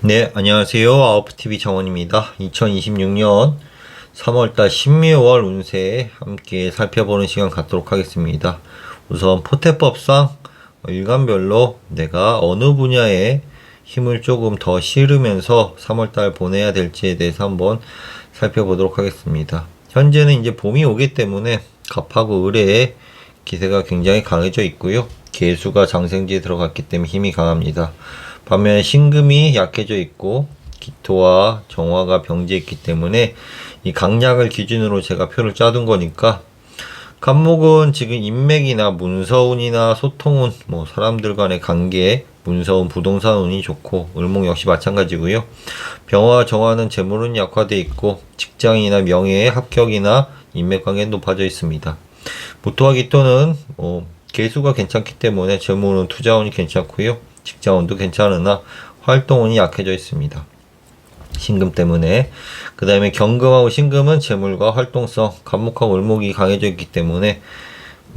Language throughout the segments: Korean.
네, 안녕하세요. 아웃풋TV 정원입니다. 2026년 3월달 신묘월 운세 함께 살펴보는 시간 갖도록 하겠습니다. 우선 포태법상 일간별로 내가 어느 분야에 힘을 조금 더 실으면서 3월달 보내야 될지에 대해서 한번 살펴보도록 하겠습니다. 현재는 이제 봄이 오기 때문에 갑하고 을의 기세가 굉장히 강해져 있고요. 계수가 장생지에 들어갔기 때문에 힘이 강합니다. 반면에 신금이 약해져 있고 기토와 정화가 병지에 있기 때문에 이 강약을 기준으로 제가 표를 짜둔 거니까, 간목은 지금 인맥이나 문서운이나 소통운, 사람들 간의 관계, 문서운, 부동산 운이 좋고, 을목 역시 마찬가지고요. 병화, 정화는 재물은 약화되어 있고 직장이나 명예의 합격이나 인맥관계는 높아져 있습니다. 무토와 기토는 개수가 괜찮기 때문에 재물은 투자운이 괜찮고요. 직장운도 괜찮으나 활동운이 약해져 있습니다. 신금 때문에. 그 다음에 경금하고 신금은 재물과 활동성, 간목하고 을목이 강해져 있기 때문에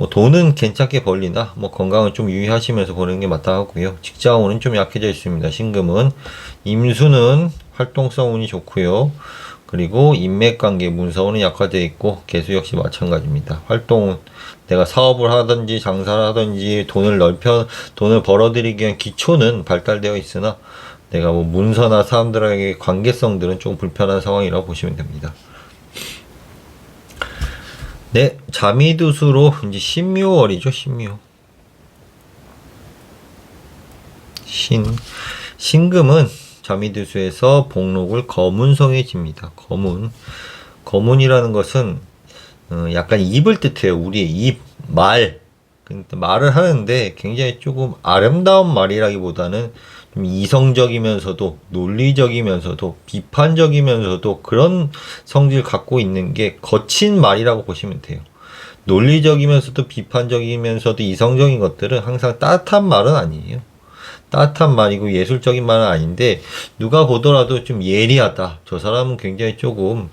돈은 괜찮게 벌리나 건강을 좀 유의하시면서 보는 게 맞다 하고요. 직장운은 좀 약해져 있습니다. 신금은. 임수는 활동성 운이 좋고요. 그리고 인맥관계, 문서운은 약화되어 있고 개수 역시 마찬가지입니다. 활동운, 내가 사업을 하든지 장사를 하든지 돈을 벌어들이기 위한 기초는 발달되어 있으나 내가 문서나 사람들에게 관계성들은 좀 불편한 상황이라고 보시면 됩니다. 네, 자미두수로 이제 신묘월이죠. 신금은 자미두수에서 복록을 거문성에 집니다. 거문이라는 것은 약간 입을 뜻해요. 우리의 입, 말. 그러니까 말을 하는데 굉장히 조금 아름다운 말이라기보다는 좀 이성적이면서도 논리적이면서도 비판적이면서도 그런 성질을 갖고 있는 게 거친 말이라고 보시면 돼요. 논리적이면서도 비판적이면서도 이성적인 것들은 항상 따뜻한 말은 아니에요. 따뜻한 말이고 예술적인 말은 아닌데, 누가 보더라도 좀 예리하다, 저 사람은 굉장히 조금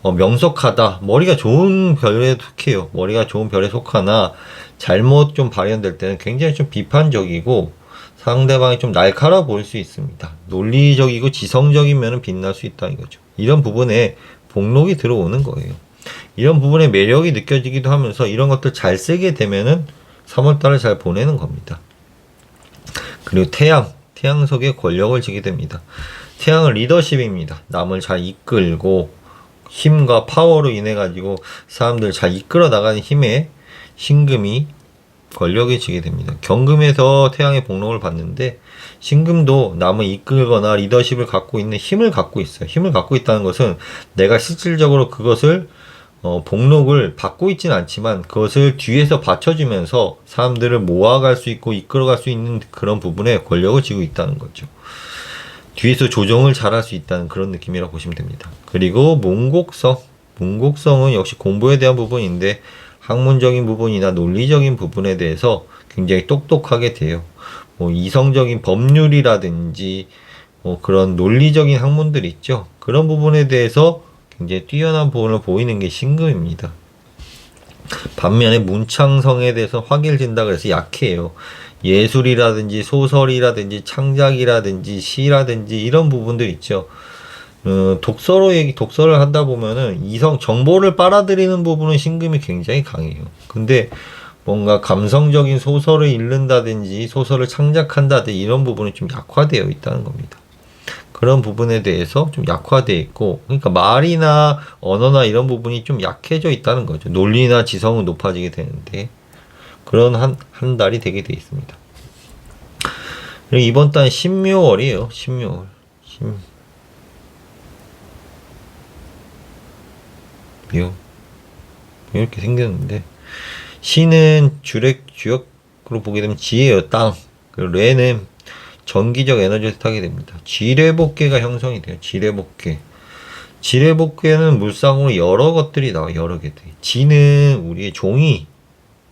명석하다, 머리가 좋은 별에 속해요. 머리가 좋은 별에 속하나 잘못 좀 발현될 때는 굉장히 좀 비판적이고 상대방이 좀 날카로워 보일 수 있습니다. 논리적이고 지성적이면 빛날 수 있다 이거죠. 이런 부분에 복록이 들어오는 거예요. 이런 부분에 매력이 느껴지기도 하면서 이런 것들 잘 쓰게 되면은 3월달을 잘 보내는 겁니다. 그리고 태양석에 권력을 지게 됩니다. 태양은 리더십입니다. 남을 잘 이끌고 힘과 파워로 인해 가지고 사람들 잘 이끌어 나가는 힘에 신금이 권력이 지게 됩니다. 경금에서 태양의 복록을 받는데, 신금도 남을 이끌거나 리더십을 갖고 있는 힘을 갖고 있어요. 힘을 갖고 있다는 것은 내가 실질적으로 그것을 복록을 받고 있지는 않지만 그것을 뒤에서 받쳐주면서 사람들을 모아갈 수 있고 이끌어갈 수 있는 그런 부분에 권력을 쥐고 있다는 거죠. 뒤에서 조정을 잘할 수 있다는 그런 느낌이라고 보시면 됩니다. 그리고 문곡성은 역시 공부에 대한 부분인데, 학문적인 부분이나 논리적인 부분에 대해서 굉장히 똑똑하게 돼요. 이성적인 법률이라든지 그런 논리적인 학문들 있죠. 그런 부분에 대해서 굉장히 뛰어난 부분을 보이는 게 신금입니다. 반면에 문창성에 대해서 확일진다 그래서 약해요. 예술이라든지 소설이라든지 창작이라든지 시라든지 이런 부분들 있죠. 독서를 하다 보면은 정보를 빨아들이는 부분은 신금이 굉장히 강해요. 근데 뭔가 감성적인 소설을 읽는다든지 소설을 창작한다든지 이런 부분이 좀 약화되어 있다는 겁니다. 그런 부분에 대해서 좀 약화되어 있고, 그러니까 말이나 언어나 이런 부분이 좀 약해져 있다는 거죠. 논리나 지성은 높아지게 되는데 그런 한 달이 되게 되어 있습니다. 그리고 이번 달 신묘월이에요. 신묘월. 이렇게 생겼는데, 신은 주역으로 보게 되면 지혜요, 땅. 그리고 레는 전기적 에너지를 타게 됩니다. 지뢰복개가 형성이 돼요. 지뢰복개는 물상으로 여러 것들이 나와요. 여러 개들. 지는 우리의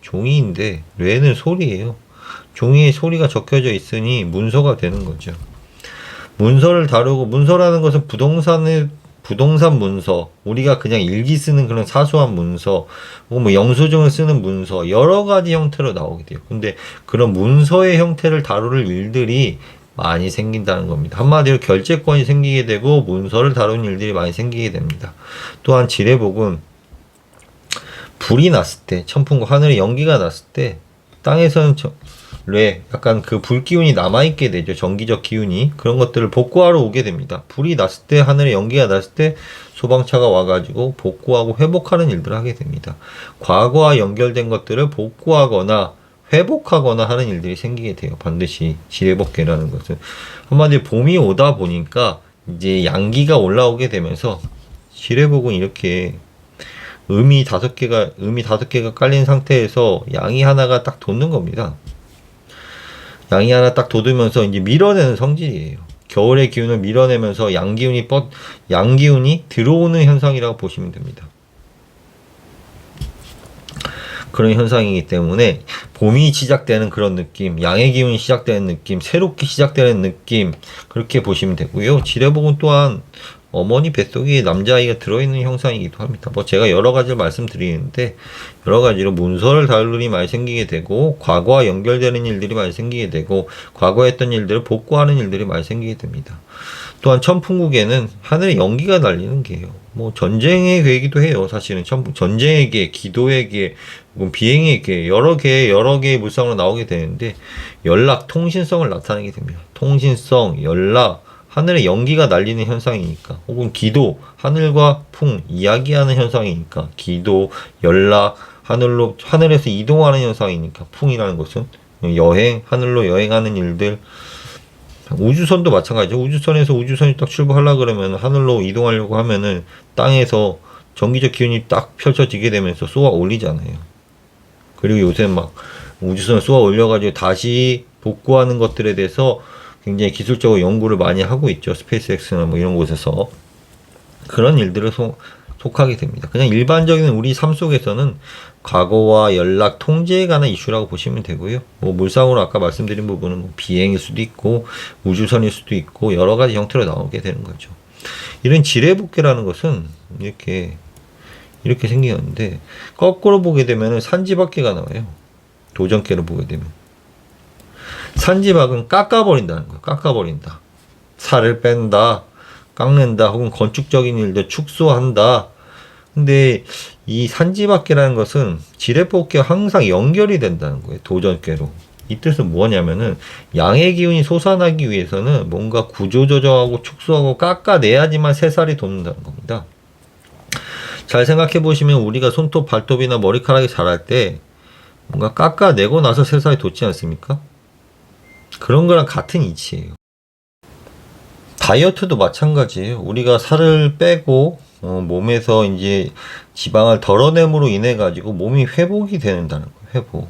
종이인데, 레는 소리예요. 종이에 소리가 적혀져 있으니 문서가 되는 거죠. 문서를 다루고, 문서라는 것은 부동산 문서, 우리가 그냥 일기 쓰는 그런 사소한 문서, 영수증을 쓰는 문서, 여러 가지 형태로 나오게 돼요. 근데 그런 문서의 형태를 다룰 일들이 많이 생긴다는 겁니다. 한마디로 결재권이 생기게 되고 문서를 다루는 일들이 많이 생기게 됩니다. 또한 지뢰복은 불이 났을 때, 천풍과 하늘에 연기가 났을 때 땅에서는 약간 그 불 기운이 남아있게 되죠. 정기적 기운이. 그런 것들을 복구하러 오게 됩니다. 불이 났을 때, 하늘에 연기가 났을 때 소방차가 와가지고 복구하고 회복하는 일들을 하게 됩니다. 과거와 연결된 것들을 복구하거나 회복하거나 하는 일들이 생기게 돼요. 반드시 지뢰복귀라는 것은. 한마디로 봄이 오다 보니까 이제 양기가 올라오게 되면서 지뢰복은 이렇게 음이 다섯 개가 깔린 상태에서 양이 하나가 딱 돋는 겁니다. 양이 하나 딱 돋으면서 이제 밀어내는 성질이에요. 겨울의 기운을 밀어내면서 양기운이 들어오는 현상이라고 보시면 됩니다. 그런 현상이기 때문에 봄이 시작되는 그런 느낌, 양의 기운이 시작되는 느낌, 새롭게 시작되는 느낌, 그렇게 보시면 되고요. 지뢰복은 또한 어머니 뱃속에 남자아이가 들어있는 형상이기도 합니다. 뭐 제가 여러 가지를 말씀드리는데 여러 가지로 문서를 다룰 일이 많이 생기게 되고 과거와 연결되는 일들이 많이 생기게 되고 과거에 했던 일들을 복구하는 일들이 많이 생기게 됩니다. 또한 천풍국에는 하늘에 연기가 날리는 게요. 뭐 전쟁의 계기도 해요. 사실은 전쟁의 계, 기도의 계, 비행의 계 여러 개의 물상으로 나오게 되는데 연락, 통신성을 나타내게 됩니다. 통신성, 연락, 하늘에 연기가 날리는 현상이니까 혹은 기도, 하늘과 풍, 이야기하는 현상이니까 기도, 연락, 하늘에서 이동하는 현상이니까 풍이라는 것은 여행, 하늘로 여행하는 일들. 우주선도 마찬가지죠. 우주선에서 우주선이 딱 출발하려고 그러면 하늘로 이동하려고 하면은 땅에서 전기적 기운이 딱 펼쳐지게 되면서 쏘아 올리잖아요. 그리고 요새 막 우주선을 쏘아 올려가지고 다시 복구하는 것들에 대해서 굉장히 기술적으로 연구를 많이 하고 있죠. 스페이스X나 뭐 이런 곳에서. 그런 일들을 속하게 됩니다. 그냥 일반적인 우리 삶 속에서는 과거와 연락, 통제에 관한 이슈라고 보시면 되고요. 뭐 물상으로 아까 말씀드린 부분은 뭐 비행일 수도 있고 우주선일 수도 있고 여러 가지 형태로 나오게 되는 거죠. 이런 지뢰복귀라는 것은 이렇게 생겼는데 거꾸로 보게 되면 산지박귀가 나와요. 도전계로 보게 되면. 산지박은 깎아버린다는 거예요. 깎아버린다. 살을 뺀다, 깎는다, 혹은 건축적인 일들 축소한다. 근데 이 산지박계라는 것은 지뢰뽑기와 항상 연결이 된다는 거예요. 도전계로. 이 뜻은 뭐냐면은 양의 기운이 솟아나기 위해서는 뭔가 구조조정하고 축소하고 깎아내야지만 새살이 돋는다는 겁니다. 잘 생각해 보시면 우리가 손톱, 발톱이나 머리카락이 자랄 때 뭔가 깎아내고 나서 새살이 돋지 않습니까? 그런 거랑 같은 이치예요. 다이어트도 마찬가지예요. 우리가 살을 빼고 몸에서 이제 지방을 덜어냄으로 인해 가지고 몸이 회복이 되는다는 거예요. 회복.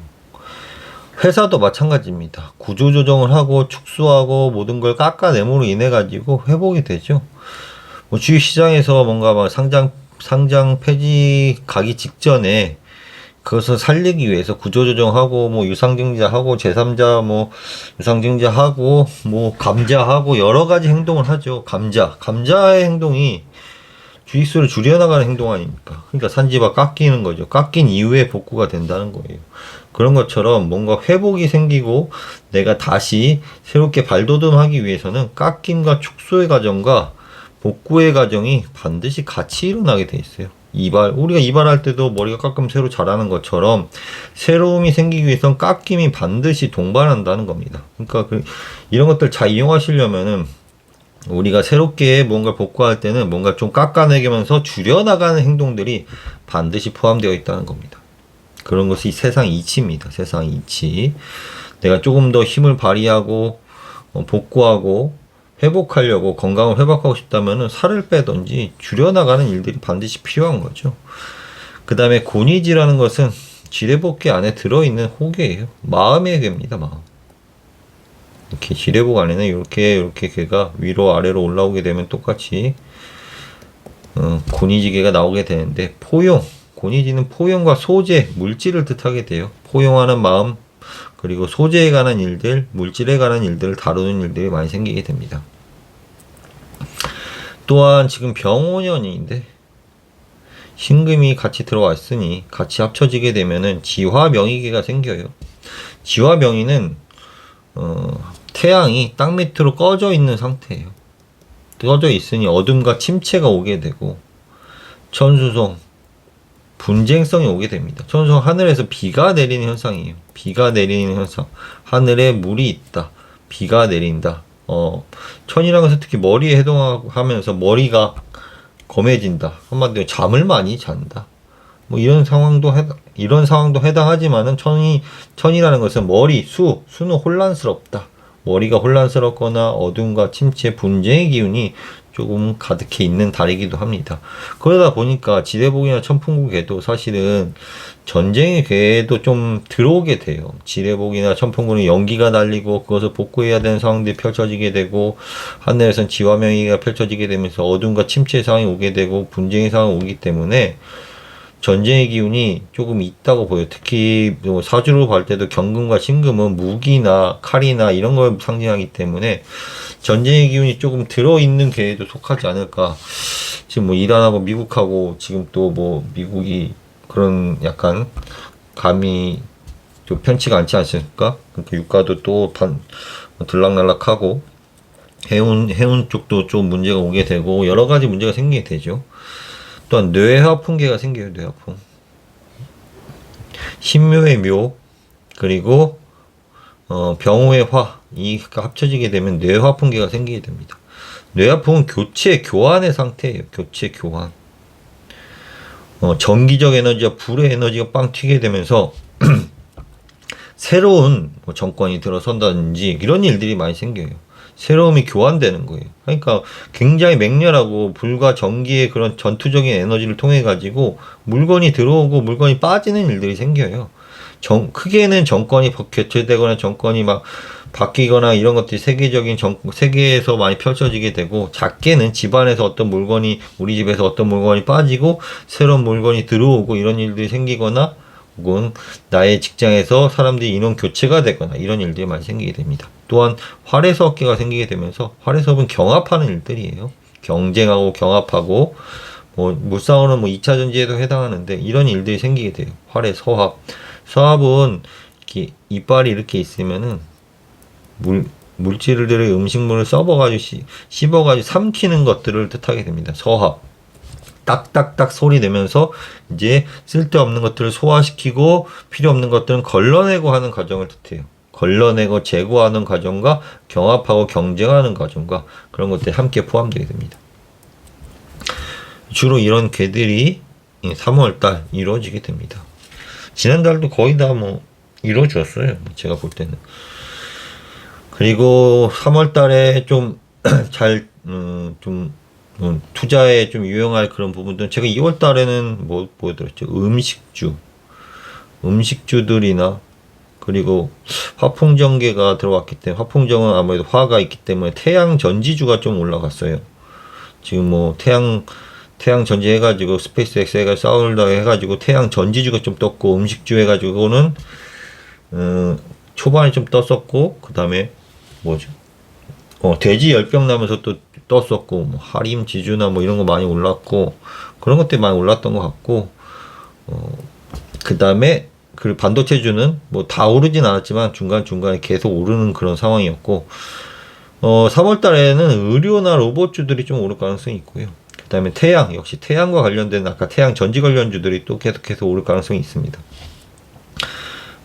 회사도 마찬가지입니다. 구조 조정을 하고 축소하고 모든 걸 깎아냄으로 인해 가지고 회복이 되죠. 뭐 주식 시장에서 뭔가 막 상장 폐지 가기 직전에 그것을 살리기 위해서 구조조정하고 뭐 유상증자하고 제3자 뭐 유상증자하고 뭐 감자하고 여러 가지 행동을 하죠. 감자의 행동이 주식수를 줄여나가는 행동 아닙니까? 그러니까 산지박 깎이는 거죠. 깎인 이후에 복구가 된다는 거예요. 그런 것처럼 뭔가 회복이 생기고 내가 다시 새롭게 발돋움하기 위해서는 깎임과 축소의 과정과 복구의 과정이 반드시 같이 일어나게 돼 있어요. 우리가 이발할 때도 머리가 깎이면 새로 자라는 것처럼 새로움이 생기기 위해선 깎임이 반드시 동반한다는 겁니다. 그러니까 이런 것들 잘 이용하시려면은 우리가 새롭게 뭔가 복구할 때는 뭔가 좀 깎아내면서 줄여나가는 행동들이 반드시 포함되어 있다는 겁니다. 그런 것이 세상 이치입니다. 세상 이치. 내가 조금 더 힘을 발휘하고 복구하고 회복하려고 건강을 회복하고 싶다면은 살을 빼든지 줄여나가는 일들이 반드시 필요한 거죠. 그 다음에 곤이지라는 것은 지뢰복귀 안에 들어있는 호계예요. 마음의 괴입니다. 마음. 이렇게 지뢰복 안에는 이렇게 개가 위로 아래로 올라오게 되면 똑같이 곤이지개가 나오게 되는데 곤이지는 포용과 소재, 물질을 뜻하게 돼요. 포용하는 마음, 그리고 소재에 관한 일들, 물질에 관한 일들을 다루는 일들이 많이 생기게 됩니다. 또한 지금 병오년인데 신금이 같이 들어와 있으니 같이 합쳐지게 되면은 지화명의계가 생겨요. 지화명의는 태양이 땅 밑으로 꺼져 있는 상태예요. 꺼져 있으니 어둠과 침체가 오게 되고 천수성 분쟁성이 오게 됩니다. 천수성 하늘에서 비가 내리는 현상이에요. 비가 내리는 현상. 하늘에 물이 있다. 비가 내린다. 천이라는 것은 특히 머리에 해당하면서 머리가 검해진다. 한마디로 잠을 많이 잔다. 뭐 이런 상황도 해당하지만은 천이라는 것은 수는 혼란스럽다. 머리가 혼란스럽거나 어둠과 침체, 분쟁의 기운이 조금 가득해 있는 달이기도 합니다. 그러다 보니까 지뢰복이나 천풍국에도 사실은 전쟁의 궤도 좀 들어오게 돼요. 지뢰복이나 천풍국은 연기가 날리고 그것을 복구해야 되는 상황들이 펼쳐지게 되고 하늘에선 지화명의가 펼쳐지게 되면서 어둠과 침체 상황이 오게 되고 분쟁의 상황이 오기 때문에 전쟁의 기운이 조금 있다고 보여요. 특히 뭐 사주로 볼 때도 경금과 신금은 무기나 칼이나 이런 걸 상징하기 때문에 전쟁의 기운이 조금 들어있는 궤에도 속하지 않을까. 지금 뭐 이란하고 미국하고 지금 또 뭐 미국이 그런 약간 감이 좀 편치가 않지 않습니까? 그러니까 유가도 또 들락날락하고 해운 쪽도 좀 문제가 오게 되고 여러 가지 문제가 생기게 되죠. 또한 뇌화풍계가 생겨요. 뇌화풍. 신묘의 묘 그리고 병호의 화 이가 합쳐지게 되면 뇌화풍계가 생기게 됩니다. 뇌화풍은 교환의 상태예요. 교체 교환. 전기적 에너지와 불의 에너지가 빵 튀게 되면서 새로운 정권이 들어선다든지 이런 일들이 많이 생겨요. 새로움이 교환되는 거예요. 그러니까 굉장히 맹렬하고 불과 전기의 그런 전투적인 에너지를 통해 가지고 물건이 들어오고 물건이 빠지는 일들이 생겨요. 크게는 정권이 교체되거나 정권이 막 바뀌거나 이런 것들이 세계에서 많이 펼쳐지게 되고, 작게는 집안에서 어떤 물건이, 우리 집에서 어떤 물건이 빠지고 새로운 물건이 들어오고 이런 일들이 생기거나, 혹은 나의 직장에서 사람들이 인원 교체가 되거나 이런 일들이 많이 생기게 됩니다. 또한 활해서업계가 생기게 되면서, 활해서업은 경합하는 일들이에요. 경쟁하고 경합하고, 물싸움은 2차 전지에도 해당하는데 이런 일들이 생기게 돼요. 활해서합. 서합은 이렇게 이빨이 이렇게 있으면은 물질들의 음식물을 씹어가지고 삼키는 것들을 뜻하게 됩니다. 서합. 딱딱딱 소리 내면서 이제 쓸데없는 것들을 소화시키고 필요 없는 것들은 걸러내고 하는 과정을 뜻해요. 걸러내고 제거하는 과정과 경합하고 경쟁하는 과정과 그런 것들이 함께 포함되게 됩니다. 주로 이런 궤들이 3월달 이루어지게 됩니다. 지난달도 거의 다 이루어졌어요. 제가 볼 때는. 그리고 3월달에 좀 투자에 좀 유용할 그런 부분들은, 제가 2월달에는 보여드렸죠. 음식주들이나, 그리고 화풍정계가 들어왔기 때문에, 화풍정은 아무래도 화가 있기 때문에 태양 전지주가 좀 올라갔어요. 지금 태양 전지 해가지고 스페이스X 해가지고 싸울다 해가지고 태양 전지주가 좀 떴고, 음식주 해가지고는 초반에 좀 떴었고, 그 다음에 돼지 열병 나면서 또 떴었고, 하림 지주나 이런 거 많이 올랐고, 그런 것들이 많이 올랐던 것 같고, 그 다음에 그 반도체주는 다 오르진 않았지만 중간중간에 계속 오르는 그런 상황이었고, 3월 달에는 의료나 로봇주들이 좀 오를 가능성이 있고요. 그 다음에 역시 태양과 관련된 아까 태양 전지 관련주들이 또 계속해서 오를 가능성이 있습니다.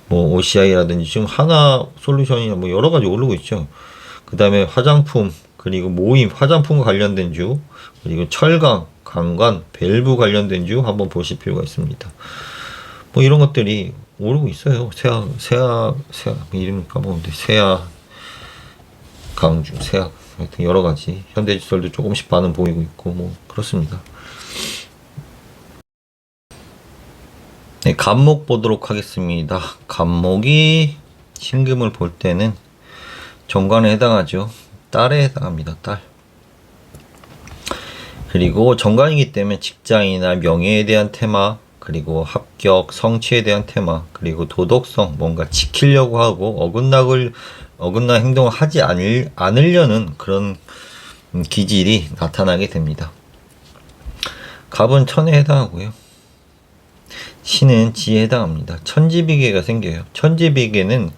OCI라든지 지금 하나 솔루션이나 여러 가지 오르고 있죠. 그 다음에 화장품, 그리고 화장품과 관련된 주, 그리고 철강, 강관, 밸브 관련된 주 한번 보실 필요가 있습니다. 이런 것들이 오르고 있어요. 이름이 까먹었는데, 강주, 하여튼 여러 가지. 현대지설도 조금씩 반응 보이고 있고, 그렇습니다. 네, 간목 보도록 하겠습니다. 간목이 신금을 볼 때는 정관에 해당하죠. 딸에 해당합니다. 딸. 그리고 정관이기 때문에 직장이나 명예에 대한 테마, 그리고 합격, 성취에 대한 테마, 그리고 도덕성, 뭔가 지키려고 하고 어긋난 행동을 하지 않으려는 그런 기질이 나타나게 됩니다. 갑은 천에 해당하고요. 신은 지에 해당합니다. 천지비계가 생겨요. 천지비계는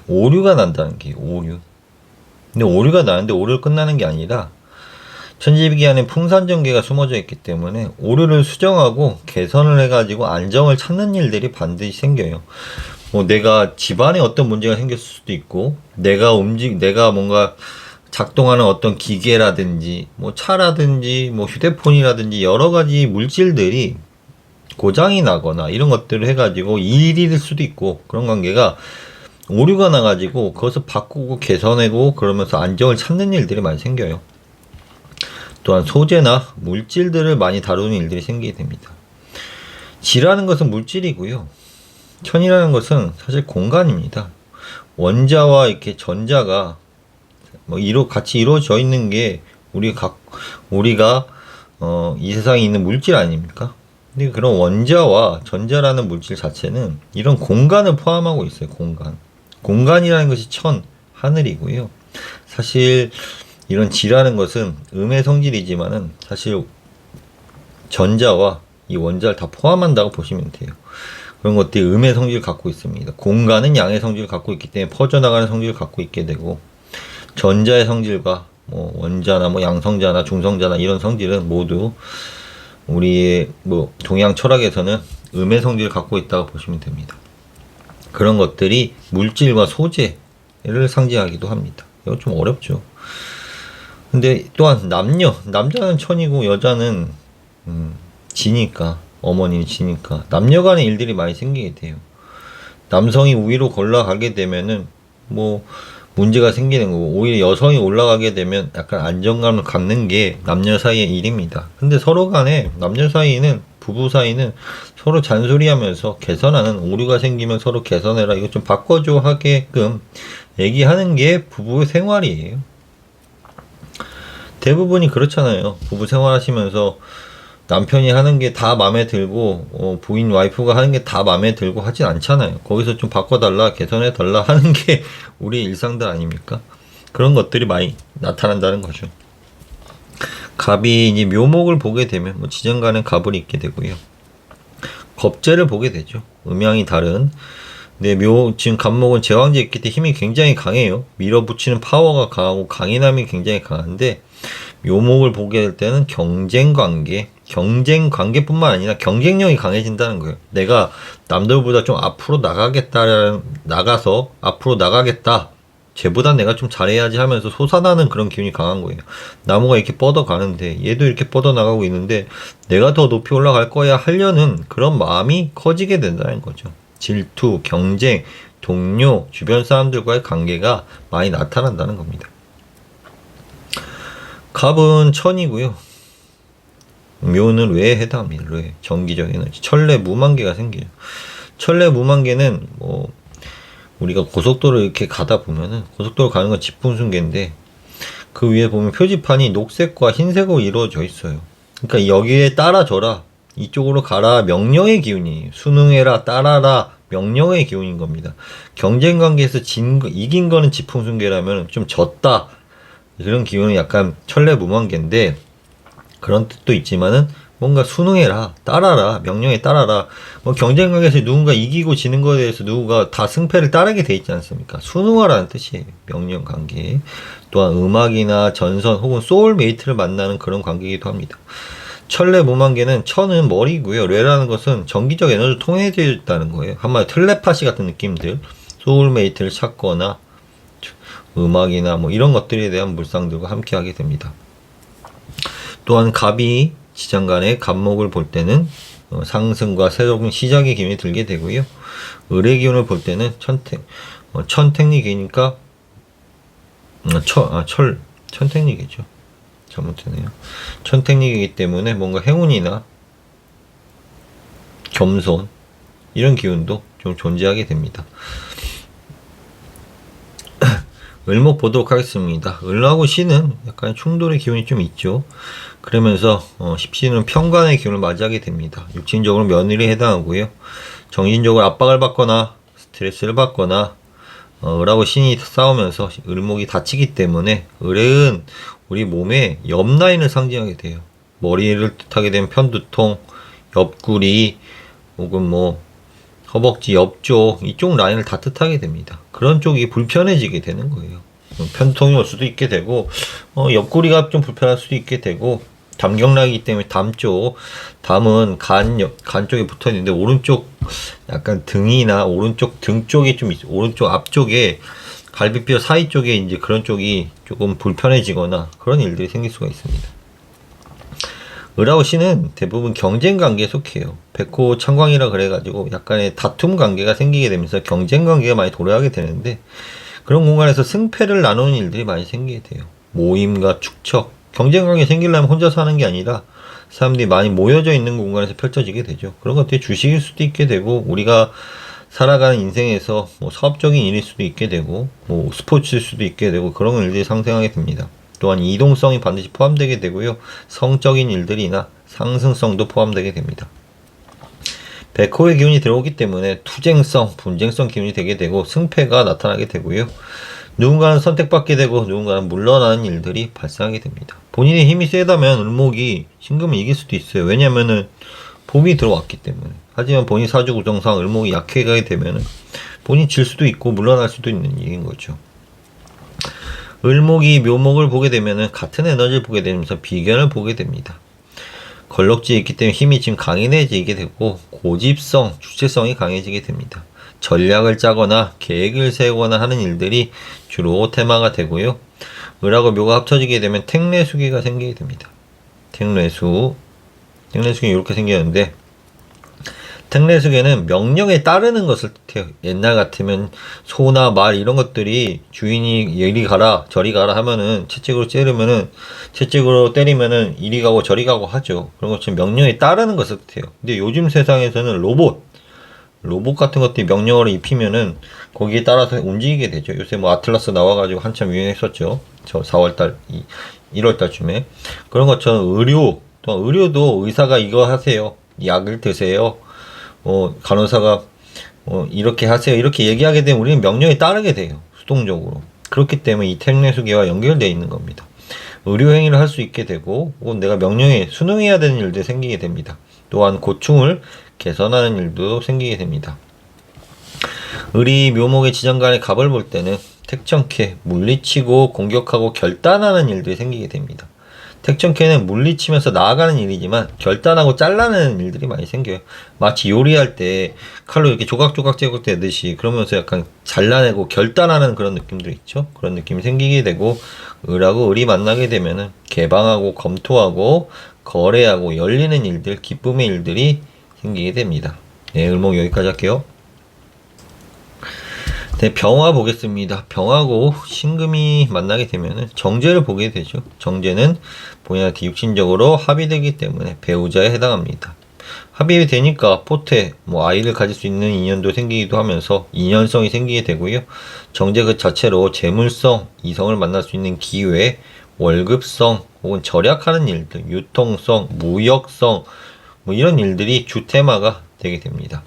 오류가 난다는 게 오류. 근데 오류가 나는데 오류로 끝나는 게 아니라 천지비기 안에 풍산전개가 숨어져 있기 때문에 오류를 수정하고 개선을 해가지고 안정을 찾는 일들이 반드시 생겨요. 뭐 내가 집안에 어떤 문제가 생겼을 수도 있고, 내가 뭔가 작동하는 어떤 기계라든지, 뭐 차라든지, 뭐 휴대폰이라든지 여러 가지 물질들이 고장이 나거나 이런 것들을 해가지고 일일 수도 있고, 그런 관계가 오류가 나가지고 그것을 바꾸고 개선하고 그러면서 안정을 찾는 일들이 많이 생겨요. 또한 소재나 물질들을 많이 다루는 일들이 생기게 됩니다. 지라는 것은 물질이고요. 천이라는 것은 사실 공간입니다. 원자와 이렇게 전자가 뭐 같이 이루어져 있는 게 우리가 이 세상에 있는 물질 아닙니까? 근데 그런 원자와 전자라는 물질 자체는 이런 공간을 포함하고 있어요. 공간이라는 것이 하늘이고요. 사실 이런 지라는 것은 음의 성질이지만은 사실 전자와 이 원자를 다 포함한다고 보시면 돼요. 그런 것들이 음의 성질을 갖고 있습니다. 공간은 양의 성질을 갖고 있기 때문에 퍼져나가는 성질을 갖고 있게 되고, 전자의 성질과 뭐 원자나 뭐 양성자나 중성자나 이런 성질은 모두 우리의 뭐 동양 철학에서는 음의 성질을 갖고 있다고 보시면 됩니다. 그런 것들이 물질과 소재를 상징하기도 합니다. 이거 좀 어렵죠. 근데 또한 남자는 천이고 여자는 지니까, 어머님이 지니까 남녀 간의 일들이 많이 생기게 돼요. 남성이 위로 올라가게 되면은 뭐 문제가 생기는 거고, 오히려 여성이 올라가게 되면 약간 안정감을 갖는 게 남녀 사이의 일입니다. 근데 남녀 사이는, 부부 사이는 서로 잔소리하면서 개선하는, 오류가 생기면 서로 개선해라, 이거 좀 바꿔줘 하게끔 얘기하는 게 부부의 생활이에요. 대부분이 그렇잖아요. 부부 생활하시면서 남편이 하는 게 다 마음에 들고, 부인 와이프가 하는 게 다 마음에 들고 하진 않잖아요. 거기서 좀 바꿔달라, 개선해달라 하는 게 우리 일상들 아닙니까? 그런 것들이 많이 나타난다는 거죠. 갑이 이제 묘목을 보게 되면 뭐 지정간에 갑을 입게 되고요. 겁재를 보게 되죠. 음양이 다른. 근데 지금 갑목은 제왕제 있기 때문에 힘이 굉장히 강해요. 밀어붙이는 파워가 강하고 강인함이 굉장히 강한데, 묘목을 보게 될 때는 경쟁 관계뿐만 아니라 경쟁력이 강해진다는 거예요. 내가 남들보다 좀 앞으로 나가서 앞으로 나가겠다. 쟤보다 내가 좀 잘해야지 하면서 솟아나는 그런 기운이 강한 거예요. 나무가 이렇게 뻗어가는데 얘도 이렇게 뻗어나가고 있는데 내가 더 높이 올라갈 거야 하려는 그런 마음이 커지게 된다는 거죠. 질투, 경쟁, 동료, 주변 사람들과의 관계가 많이 나타난다는 겁니다. 갑은 천이고요. 묘는 뇌에 해당합니다. 뇌, 정기적 에너지. 천례 무만개가 생겨요. 천례 무만개는 뭐 우리가 고속도로 이렇게 가다 보면은, 고속도로 가는 건 지풍순개인데 그 위에 보면 표지판이 녹색과 흰색으로 이루어져 있어요. 그러니까 여기에 따라줘라, 이쪽으로 가라, 명령의 기운이에요. 순응해라, 따라라, 명령의 기운인 겁니다. 경쟁 관계에서 이긴 거는 지풍순개라면 좀 졌다, 그런 기운은 약간 천례무만개인데, 그런 뜻도 있지만은 뭔가 순응해라, 따라라, 명령에 따라라. 뭐 경쟁 관계에서 누군가 이기고 지는 거에 대해서 누군가 다 승패를 따르게 돼 있지 않습니까? 순응하라는 뜻이에요. 명령 관계. 또한 음악이나 전선 혹은 소울메이트를 만나는 그런 관계이기도 합니다. 천례무만개는 천은 머리고요. 뇌라는 것은 정기적 에너지를 통해져 있다는 거예요. 한마디로 텔레파시 같은 느낌들, 소울메이트를 찾거나 음악이나 뭐 이런 것들에 대한 물상들과 함께 하게 됩니다. 또한 갑이 지장간의 갑목을 볼 때는 상승과 새로운 시작의 기운이 들게 되고요. 을의 기운을 볼 때는 천택리기니까 천택리기죠. 잘못되네요. 천택리기이기 때문에 뭔가 행운이나 겸손 이런 기운도 좀 존재하게 됩니다. 을목 보도록 하겠습니다. 을하고 신은 약간 충돌의 기운이 좀 있죠. 그러면서 십신은 편관의 기운을 맞이하게 됩니다. 육신적으로 며느리에 해당하고요. 정신적으로 압박을 받거나 스트레스를 받거나 을하고 신이 싸우면서 을목이 다치기 때문에 을은 우리 몸에 옆 라인을 상징하게 돼요. 머리를 뜻하게 되면 편두통, 옆구리 혹은 뭐 허벅지 옆쪽, 이쪽 라인을 다 뜻하게 됩니다. 그런 쪽이 불편해지게 되는 거예요. 편통이 올 수도 있게 되고, 옆구리가 좀 불편할 수도 있게 되고, 담경락이기 때문에 담은 간 쪽에 붙어 있는데, 오른쪽 약간 등이나 오른쪽 등 쪽에 좀 오른쪽 앞쪽에 갈비뼈 사이 쪽에 이제 그런 쪽이 조금 불편해지거나 그런 일들이 생길 수가 있습니다. 을아웃씨는 대부분 경쟁 관계에 속해요. 백호 창광이라 그래가지고 약간의 다툼 관계가 생기게 되면서 경쟁 관계가 많이 도래하게 되는데, 그런 공간에서 승패를 나누는 일들이 많이 생기게 돼요. 모임과 축척, 경쟁 관계 생기려면 혼자서 하는 게 아니라 사람들이 많이 모여져 있는 공간에서 펼쳐지게 되죠. 그런 것들이 주식일 수도 있게 되고, 우리가 살아가는 인생에서 뭐 사업적인 일일 수도 있게 되고, 뭐 스포츠일 수도 있게 되고, 그런 일들이 상생하게 됩니다. 또한 이동성이 반드시 포함되게 되고요. 성적인 일들이나 상승성도 포함되게 됩니다. 백호의 기운이 들어오기 때문에 투쟁성, 분쟁성 기운이 되게 되고 승패가 나타나게 되고요. 누군가는 선택받게 되고 누군가는 물러나는 일들이 발생하게 됩니다. 본인의 힘이 세다면 을목이 신금을 이길 수도 있어요. 왜냐면은 봄이 들어왔기 때문에. 하지만 본인 사주 구성상 을목이 약해가게 되면은 본인이 질 수도 있고 물러날 수도 있는 일인 거죠. 을목이 묘목을 보게 되면은 같은 에너지를 보게 되면서 비견을 보게 됩니다. 걸럭지에 있기 때문에 힘이 지금 강인해지게 되고 고집성, 주체성이 강해지게 됩니다. 전략을 짜거나 계획을 세우거나 하는 일들이 주로 테마가 되고요. 을하고 묘가 합쳐지게 되면 택례수기가 생기게 됩니다. 택례수기 이렇게 생겼는데, 택례수기는 명령에 따르는 것을 뜻해요. 옛날 같으면 소나 말 이런 것들이 주인이 이리 가라 저리 가라 하면은 채찍으로 때리면은 이리 가고 저리 가고 하죠. 그런 것처럼 명령에 따르는 것을 뜻해요. 근데 요즘 세상에서는 로봇 같은 것들이 명령어를 입히면은 거기에 따라서 움직이게 되죠. 요새 뭐 아틀라스 나와가지고 한참 유행했었죠. 저 4월달, 1월달쯤에. 그런 것처럼 의료도 의사가 이거 하세요. 약을 드세요. 간호사가 이렇게 하세요. 이렇게 얘기하게 되면 우리는 명령에 따르게 돼요. 수동적으로. 그렇기 때문에 이 택례수기와 연결되어 있는 겁니다. 의료행위를 할 수 있게 되고, 혹은 내가 명령에 순응해야 되는 일도 생기게 됩니다. 또한 고충을 개선하는 일도 생기게 됩니다. 을이 묘목의 지정간의 갑을 볼 때는 택정캐, 물리치고 공격하고 결단하는 일들이 생기게 됩니다. 택정캐는 물리치면서 나아가는 일이지만 결단하고 잘라내는 일들이 많이 생겨요. 마치 요리할 때 칼로 이렇게 조각조각 제거되듯이 그러면서 약간 잘라내고 결단하는 그런 느낌도 있죠. 그런 느낌이 생기게 되고, 을하고 을이 만나게 되면은 개방하고 검토하고 거래하고 열리는 일들, 기쁨의 일들이 생기게 됩니다. 네, 을목 여기까지 할게요. 네, 병화 보겠습니다. 병하고 신금이 만나게 되면은 정제를 보게 되죠. 정제는 본인한테 육신적으로 합의되기 때문에 배우자에 해당합니다. 합의가 되니까 포태, 아이를 가질 수 있는 인연도 생기기도 하면서 인연성이 생기게 되고요. 정제 그 자체로 재물성, 이성을 만날 수 있는 기회, 월급성, 혹은 절약하는 일들, 유통성, 무역성, 이런 일들이 주테마가 되게 됩니다.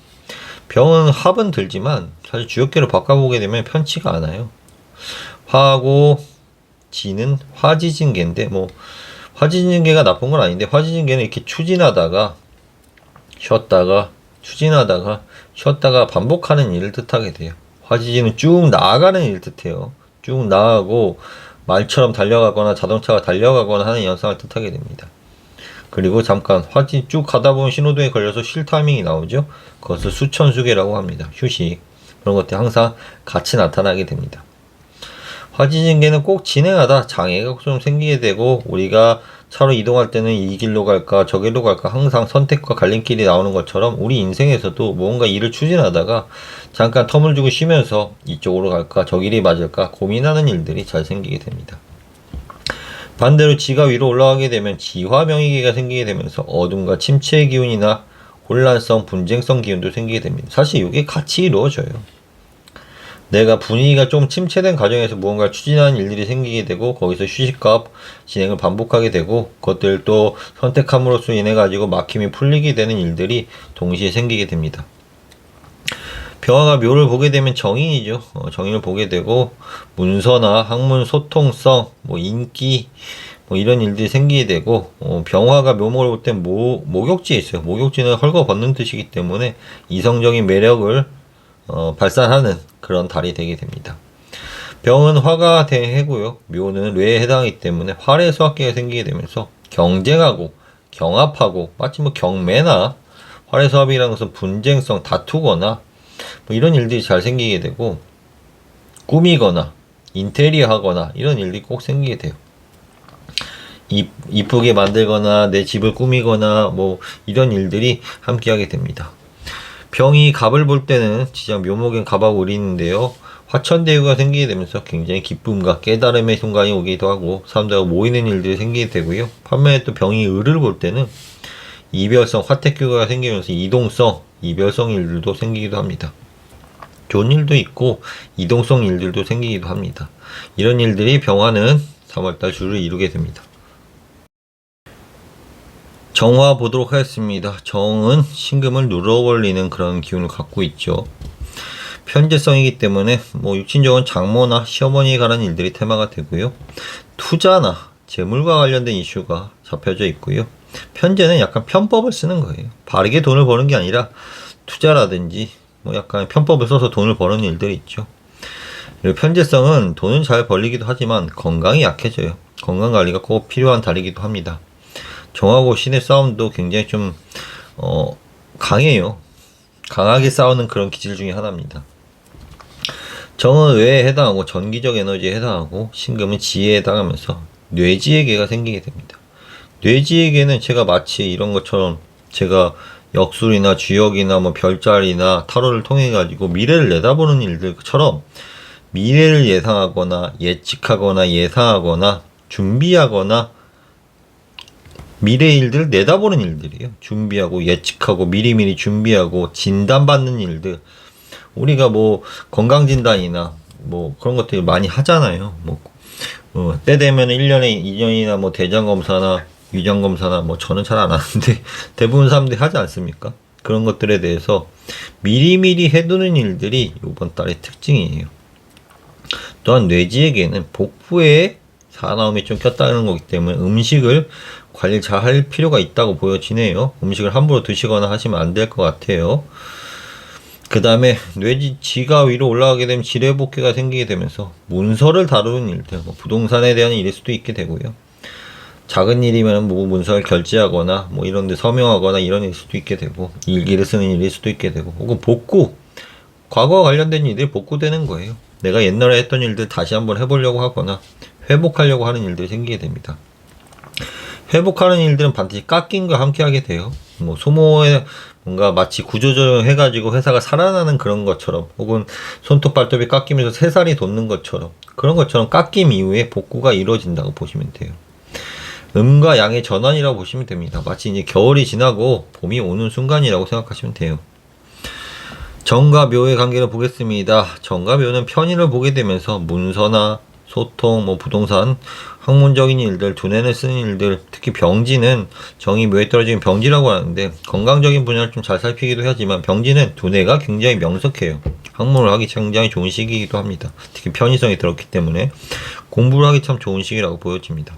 병은 합은 들지만 사실 주역계로 바꿔보게 되면 편치가 않아요. 화하고 지는 화지진계인데, 화지진계가 나쁜 건 아닌데, 화지진계는 이렇게 추진하다가 쉬었다가 쉬었다가 반복하는 일을 뜻하게 돼요. 화지진은 쭉 나아가는 일을 뜻해요. 쭉 나아가고 말처럼 달려가거나 자동차가 달려가거나 하는 현상을 뜻하게 됩니다. 그리고 잠깐 화지 쭉 가다 보면 신호등에 걸려서 쉴 타이밍이 나오죠. 그것을 수천수계라고 합니다. 휴식. 그런 것들이 항상 같이 나타나게 됩니다. 화지진계는 꼭 진행하다 장애가 좀 생기게 되고, 우리가 차로 이동할 때는 이 길로 갈까 저 길로 갈까 항상 선택과 갈림길이 나오는 것처럼 우리 인생에서도 무언가 일을 추진하다가 잠깐 텀을 주고 쉬면서 이쪽으로 갈까 저 길이 맞을까 고민하는 일들이 잘 생기게 됩니다. 반대로 지가 위로 올라가게 되면 지화명의계가 생기게 되면서 어둠과 침체의 기운이나 혼란성, 분쟁성 기운도 생기게 됩니다. 사실 이게 같이 이루어져요. 내가 분위기가 좀 침체된 과정에서 무언가를 추진하는 일들이 생기게 되고, 거기서 휴식과 진행을 반복하게 되고, 그것들을 또 선택함으로써 인해 가지고 막힘이 풀리게 되는 일들이 동시에 생기게 됩니다. 병화가 묘를 보게 되면 정인이죠. 정인을 보게 되고, 문서나 학문 소통성, 인기, 이런 일들이 생기게 되고, 병화가 묘목을 볼 때 목욕지에 있어요. 목욕지는 헐거벗는 뜻이기 때문에 이성적인 매력을 발산하는 그런 달이 되게 됩니다. 병은 화가 해고요. 묘는 뇌에 해당하기 때문에 활의 소화기가 생기게 되면서 경쟁하고 경합하고 마치 뭐 경매나 활의 소합이라는 것은 분쟁성 다투거나 뭐 이런 일들이 잘 생기게 되고 꾸미거나 인테리어 하거나 이런 일들이 꼭 생기게 돼요. 이쁘게 만들거나 내 집을 꾸미거나 뭐 이런 일들이 함께 하게 됩니다. 병이 갑을 볼 때는 지장 묘목엔 갑하고 을이 있는데요. 화천대유가 생기게 되면서 굉장히 기쁨과 깨달음의 순간이 오기도 하고 사람들하고 모이는 일들이 생기게 되고요. 반면에 또 병이 을을 볼 때는 이별성 화택교가 생기면서 이동성 이별성 일들도 생기기도 합니다. 좋은 일도 있고 이동성 일들도 생기기도 합니다. 이런 일들이 병화는 3월달 주를 이루게 됩니다. 정화 보도록 하겠습니다. 정은 신금을 눌러버리는 그런 기운을 갖고 있죠. 편재성이기 때문에 뭐 육친정은 장모나 시어머니에 관한 일들이 테마가 되고요. 투자나 재물과 관련된 이슈가 잡혀져 있고요. 편재는 약간 편법을 쓰는 거예요. 바르게 돈을 버는 게 아니라 투자라든지 뭐 약간 편법을 써서 돈을 버는 일들이 있죠. 그리고 편재성은 돈은 잘 벌리기도 하지만 건강이 약해져요. 건강 관리가 꼭 필요한 달이기도 합니다. 정하고 신의 싸움도 굉장히 좀 강해요. 강하게 싸우는 그런 기질 중에 하나입니다. 정은 의에 해당하고 전기적 에너지에 해당하고 신금은 지혜에 해당하면서 뇌지혜계가 생기게 됩니다. 뇌지혜계는 제가 마치 이런 것처럼 제가 역술이나 주역이나 뭐 별자리나 타로를 통해 가지고 미래를 내다보는 일들처럼 미래를 예상하거나 예측하거나 예상하거나 준비하거나 미래 일들을 내다보는 일들이에요. 준비하고 예측하고 미리미리 준비하고 진단받는 일들. 우리가 뭐 건강진단이나 뭐 그런 것들 많이 하잖아요. 때 되면 1년에 2년이나 뭐 대장검사나 위장검사나 뭐 저는 잘 안 하는데 대부분 사람들이 하지 않습니까? 그런 것들에 대해서 미리미리 해두는 일들이 이번 달의 특징이에요. 또한 뇌지에게는 복부에 사나움이 좀 꼈다는 거기 때문에 음식을 관리 잘 할 필요가 있다고 보여지네요. 음식을 함부로 드시거나 하시면 안 될 것 같아요. 그 다음에 뇌지가 위로 올라가게 되면 지뢰복귀가 생기게 되면서 문서를 다루는 일들, 뭐 부동산에 대한 일일 수도 있게 되고요. 작은 일이면 뭐 문서를 결제하거나 뭐 이런 데 서명하거나 이런 일일 수도 있게 되고 일기를 쓰는 일일 수도 있게 되고 혹은 복구, 과거와 관련된 일들이 복구되는 거예요. 내가 옛날에 했던 일들 다시 한번 해보려고 하거나 회복하려고 하는 일들이 생기게 됩니다. 회복하는 일들은 반드시 깎임과 함께 하게 돼요. 뭐 소모에 뭔가 마치 구조조정 해가지고 회사가 살아나는 그런 것처럼 혹은 손톱 발톱이 깎이면서 새살이 돋는 것처럼 그런 것처럼 깎임 이후에 복구가 이루어진다고 보시면 돼요. 음과 양의 전환이라고 보시면 됩니다. 마치 이제 겨울이 지나고 봄이 오는 순간이라고 생각하시면 돼요. 정과 묘의 관계를 보겠습니다. 정과 묘는 편인을 보게 되면서 문서나 소통, 뭐 부동산, 학문적인 일들, 두뇌를 쓰는 일들, 특히 병지는 정이 묘에 떨어지면 병지라고 하는데 건강적인 분야를 좀 잘 살피기도 하지만 병지는 두뇌가 굉장히 명석해요. 학문을 하기 굉장히 좋은 시기이기도 합니다. 특히 편의성이 들었기 때문에 공부를 하기 참 좋은 시기라고 보여집니다.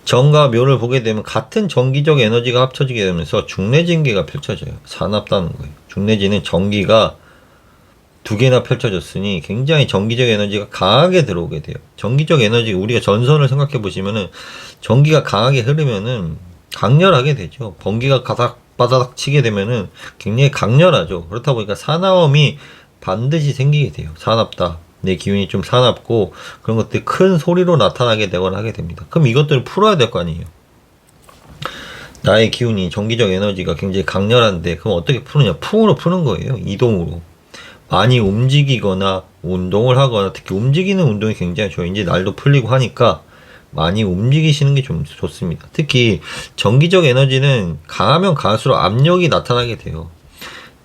정과 묘를 보게 되면 같은 전기적 에너지가 합쳐지게 되면서 중뇌진계가 펼쳐져요. 사납다는 거예요. 중뇌진은 전기가 두 개나 펼쳐졌으니 굉장히 전기적 에너지가 강하게 들어오게 돼요. 전기적 에너지, 우리가 전선을 생각해 보시면은 전기가 강하게 흐르면은 강렬하게 되죠. 번개가 바다닥 치게 되면은 굉장히 강렬하죠. 그렇다 보니까 사나움이 반드시 생기게 돼요. 사납다. 내 기운이 좀 사납고 그런 것들이 큰 소리로 나타나게 되거나 하게 됩니다. 그럼 이것들을 풀어야 될 거 아니에요. 나의 기운이 전기적 에너지가 굉장히 강렬한데 그럼 어떻게 푸느냐? 풍으로 푸는 거예요. 이동으로. 많이 움직이거나 운동을 하거나 특히 움직이는 운동이 굉장히 좋아요. 이제 날도 풀리고 하니까 많이 움직이시는 게 좀 좋습니다. 특히 전기적 에너지는 강하면 강할수록 압력이 나타나게 돼요.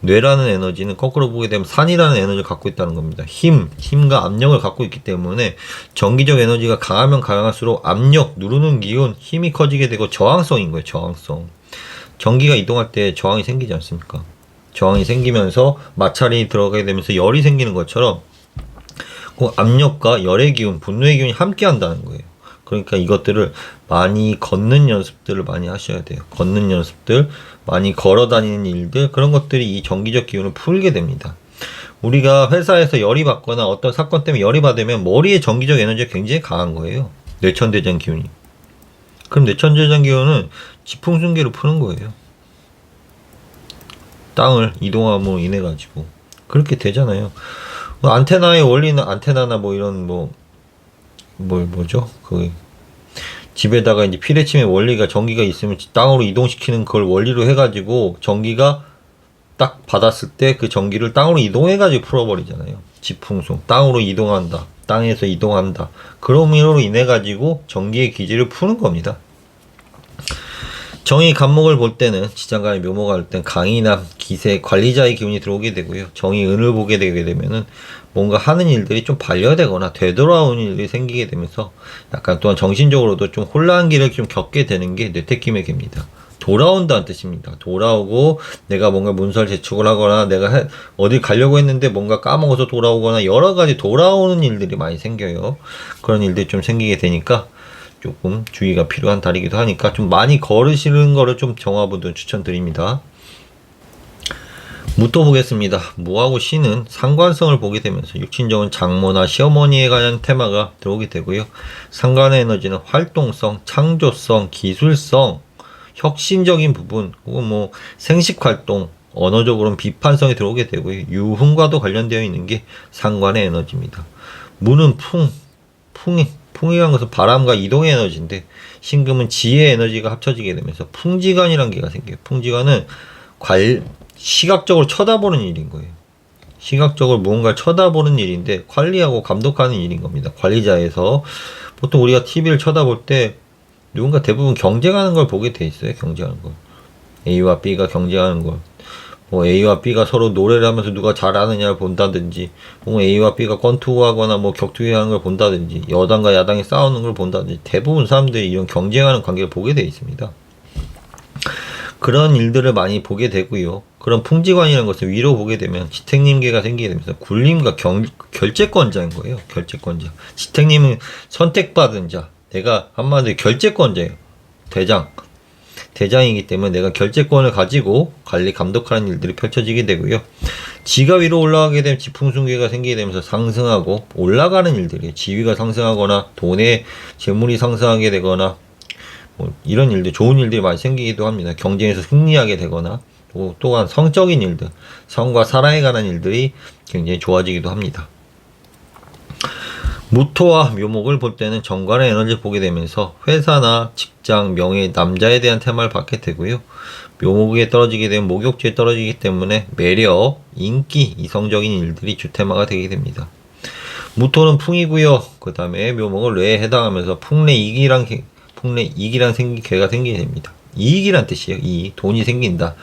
뇌라는 에너지는 거꾸로 보게 되면 산이라는 에너지를 갖고 있다는 겁니다. 힘과 압력을 갖고 있기 때문에 전기적 에너지가 강하면 강할수록 압력, 누르는 기운, 힘이 커지게 되고 저항성인 거예요. 저항성. 전기가 이동할 때 저항이 생기지 않습니까? 저항이 생기면서 마찰이 들어가게 되면서 열이 생기는 것처럼 그 압력과 열의 기운, 분노의 기운이 함께 한다는 거예요. 그러니까 이것들을 많이 걷는 연습들을 많이 하셔야 돼요. 걷는 연습들, 많이 걸어 다니는 일들, 그런 것들이 이 전기적 기운을 풀게 됩니다. 우리가 회사에서 열이 받거나 어떤 사건 때문에 열이 받으면 머리의 전기적 에너지가 굉장히 강한 거예요. 뇌천대장 기운이. 그럼 뇌천대장 기운은 지풍순계로 푸는 거예요. 땅을 이동함으로 인해 가지고 그렇게 되잖아요. 안테나의 원리는 안테나나 뭐 이런 뭐죠? 그 집에다가 이제 피레침의 원리가 전기가 있으면 땅으로 이동시키는 걸 원리로 해가지고 전기가 딱 받았을 때 그 전기를 땅으로 이동해가지고 풀어버리잖아요. 지풍송 땅으로 이동한다. 땅에서 이동한다. 그런 의미로 인해 가지고 전기의 기질을 푸는 겁니다. 정의 간목을 볼 때는 지장간의 묘모가 할 땐 강인함, 기세, 관리자의 기운이 들어오게 되고요. 정의 은을 보게 되게 되면은 뭔가 하는 일들이 좀 반려되거나 되돌아오는 일들이 생기게 되면서 약간 또한 정신적으로도 좀 혼란기를 좀 겪게 되는 게 뇌택김의 개입니다. 돌아온다는 뜻입니다. 돌아오고 내가 뭔가 문서를 제출을 하거나 내가 어디 가려고 했는데 뭔가 까먹어서 돌아오거나 여러 가지 돌아오는 일들이 많이 생겨요. 그런 일들이 좀 생기게 되니까 조금 주의가 필요한 달이기도 하니까 좀 많이 걸으시는 거를 좀 정화분들 추천드립니다. 무토 보겠습니다. 무하고 신은 상관성을 보게 되면서 육친적인 장모나 시어머니에 관한 테마가 들어오게 되고요. 상관의 에너지는 활동성, 창조성, 기술성, 혁신적인 부분 혹은 뭐 생식활동, 언어적으로는 비판성이 들어오게 되고요. 유흥과도 관련되어 있는 게 상관의 에너지입니다. 무는 풍이란 것은 바람과 이동의 에너지인데 신금은 지혜의 에너지가 합쳐지게 되면서 풍지관이라는 게가 생겨요. 풍지관은 시각적으로 쳐다보는 일인 거예요. 시각적으로 무언가를 쳐다보는 일인데 관리하고 감독하는 일인 겁니다. 관리자에서 보통 우리가 TV를 쳐다볼 때 누군가 대부분 경쟁하는 걸 보게 돼 있어요. 경쟁하는 걸. A와 B가 경쟁하는 걸. 뭐 A와 B가 서로 노래를 하면서 누가 잘하느냐를 본다든지, 뭐 A와 B가 권투하거나 뭐 격투기하는 걸 본다든지, 여당과 야당이 싸우는 걸 본다든지, 대부분 사람들이 이런 경쟁하는 관계를 보게 돼 있습니다. 그런 일들을 많이 보게 되고요. 그런 풍지관이라는 것을 위로 보게 되면 지택님계가 생기게 되면서 굴림과 결재권자인 거예요. 결재권자. 지택님은 선택받은 자. 내가 한마디로 결재권자예요. 대장이기 때문에 내가 결재권을 가지고 관리 감독하는 일들이 펼쳐지게 되고요. 지가 위로 올라가게 되면 지풍순계가 생기게 되면서 상승하고 올라가는 일들이 지위가 상승하거나 돈의 재물이 상승하게 되거나 뭐 이런 일들, 좋은 일들이 많이 생기기도 합니다. 경쟁에서 승리하게 되거나 또한 성적인 일들, 성과 사랑에 관한 일들이 굉장히 좋아지기도 합니다. 무토와 묘목을 볼 때는 정관의 에너지를 보게 되면서 회사나 직장, 명예, 남자에 대한 테마를 받게 되고요. 묘목에 떨어지게 되면 목욕지에 떨어지기 때문에 매력, 인기, 이성적인 일들이 주테마가 되게 됩니다. 무토는 풍이고요. 그 다음에 묘목은 뇌에 해당하면서 풍래이기란 개가 생기게 됩니다. 이익이란 뜻이에요. 이익, 돈이 생긴다.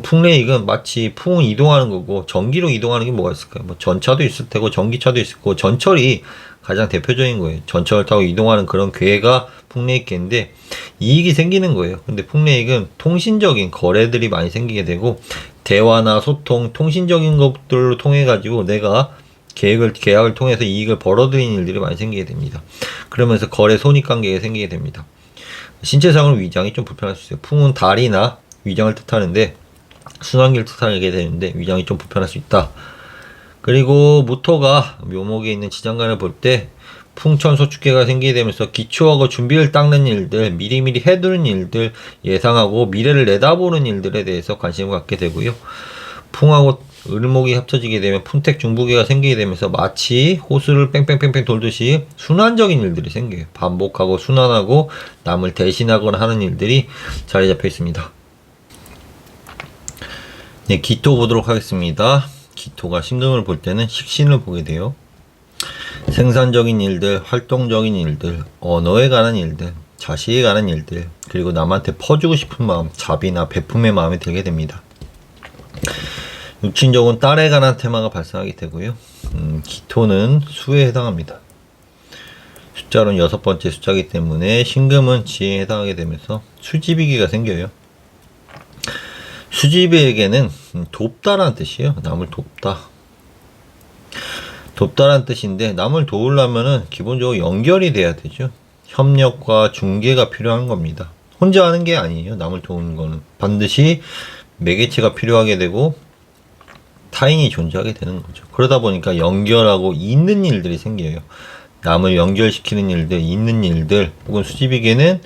풍래이익은 마치 풍은 이동하는 거고 전기로 이동하는 게 뭐가 있을까요? 뭐 전차도 있을 테고 전기차도 있을 거고 전철이 가장 대표적인 거예요. 전철을 타고 이동하는 그런 괴가 풍래이익인데 이익이 생기는 거예요. 근데 풍래이익은 통신적인 거래들이 많이 생기게 되고 대화나 소통, 통신적인 것들로 통해 가지고 내가 계약을 통해서 이익을 벌어들이는 일들이 많이 생기게 됩니다. 그러면서 거래 손익관계가 생기게 됩니다. 신체상으로 위장이 좀 불편할 수 있어요. 풍은 달이나 위장을 뜻하는데 순환기를 뜻하게 되는데 위장이 좀 불편할 수 있다. 그리고 무토가 묘목에 있는 지장간을 볼 때 풍천소축계가 생기게 되면서 기초하고 준비를 닦는 일들, 미리미리 해두는 일들, 예상하고 미래를 내다보는 일들에 대해서 관심을 갖게 되고요. 풍하고 을목이 합쳐지게 되면 풍택중부계가 생기게 되면서 마치 호수를 뺑뺑뺑뺑 돌듯이 순환적인 일들이 생겨요. 반복하고 순환하고 남을 대신하거나 하는 일들이 자리 잡혀 있습니다. 네, 기토 보도록 하겠습니다. 기토가 신금을 볼 때는 식신을 보게 돼요. 생산적인 일들, 활동적인 일들, 언어에 관한 일들, 자식에 관한 일들, 그리고 남한테 퍼주고 싶은 마음, 자비나 베품의 마음이 들게 됩니다. 육친적은 딸에 관한 테마가 발생하게 되고요. 기토는 수에 해당합니다. 숫자로는 6번째 숫자이기 때문에 신금은 지혜에 해당하게 되면서 수지비기가 생겨요. 수지비에게는 돕다라는 뜻이에요. 남을 돕다. 돕다라는 뜻인데 남을 도우려면은 기본적으로 연결이 돼야 되죠. 협력과 중개가 필요한 겁니다. 혼자 하는 게 아니에요. 남을 도우는 거는 반드시 매개체가 필요하게 되고 타인이 존재하게 되는 거죠. 그러다 보니까 연결하고 있는 일들이 생겨요. 남을 연결시키는 일들, 있는 일들, 혹은 수집에게는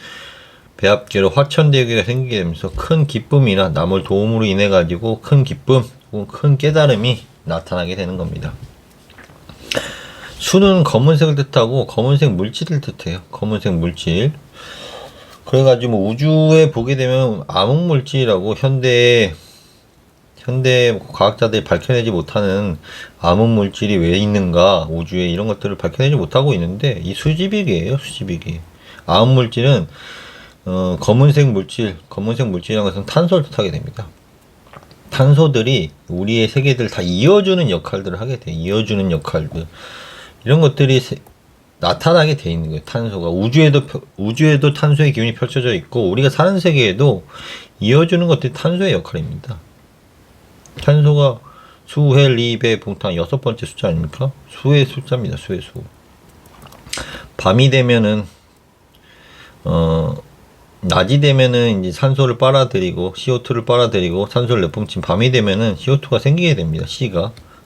배합계로 화천대유계가 생기게 되면서 큰 기쁨이나 남을 도움으로 인해 가지고 큰 기쁨 혹은 큰 깨달음이 나타나게 되는 겁니다. 수는 검은색을 뜻하고 검은색 물질을 뜻해요. 검은색 물질. 그래가지고 뭐 우주에 보게 되면 암흑물질이라고 현대 과학자들이 밝혀내지 못하는 암흑물질이 왜 있는가, 우주에 이런 것들을 밝혀내지 못하고 있는데, 이 수집이기예요, 수집이기. 암흑물질은 검은색 물질이라는 것은 탄소를 뜻하게 됩니다. 탄소들이 우리의 세계들을 다 이어주는 역할들을 하게 돼요. 이어주는 역할들. 이런 것들이 나타나게 돼 있는 거예요. 탄소가. 우주에도 탄소의 기운이 펼쳐져 있고, 우리가 사는 세계에도 이어주는 것들이 탄소의 역할입니다. 탄소가 수, 헬, 리, 배, 봉탄 6번째 숫자 아닙니까? 수의 숫자입니다. 수의 수. 밤이 되면은 낮이 되면은 이제 산소를 빨아들이고 CO2를 빨아들이고 산소를 내뿜친 밤이 되면은 CO2가 생기게 됩니다.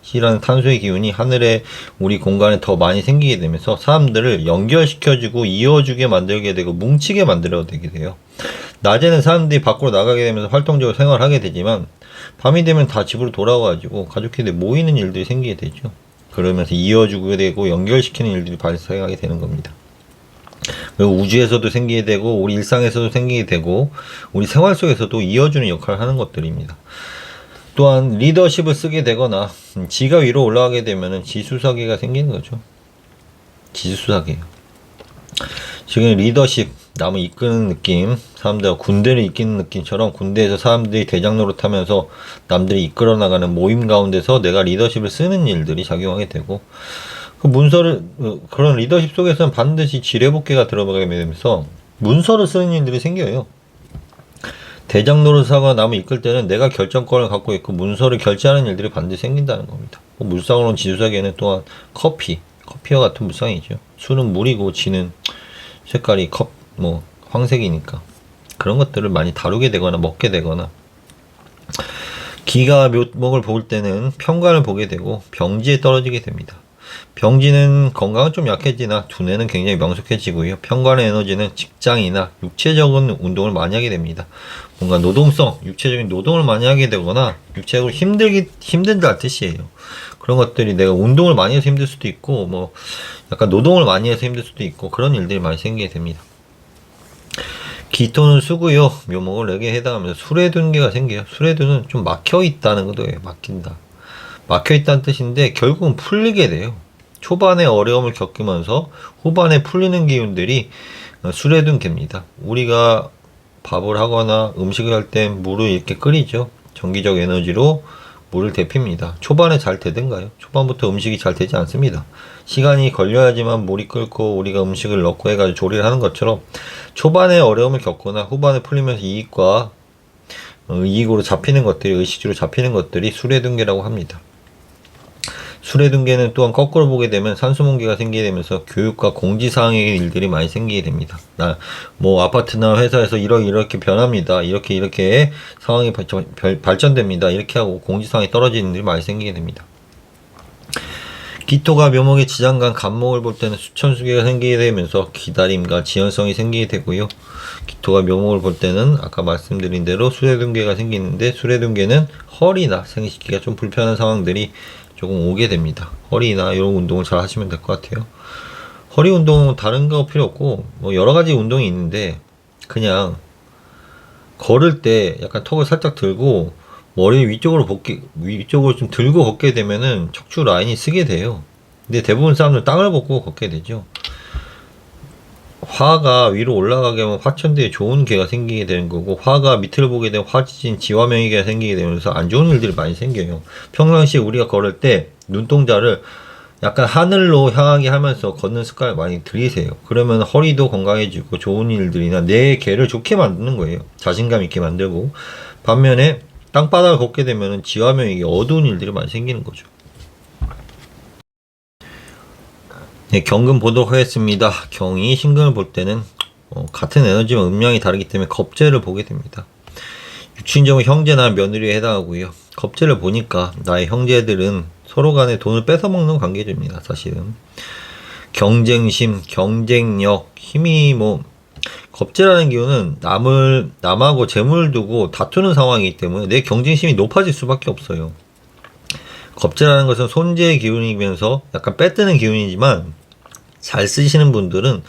C라는 탄소의 기운이 하늘에 우리 공간에 더 많이 생기게 되면서 사람들을 연결시켜주고 이어주게 만들게 되고 뭉치게 만들어되게 돼요. 낮에는 사람들이 밖으로 나가게 되면서 활동적으로 생활을 하게 되지만 밤이 되면 다 집으로 돌아와가지고 가족끼리 모이는 일들이 생기게 되죠. 그러면서 이어주게 되고 연결시키는 일들이 발생하게 되는 겁니다. 그리고 우주에서도 생기게 되고 우리 일상에서도 생기게 되고 우리 생활 속에서도 이어주는 역할을 하는 것들입니다. 또한 리더십을 쓰게 되거나 지가 위로 올라가게 되면은 지수사계가 생기는 거죠. 지수사계요. 지금 리더십, 남을 이끄는 느낌, 사람들 군대를 이끄는 느낌처럼 군대에서 사람들이 대장 노릇하면서 남들이 이끌어 나가는 모임 가운데서 내가 리더십을 쓰는 일들이 작용하게 되고, 그 문서를 그런 리더십 속에서는 반드시 지뢰복귀가 들어가게 되면서 문서를 쓰는 일들이 생겨요. 대장 노릇하거나 남을 이끌 때는 내가 결정권을 갖고 있고 문서를 결제하는 일들이 반드시 생긴다는 겁니다. 물상으로는 지수사계는 또한 커피와 같은 물상이죠. 수는 물이고 지는 색깔이 황색이니까 그런 것들을 많이 다루게 되거나 먹게 되거나, 기가 묘목을 볼 때는 편관을 보게 되고 병지에 떨어지게 됩니다. 병지는 건강은 좀 약해지나 두뇌는 굉장히 명석해지고요. 편관의 에너지는 직장이나 육체적인 운동을 많이 하게 됩니다. 뭔가 육체적인 노동을 많이 하게 되거나 육체적으로 힘들다는 뜻이에요. 그런 것들이 내가 운동을 많이 해서 힘들 수도 있고 약간 노동을 많이 해서 힘들 수도 있고 그런 일들이 많이 생기게 됩니다. 기토는 수고요. 묘목을 4개에 해당하면서 수레둔계가 생겨요. 수레둔은 좀 막혀있다는 거예요. 막혀있다는 뜻인데 결국은 풀리게 돼요. 초반에 어려움을 겪으면서 후반에 풀리는 기운들이 수레둔계입니다. 우리가 밥을 하거나 음식을 할 때 물을 이렇게 끓이죠. 전기적 에너지로 물을 데핍니다. 초반에 잘 되던가요? 초반부터 음식이 잘 되지 않습니다. 시간이 걸려야지만 물이 끓고 우리가 음식을 넣고 해가지고 조리를 하는 것처럼 초반에 어려움을 겪거나 후반에 풀리면서 이익으로 잡히는 것들이, 의식주로 잡히는 것들이 수레둔계라고 합니다. 수레둔계는 또한 거꾸로 보게 되면 산수문계가 생기게 되면서 교육과 공지사항의 일들이 많이 생기게 됩니다. 아파트나 회사에서 이렇게 변합니다. 이렇게 상황이 발전됩니다. 이렇게 하고 공지사항이 떨어지는 일이 많이 생기게 됩니다. 기토가 묘목의 지장간 간목을 볼 때는 수천수계가 생기게 되면서 기다림과 지연성이 생기게 되고요. 기토가 묘목을 볼 때는 아까 말씀드린 대로 수레둔계가 생기는데, 수레둔계는 허리나 생식기가 좀 불편한 상황들이 조금 오게 됩니다. 허리나 이런 운동을 잘 하시면 될 것 같아요. 허리 운동은 다른 거 필요 없고 여러 가지 운동이 있는데, 그냥 걸을 때 약간 턱을 살짝 들고 머리 위쪽으로 좀 들고 걷게 되면은 척추 라인이 쓰게 돼요. 근데 대부분 사람들 땅을 보고 걷게 되죠. 화가 위로 올라가게 하면 화천대에 좋은 개가 생기게 되는 거고, 화가 밑을 보게 되면 화지진, 지화명의계가 생기게 되면서 안 좋은 일들이 많이 생겨요. 평상시에 우리가 걸을 때 눈동자를 약간 하늘로 향하게 하면서 걷는 습관을 많이 들이세요. 그러면 허리도 건강해지고 좋은 일들이나 내 개를 좋게 만드는 거예요. 자신감 있게 만들고. 반면에 땅바닥을 걷게 되면 지화명의계, 어두운 일들이 많이 생기는 거죠. 네, 경금 보도록 하겠습니다. 경이 신금을 볼 때는 같은 에너지만 음량이 다르기 때문에 겁재를 보게 됩니다. 육친정은 형제나 며느리에 해당하고요. 겁재를 보니까 나의 형제들은 서로 간에 돈을 뺏어먹는 관계입니다. 사실은 경쟁심, 경쟁력, 힘이 뭐 겁재라는 기운은 남하고 재물을 두고 다투는 상황이기 때문에 내 경쟁심이 높아질 수밖에 없어요. 겁재라는 것은 손재의 기운이면서 약간 빼뜨는 기운이지만 잘 쓰시는 분들은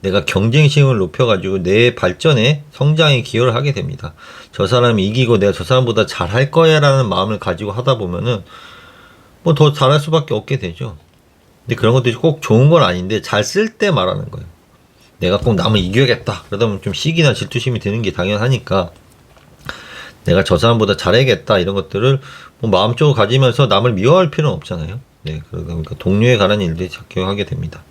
내가 경쟁심을 높여가지고 내 발전에 성장에 기여를 하게 됩니다. 저 사람이 이기고 내가 저 사람보다 잘할 거야 라는 마음을 가지고 하다 보면은 뭐 더 잘할 수밖에 없게 되죠. 근데 그런 것들이 꼭 좋은 건 아닌데 잘 쓸 때 말하는 거예요. 내가 꼭 남을 이겨야겠다 그러다 보면 좀 시기나 질투심이 드는 게 당연하니까 내가 저 사람보다 잘해야겠다 이런 것들을 뭐 마음적으로 가지면서 남을 미워할 필요는 없잖아요. 네, 그러니까 동료에 관한 일들이 작용하게 됩니다.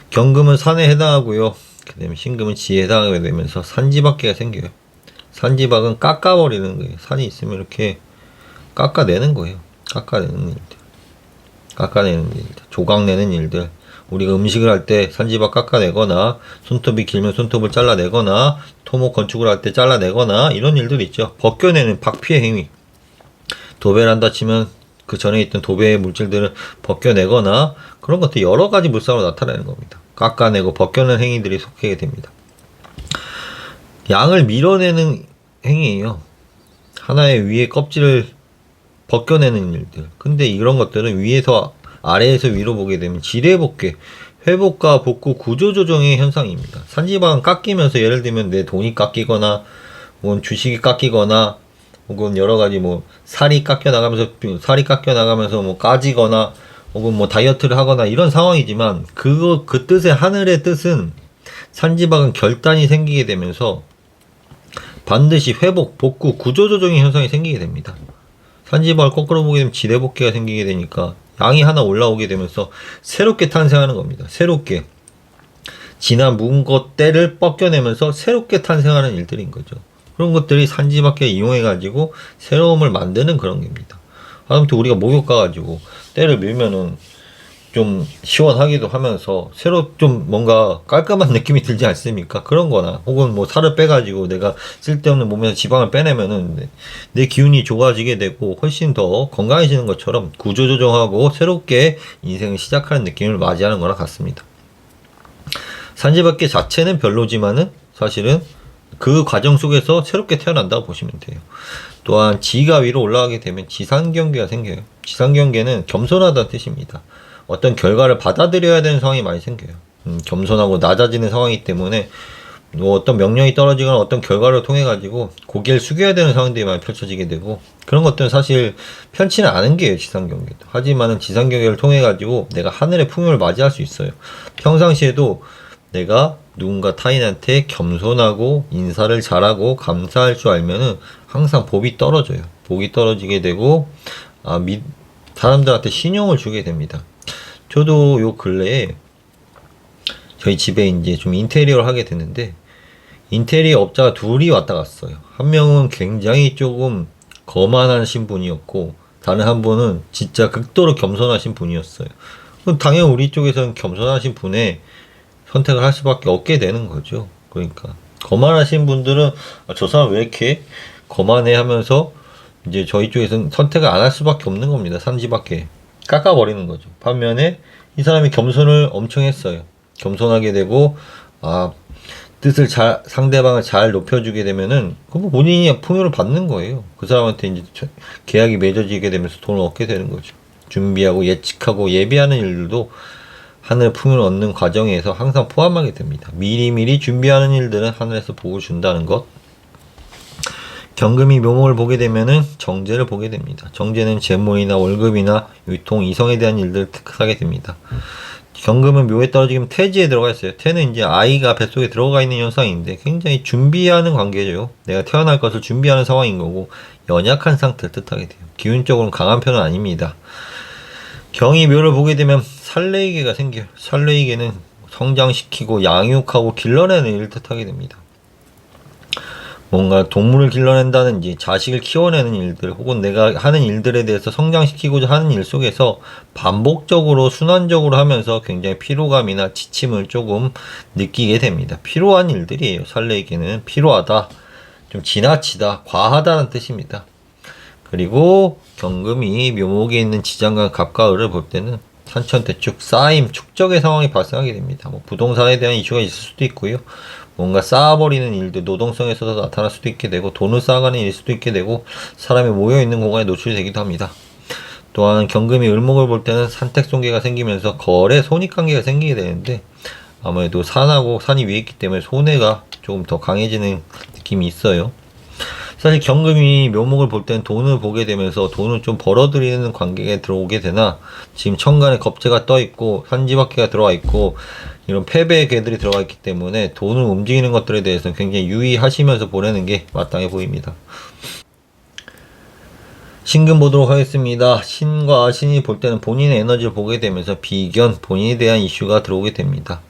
경금은 산에 해당하고요. 그 다음에 신금은 지에 해당하게 되면서 산지박해가 생겨요. 산지박은 깎아버리는 거예요. 산이 있으면 이렇게 깎아내는 거예요. 깎아내는 일들. 조각내는 일들. 우리가 음식을 할 때 산지박 깎아내거나 손톱이 길면 손톱을 잘라내거나 토목 건축을 할 때 잘라내거나 이런 일들이 있죠. 벗겨내는 박피의 행위. 도배를 한다 치면 그 전에 있던 도배의 물질들을 벗겨내거나 그런 것들 여러 가지 물상으로 나타나는 겁니다. 깎아내고 벗겨내는 행위들이 속하게 됩니다. 양을 밀어내는 행위예요. 하나의 위에 껍질을 벗겨내는 일들. 근데 이런 것들은 위에서 아래에서 위로 보게 되면 지뢰복귀, 회복과 복구 구조조정의 현상입니다. 산지방은 깎이면서 예를 들면 내 돈이 깎이거나 혹은 주식이 깎이거나 혹은 여러 가지 뭐 살이 깎여 나가면서 뭐 까지거나 혹은 뭐 다이어트를 하거나 이런 상황이지만 그 뜻의 하늘의 뜻은 산지박은 결단이 생기게 되면서 반드시 회복, 복구, 구조조정의 현상이 생기게 됩니다. 산지박을 거꾸로 보게 되면 지뢰복귀가 생기게 되니까 양이 하나 올라오게 되면서 새롭게 탄생하는 겁니다. 새롭게 지난 묵은 것 때를 벗겨내면서 새롭게 탄생하는 일들인 거죠. 그런 것들이 산지박해 이용해가지고 새로움을 만드는 그런 겁니다. 아무튼 우리가 목욕 가가지고 때를 밀면은 좀 시원하기도 하면서 새로 좀 뭔가 깔끔한 느낌이 들지 않습니까? 그런 거나 혹은 뭐 살을 빼가지고 내가 쓸데없는 몸에서 지방을 빼내면은 내 기운이 좋아지게 되고 훨씬 더 건강해지는 것처럼 구조조정하고 새롭게 인생을 시작하는 느낌을 맞이하는 거랑 같습니다. 산지박해 자체는 별로지만은 사실은 그 과정 속에서 새롭게 태어난다고 보시면 돼요. 또한 지가 위로 올라가게 되면 지상경계가 생겨요. 지상경계는 겸손하다는 뜻입니다. 어떤 결과를 받아들여야 되는 상황이 많이 생겨요. 겸손하고 낮아지는 상황이기 때문에 뭐 어떤 명령이 떨어지거나 어떤 결과를 통해 가지고 고개를 숙여야 되는 상황들이 많이 펼쳐지게 되고 그런 것들은 사실 편치는 않은 게요. 지상경계도. 하지만은 지상경계를 통해 가지고 내가 하늘의 풍요를 맞이할 수 있어요. 평상시에도 내가 누군가 타인한테 겸손하고 인사를 잘하고 감사할 줄 알면은 항상 복이 떨어져요. 복이 떨어지게 되고 사람들한테 신용을 주게 됩니다. 저도 요 근래에 저희 집에 이제 좀 인테리어를 하게 됐는데 인테리어 업자가 둘이 왔다 갔어요. 한 명은 굉장히 조금 거만하신 분이었고 다른 한 분은 진짜 극도로 겸손하신 분이었어요. 당연히 우리 쪽에서는 겸손하신 분의 선택을 할 수밖에 없게 되는 거죠. 그러니까 거만하신 분들은 저 사람 왜 이렇게 거만해 하면서 이제 저희 쪽에서는 선택을 안 할 수밖에 없는 겁니다. 산지밖에 깎아버리는 거죠. 반면에 이 사람이 겸손을 엄청 했어요. 겸손하게 되고 뜻을 상대방을 잘 높여주게 되면은 뭐 본인이 풍요를 받는 거예요. 그 사람한테 이제 계약이 맺어지게 되면서 돈을 얻게 되는 거죠. 준비하고 예측하고 예비하는 일들도 하늘 풍요를 얻는 과정에서 항상 포함하게 됩니다. 미리미리 준비하는 일들은 하늘에서 복을 준다는 것. 경금이 묘목을 보게 되면은 정제를 보게 됩니다. 정제는 재물이나 월급이나 유통, 이성에 대한 일들을 택하게 됩니다. 경금은 묘에 떨어지면 태지에 들어가 있어요. 태는 이제 아이가 뱃속에 들어가 있는 현상인데 굉장히 준비하는 관계죠. 내가 태어날 것을 준비하는 상황인 거고 연약한 상태를 뜻하게 돼요. 기운적으로는 강한 편은 아닙니다. 경이 묘를 보게 되면 살레이계가 생겨요. 살레이계는 성장시키고 양육하고 길러내는 일을 뜻하게 됩니다. 뭔가 동물을 길러낸다든지 자식을 키워내는 일들 혹은 내가 하는 일들에 대해서 성장시키고자 하는 일 속에서 반복적으로 순환적으로 하면서 굉장히 피로감이나 지침을 조금 느끼게 됩니다. 피로한 일들이에요. 살레에게는 피로하다. 좀 지나치다, 과하다는 뜻입니다. 그리고 경금이 묘목에 있는 지장간 갑과 을을 볼 때는 산천대축, 쌓임, 축적의 상황이 발생하게 됩니다. 뭐 부동산에 대한 이슈가 있을 수도 있고요. 뭔가 쌓아버리는 일들, 노동성에서도 나타날 수도 있게 되고, 돈을 쌓아가는 일일 수도 있게 되고, 사람이 모여있는 공간에 노출이 되기도 합니다. 또한 경금이 을목을 볼 때는 산택손괴가 생기면서 거래 손익관계가 생기게 되는데, 아무래도 산하고 산이 위에 있기 때문에 손해가 조금 더 강해지는 느낌이 있어요. 사실 경금이 묘목을 볼 때는 돈을 보게 되면서 돈을 좀 벌어들이는 관계에 들어오게 되나, 지금 천간에 겁재가 떠 있고 산지박해가 들어와 있고 이런 패배의 개들이 들어가 있기 때문에 돈을 움직이는 것들에 대해서는 굉장히 유의하시면서 보내는 게 마땅해 보입니다. 신금 보도록 하겠습니다. 신과 신이 볼 때는 본인의 에너지를 보게 되면서 비견, 본인에 대한 이슈가 들어오게 됩니다.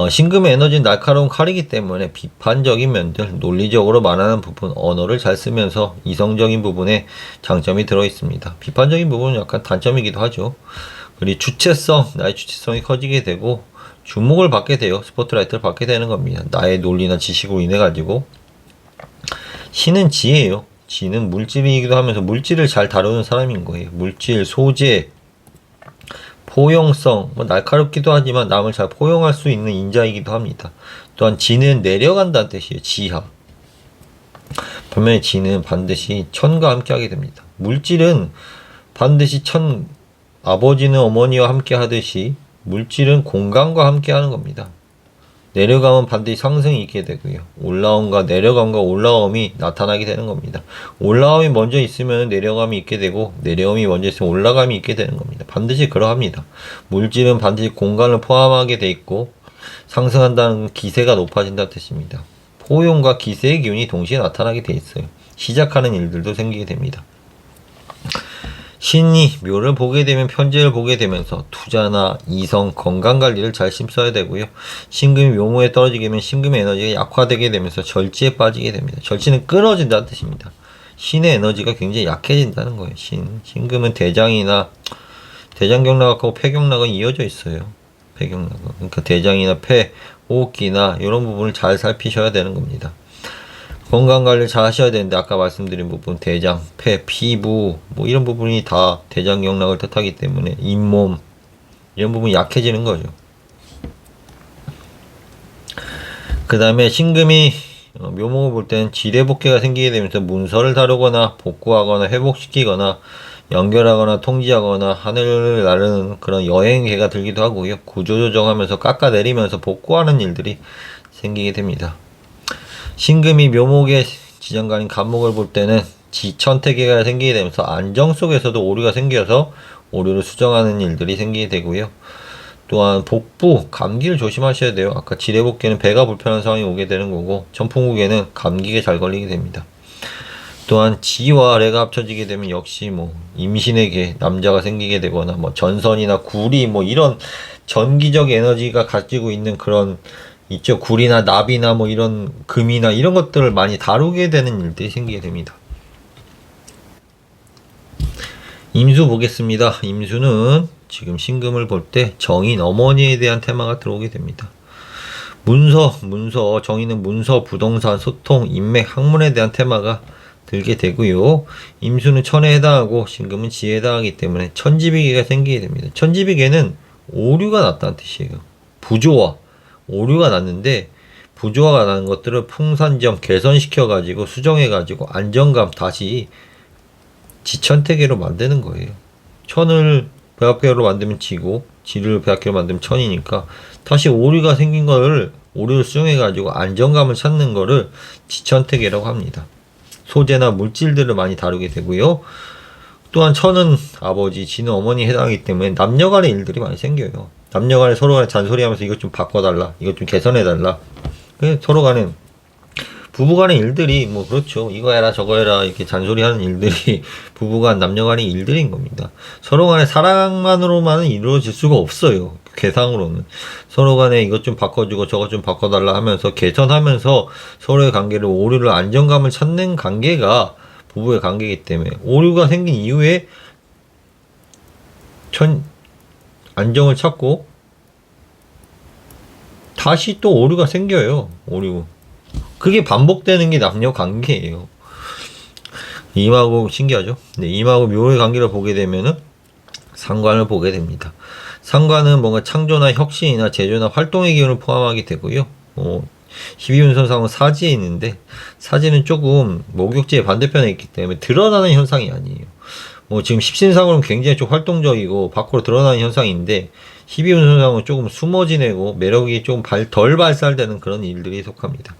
신금의 에너지는 날카로운 칼이기 때문에 비판적인 면들, 논리적으로 말하는 부분, 언어를 잘 쓰면서 이성적인 부분에 장점이 들어 있습니다. 비판적인 부분은 약간 단점이기도 하죠. 그리고 주체성, 나의 주체성이 커지게 되고 주목을 받게 돼요. 스포트라이트를 받게 되는 겁니다. 나의 논리나 지식으로 인해 가지고. 신은 지혜예요. 지는 물질이기도 하면서 물질을 잘 다루는 사람인 거예요. 물질, 소재, 포용성, 뭐 날카롭기도 하지만 남을 잘 포용할 수 있는 인자이기도 합니다. 또한 지는 내려간다는 뜻이에요. 지하. 반면에 지는 반드시 천과 함께 하게 됩니다. 물질은 반드시 아버지는 어머니와 함께 하듯이 물질은 공간과 함께 하는 겁니다. 내려가면 반드시 상승이 있게 되고요. 올라옴과 내려감과 올라옴이 나타나게 되는 겁니다. 올라옴이 먼저 있으면 내려감이 있게 되고, 내려옴이 먼저 있으면 올라감이 있게 되는 겁니다. 반드시 그러합니다. 물질은 반드시 공간을 포함하게 돼 있고, 상승한다는 기세가 높아진다는 뜻입니다. 포용과 기세의 기운이 동시에 나타나게 돼 있어요. 시작하는 일들도 생기게 됩니다. 신이 묘를 보게 되면 편재를 보게 되면서 투자나 이성, 건강관리를 잘 힘써야 되고요. 신금이 묘모에 떨어지게 되면 신금의 에너지가 약화되게 되면서 절지에 빠지게 됩니다. 절지는 끊어진다는 뜻입니다. 신의 에너지가 굉장히 약해진다는 거예요. 신금은 대장경락하고 폐경락은 이어져 있어요. 폐경락은. 그러니까 대장이나 폐, 호흡기나 이런 부분을 잘 살피셔야 되는 겁니다. 건강관리를 잘 하셔야 되는데, 아까 말씀드린 부분, 대장, 폐, 피부 뭐 이런 부분이 다 대장경락을 뜻하기 때문에 잇몸 이런 부분이 약해지는 거죠. 그 다음에 신금이 묘목을 볼 때는 지뢰복귀가 생기게 되면서 문서를 다루거나 복구하거나 회복시키거나 연결하거나 통지하거나 하늘을 나르는 그런 여행계가 들기도 하고요. 구조조정하면서 깎아내리면서 복구하는 일들이 생기게 됩니다. 신금이 묘목의 지정간인 간목을 볼 때는 지천태계가 생기게 되면서 안정 속에서도 오류가 생겨서 오류를 수정하는 일들이 생기게 되고요. 또한 복부, 감기를 조심하셔야 돼요. 아까 지뢰복귀는 배가 불편한 상황이 오게 되는 거고, 천풍국에는 감기에 잘 걸리게 됩니다. 또한 지와 레가 합쳐지게 되면 역시 뭐 임신에게 남자가 생기게 되거나 뭐 전선이나 구리 뭐 이런 전기적 에너지가 가지고 있는 그런 있죠. 구리나 납이나 뭐 이런 금이나 이런 것들을 많이 다루게 되는 일들이 생기게 됩니다. 임수 보겠습니다. 임수는 지금 신금을 볼 때 정인 어머니에 대한 테마가 들어오게 됩니다. 문서, 정인은 문서, 부동산, 소통, 인맥, 학문에 대한 테마가 들게 되고요. 임수는 천에 해당하고 신금은 지에 해당하기 때문에 천지비계가 생기게 됩니다. 천지비계는 오류가 났다는 뜻이에요. 부조화, 오류가 났는데 부조화가 나는 것들을 풍산점 개선시켜 가지고 수정해 가지고 안정감 다시 지천태계로 만드는 거예요. 천을 백악계로 만들면 지고, 지를 백악계로 만들면 천이니까 다시 오류가 생긴 거를 오류를 수정해 가지고 안정감을 찾는 거를 지천태계라고 합니다. 소재나 물질들을 많이 다루게 되고요. 또한 천은 아버지, 지는 어머니에 해당하기 때문에 남녀간의 일들이 많이 생겨요. 남녀간에 서로 간에 잔소리하면서 이것 좀 바꿔달라, 이것 좀 개선해달라. 서로 간에 부부간의 일들이 뭐 그렇죠. 이거 해라 저거 해라 이렇게 잔소리하는 일들이 부부간 남녀간의 일들인 겁니다. 서로 간에 사랑만으로만은 이루어질 수가 없어요. 괴상으로는 서로 간에 이것 좀 바꿔주고 저것 좀 바꿔달라 하면서 개선하면서 서로의 관계를 오류를 안정감을 찾는 관계가 부부의 관계이기 때문에 오류가 생긴 이후에 안정을 찾고 다시 또 오류가 생겨요. 오류. 그게 반복되는 게 남녀 관계예요. 임하고 신기하죠? 네, 임하고 묘의 관계를 보게 되면은 상관을 보게 됩니다. 상관은 뭔가 창조나 혁신이나 제조나 활동의 기운을 포함하게 되고요. 12운선상은 사지에 있는데 사지는 조금 목욕지의 반대편에 있기 때문에 드러나는 현상이 아니에요. 지금 십신상으로는 굉장히 좀 활동적이고 밖으로 드러나는 현상인데 12운선상은 조금 숨어 지내고 매력이 좀 덜 발산되는 그런 일들이 속합니다.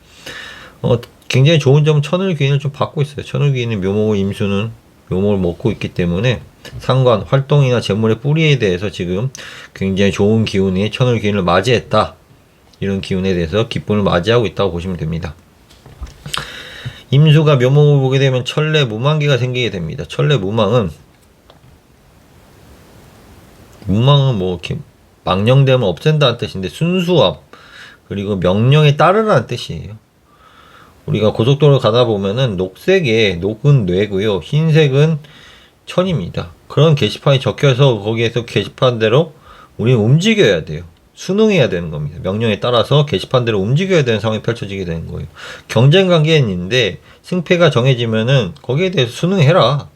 굉장히 좋은 점은 천을귀인을 좀 받고 있어요. 천을귀인은 묘목을 임수는 묘목을 먹고 있기 때문에 상관, 활동이나 재물의 뿌리에 대해서 지금 굉장히 좋은 기운이 천을귀인을 맞이했다. 이런 기운에 대해서 기쁨을 맞이하고 있다고 보시면 됩니다. 임수가 묘목을 보게 되면 천례 무망기가 생기게 됩니다. 천례 무망은 뭐 이렇게 망령됨을 없앤다는 뜻인데 순수함 그리고 명령에 따르라는 뜻이에요. 우리가 고속도로 가다 보면은 녹은 뇌고요. 흰색은 천입니다. 그런 게시판이 적혀서 거기에서 게시판대로 우리는 움직여야 돼요. 순응해야 되는 겁니다. 명령에 따라서 게시판대로 움직여야 되는 상황이 펼쳐지게 되는 거예요. 경쟁 관계인데 승패가 정해지면은 거기에 대해서 순응해라.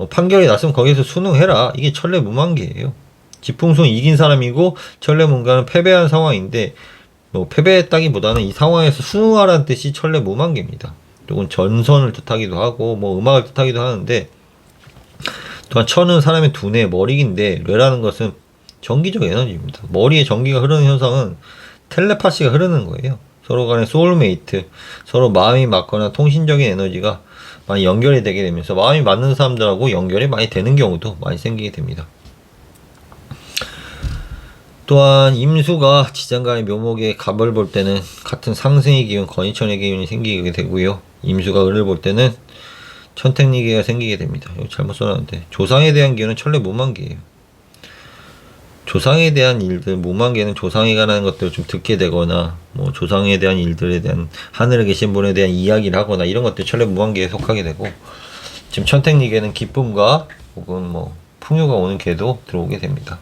판결이 났으면 거기에서 순응해라. 이게 천례무망기예요. 지풍승 이긴 사람이고 천례문가는 패배한 상황인데 패배했다기보다는 이 상황에서 순응하라는 뜻이 천례무망기입니다. 또는 전선을 뜻하기도 하고 음악을 뜻하기도 하는데 또한 천은 사람의 두뇌, 머리인데 뇌라는 것은 전기적 에너지입니다. 머리에 전기가 흐르는 현상은 텔레파시가 흐르는 거예요. 서로 간의 소울메이트, 서로 마음이 맞거나 통신적인 에너지가 많이 연결이 되게 되면서 마음이 맞는 사람들하고 연결이 많이 되는 경우도 많이 생기게 됩니다. 또한 임수가 지장간의 묘목의 갑을 볼 때는 같은 상승의 기운, 건의천의 기운이 생기게 되고요. 임수가 을을 볼 때는 천택리기가 생기게 됩니다. 이거 잘못 써놨는데 조상에 대한 기운은 천례무망기예요. 조상에 대한 일들, 무망계는 조상에 관한 것들을 좀 듣게 되거나 조상에 대한 일들에 대한 하늘에 계신 분에 대한 이야기를 하거나 이런 것들 천례무망계에 속하게 되고 지금 천택리계는 기쁨과 혹은 풍요가 오는 계도 들어오게 됩니다.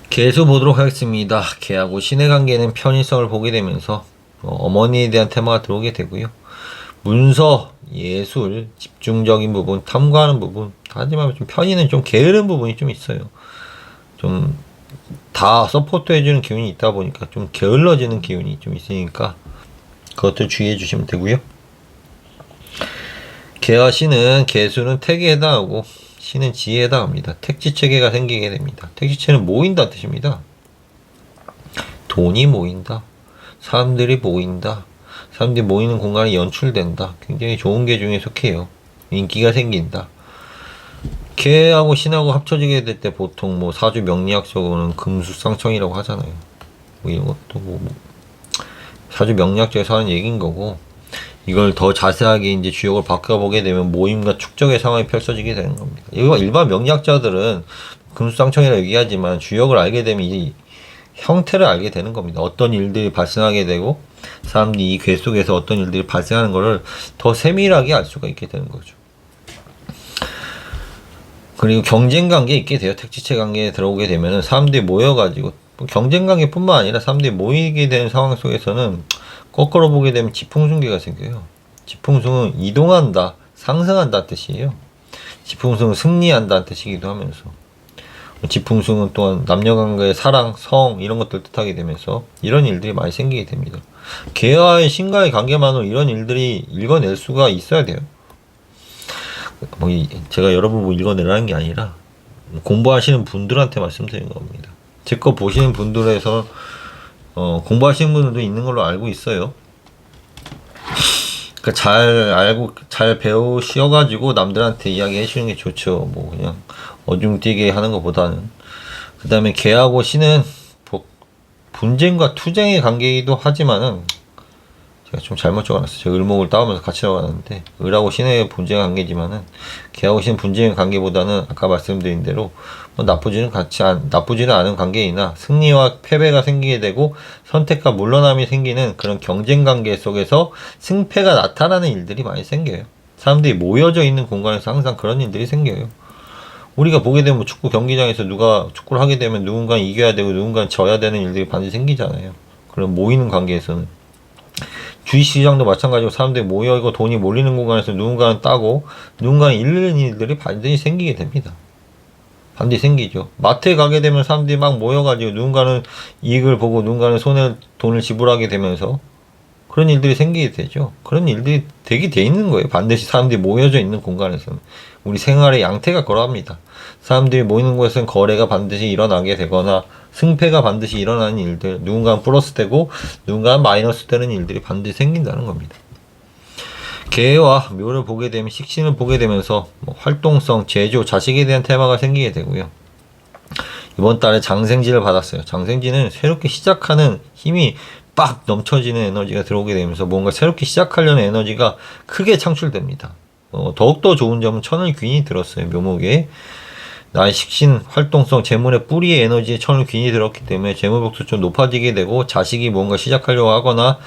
계수 보도록 하겠습니다. 개하고 신의 관계는 편의성을 보게 되면서 어머니에 대한 테마가 들어오게 되고요. 문서, 예술, 집중적인 부분, 탐구하는 부분 하지만 좀 편의는 좀 게으른 부분이 좀 있어요. 좀 다 서포트 해주는 기운이 있다 보니까 좀 게을러지는 기운이 좀 있으니까 그것들 주의해 주시면 되고요. 개와 신은 개수는 택에 해당하고 신은 지혜에 해당합니다. 택지체계가 생기게 됩니다. 택지체는 모인다 뜻입니다. 돈이 모인다. 사람들이 모인다. 사람들이 모이는 공간이 연출된다. 굉장히 좋은 개 중에 속해요. 인기가 생긴다. 개하고 신하고 합쳐지게 될 때 보통 사주 명리학적으로는 금수쌍청이라고 하잖아요. 이런 것도 사주 명리학적에서 하는 얘기인 거고 이걸 더 자세하게 이제 주역을 바꿔보게 되면 모임과 축적의 상황이 펼쳐지게 되는 겁니다. 이거 일반 명리학자들은 금수쌍청이라고 얘기하지만 주역을 알게 되면 이 형태를 알게 되는 겁니다. 어떤 일들이 발생하게 되고 사람들이 이 궤 속에서 어떤 일들이 발생하는 것을 더 세밀하게 알 수가 있게 되는 거죠. 그리고 경쟁 관계에 있게 돼요. 택지체 관계에 들어오게 되면은 사람들이 모여가지고 경쟁 관계뿐만 아니라 사람들이 모이게 되는 상황 속에서는 거꾸로 보게 되면 지풍승계가 생겨요. 지풍승은 이동한다, 상승한다 뜻이에요. 지풍승은 승리한다는 뜻이기도 하면서 지풍승은 또한 남녀관계의 사랑, 성 이런 것들 뜻하게 되면서 이런 일들이 많이 생기게 됩니다. 개와의 신과의 관계만으로 이런 일들이 읽어낼 수가 있어야 돼요. 제가 여러분 읽어내라는 게 아니라 공부하시는 분들한테 말씀드리는 겁니다. 제 거 보시는 분들에서 공부하시는 분들도 있는 걸로 알고 있어요. 그러니까 잘 알고 잘 배우셔가지고 남들한테 이야기해 주는 게 좋죠. 그냥 어중뛰게 하는 것보다는. 그 다음에 개하고 신은 분쟁과 투쟁의 관계이기도 하지만은 제가 좀 잘못 적어놨어요. 제가 을목을 따오면서 같이 적어놨는데 을하고 신의 분쟁의 관계지만은 개하고 신 분쟁의 관계보다는 아까 말씀드린 대로 나쁘지는 않은 관계이나 승리와 패배가 생기게 되고 선택과 물러남이 생기는 그런 경쟁 관계 속에서 승패가 나타나는 일들이 많이 생겨요. 사람들이 모여져 있는 공간에서 항상 그런 일들이 생겨요. 우리가 보게 되면 축구 경기장에서 누가 축구를 하게 되면 누군가는 이겨야 되고 누군가는 져야 되는 일들이 반드시 생기잖아요. 그런 모이는 관계에서는. 주식시장도 마찬가지로 사람들이 모여 있고 돈이 몰리는 공간에서 누군가는 따고 누군가는 잃는 일들이 반드시 생기게 됩니다. 반드시 생기죠. 마트에 가게 되면 사람들이 막 모여가지고 누군가는 이익을 보고 누군가는 돈을 지불하게 되면서 그런 일들이 생기게 되죠. 그런 일들이 되게 돼 있는 거예요. 반드시 사람들이 모여져 있는 공간에서는. 우리 생활의 양태가 그러합니다. 사람들이 모이는 곳에서는 거래가 반드시 일어나게 되거나 승패가 반드시 일어나는 일들, 누군가는 플러스 되고 누군가는 마이너스 되는 일들이 반드시 생긴다는 겁니다. 개와 묘를 보게 되면 식신을 보게 되면서 활동성, 제조, 자식에 대한 테마가 생기게 되고요. 이번 달에 장생지를 받았어요. 장생지는 새롭게 시작하는 힘이 빡 넘쳐지는 에너지가 들어오게 되면서 뭔가 새롭게 시작하려는 에너지가 크게 창출됩니다. 더욱더 좋은 점은 천을 귀인이 들었어요. 묘목에. 나의 식신, 활동성, 재물의 뿌리의 에너지에 천을 귀인이 들었기 때문에 재물복도 좀 높아지게 되고 자식이 뭔가 시작하려고 하거나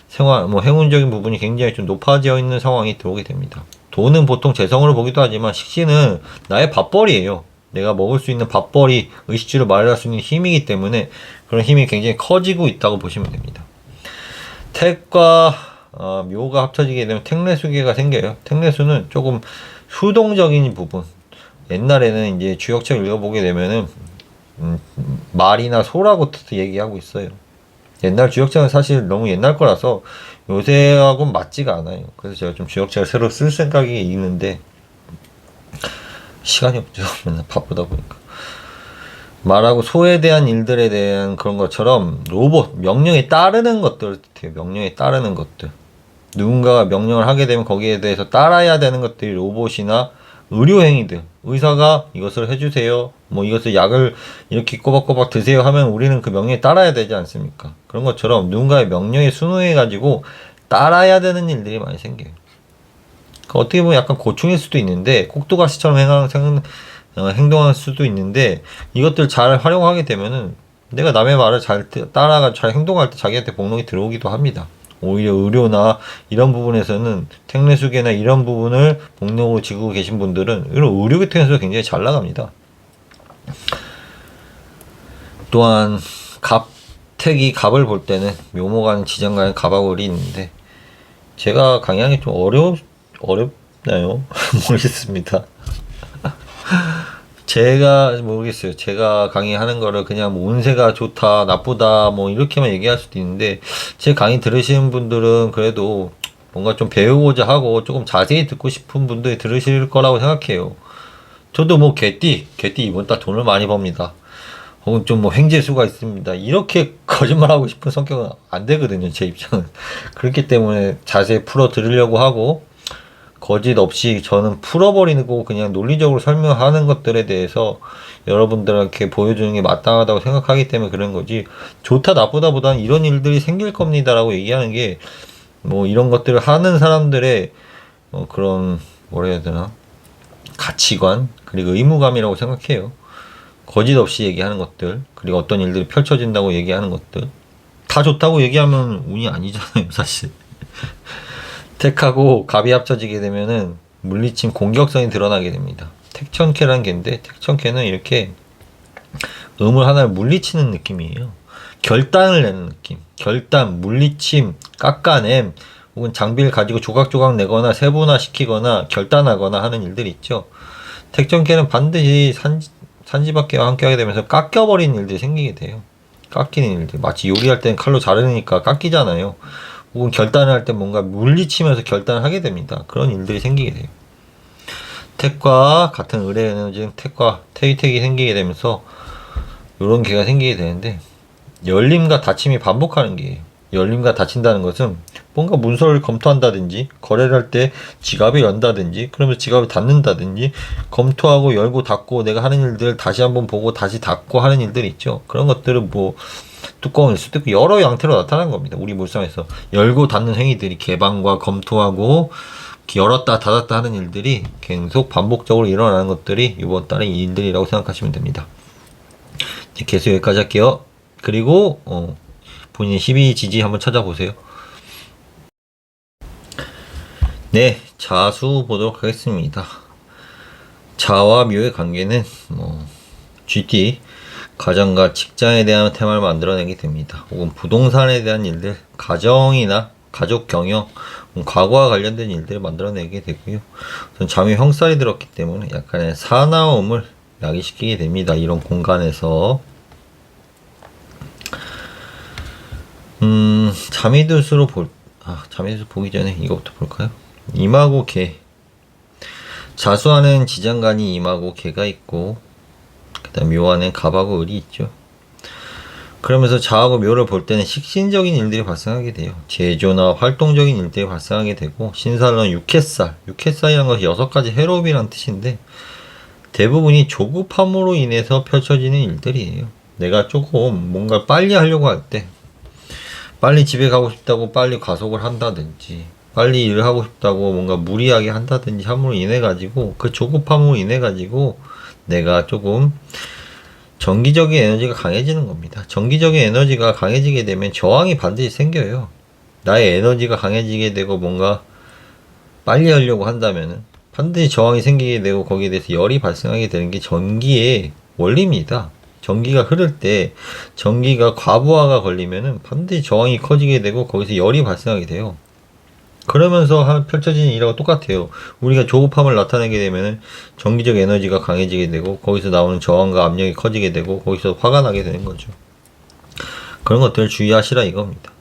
생활, 행운적인 부분이 굉장히 좀 높아져 있는 상황이 들어오게 됩니다. 돈은 보통 재성으로 보기도 하지만 식신은 나의 밥벌이에요. 내가 먹을 수 있는 밥벌이, 의식주를 마련할 수 있는 힘이기 때문에 그런 힘이 굉장히 커지고 있다고 보시면 됩니다. 택과 묘가 합쳐지게 되면 택례수계가 생겨요. 택례수는 조금 수동적인 부분. 옛날에는 이제 주역책 읽어보게 되면은 말이나 소라고 얘기하고 있어요. 옛날 주역책은 사실 너무 옛날 거라서 요새하고는 맞지가 않아요. 그래서 제가 좀 주역책을 새로 쓸 생각이 있는데 시간이 없죠. 맨날 바쁘다 보니까. 말하고 소에 대한 일들에 대한 그런 것처럼 로봇, 명령에 따르는 것들, 명령에 따르는 것들. 누군가가 명령을 하게 되면 거기에 대해서 따라야 되는 것들이 로봇이나 의료행위들. 의사가 이것을 해주세요. 이것을 약을 이렇게 꼬박꼬박 드세요 하면 우리는 그 명령에 따라야 되지 않습니까? 그런 것처럼 누군가의 명령에 순응해가지고 따라야 되는 일들이 많이 생겨요. 어떻게 보면 약간 고충일 수도 있는데, 꼭두가시처럼 행동할 수도 있는데, 이것들 잘 활용하게 되면은 내가 남의 말을 잘 따라가 잘 행동할 때 자기한테 복록이 들어오기도 합니다. 오히려 의료나 이런 부분에서는 택례수계나 이런 부분을 복록으로 지고 계신 분들은 이런 의료 계통에서 굉장히 잘 나갑니다. 또한 택이 갑을 볼 때는 묘목하는 지장간의 갑하골이 있는데 제가 강의하기 좀 어렵나요? 모르겠습니다. 제가 모르겠어요. 제가 강의하는 거를 그냥 운세가 좋다, 나쁘다, 이렇게만 얘기할 수도 있는데, 제 강의 들으시는 분들은 그래도 뭔가 좀 배우고자 하고 조금 자세히 듣고 싶은 분들이 들으실 거라고 생각해요. 저도 개띠 이번 달 돈을 많이 법니다. 혹은 좀 횡재수가 있습니다. 이렇게 거짓말하고 싶은 성격은 안 되거든요, 제 입장은. 그렇기 때문에 자세히 풀어 드리려고 하고, 거짓 없이 저는 풀어버리고 그냥 논리적으로 설명하는 것들에 대해서 여러분들한테 보여주는 게 마땅하다고 생각하기 때문에 그런 거지, 좋다 나쁘다 보다는 이런 일들이 생길 겁니다 라고 얘기하는 게 이런 것들을 하는 사람들의 그런 뭐라 해야 되나, 가치관 그리고 의무감이라고 생각해요. 거짓 없이 얘기하는 것들, 그리고 어떤 일들이 펼쳐진다고 얘기하는 것들 다 좋다고 얘기하면 운이 아니잖아요, 사실. 택하고 갑이 합쳐지게 되면은 물리침 공격성이 드러나게 됩니다. 택천캐라는 개인데, 택천캐는 이렇게 음을 하나를 물리치는 느낌이에요. 결단을 내는 느낌. 결단, 물리침, 깎아냄, 혹은 장비를 가지고 조각조각 내거나 세분화 시키거나 결단하거나 하는 일들이 있죠. 택천캐는 반드시 산지밖에와 함께하게 되면서 깎여버리는 일들이 생기게 돼요. 깎이는 일들. 마치 요리할 때는 칼로 자르니까 깎이잖아요. 혹은 결단을 할 때 뭔가 물리치면서 결단을 하게 됩니다. 그런 일들이 생기게 돼요. 택과 같은 을의 에너지는 택이 생기게 되면서 이런 개가 생기게 되는데, 열림과 닫힘이 반복하는 게예요. 열림과 닫힌다는 것은 뭔가 문서를 검토한다든지 거래를 할 때 지갑을 연다든지 그러면서 지갑을 닫는다든지, 검토하고 열고 닫고 내가 하는 일들을 다시 한번 보고 다시 닫고 하는 일들이 있죠. 그런 것들은 뚜껑일 수도 있고 여러 형태로 나타나는 겁니다. 우리 물상에서 열고 닫는 행위들이 개방과 검토하고 열었다 닫았다 하는 일들이 계속 반복적으로 일어나는 것들이 이번 달의 일들이라고 생각하시면 됩니다. 개수 여기까지 할게요. 그리고 본인의 12지지 한번 찾아보세요. 네, 자수 보도록 하겠습니다. 자와 묘의 관계는 GT 가정과 직장에 대한 테마를 만들어내게 됩니다. 혹은 부동산에 대한 일들, 가정이나 가족 경영, 과거와 관련된 일들을 만들어내게 되고요. 잠이 형살이 들었기 때문에 약간의 사나움을 야기시키게 됩니다. 이런 공간에서. 잠이 들수록 잠이 들수록 보기 전에 이거부터 볼까요? 임하고 개. 자수하는 지장간이 임하고 개가 있고, 그 다음 묘안엔 갑하고 을이 있죠. 그러면서 자하고 묘를 볼 때는 식신적인 일들이 발생하게 돼요. 제조나 활동적인 일들이 발생하게 되고, 신살은 육해살이라는 것이 6가지 해롭이라는 뜻인데, 대부분이 조급함으로 인해서 펼쳐지는 일들이에요. 내가 조금 뭔가 빨리 하려고 할 때, 빨리 집에 가고 싶다고 빨리 과속을 한다든지, 빨리 일을 하고 싶다고 뭔가 무리하게 한다든지 함으로 인해 가지고, 그 조급함으로 인해 가지고 내가 조금 정기적인 에너지가 강해지는 겁니다. 정기적인 에너지가 강해지게 되면 저항이 반드시 생겨요. 나의 에너지가 강해지게 되고 뭔가 빨리 하려고 한다면은 반드시 저항이 생기게 되고 거기에 대해서 열이 발생하게 되는 게 전기의 원리입니다. 전기가 흐를 때 전기가 과부하가 걸리면은 반드시 저항이 커지게 되고 거기서 열이 발생하게 돼요. 그러면서 펼쳐지는 일하고 똑같아요. 우리가 조급함을 나타내게 되면은 전기적 에너지가 강해지게 되고 거기서 나오는 저항과 압력이 커지게 되고 거기서 화가 나게 되는 거죠. 그런 것들을 주의하시라 이겁니다.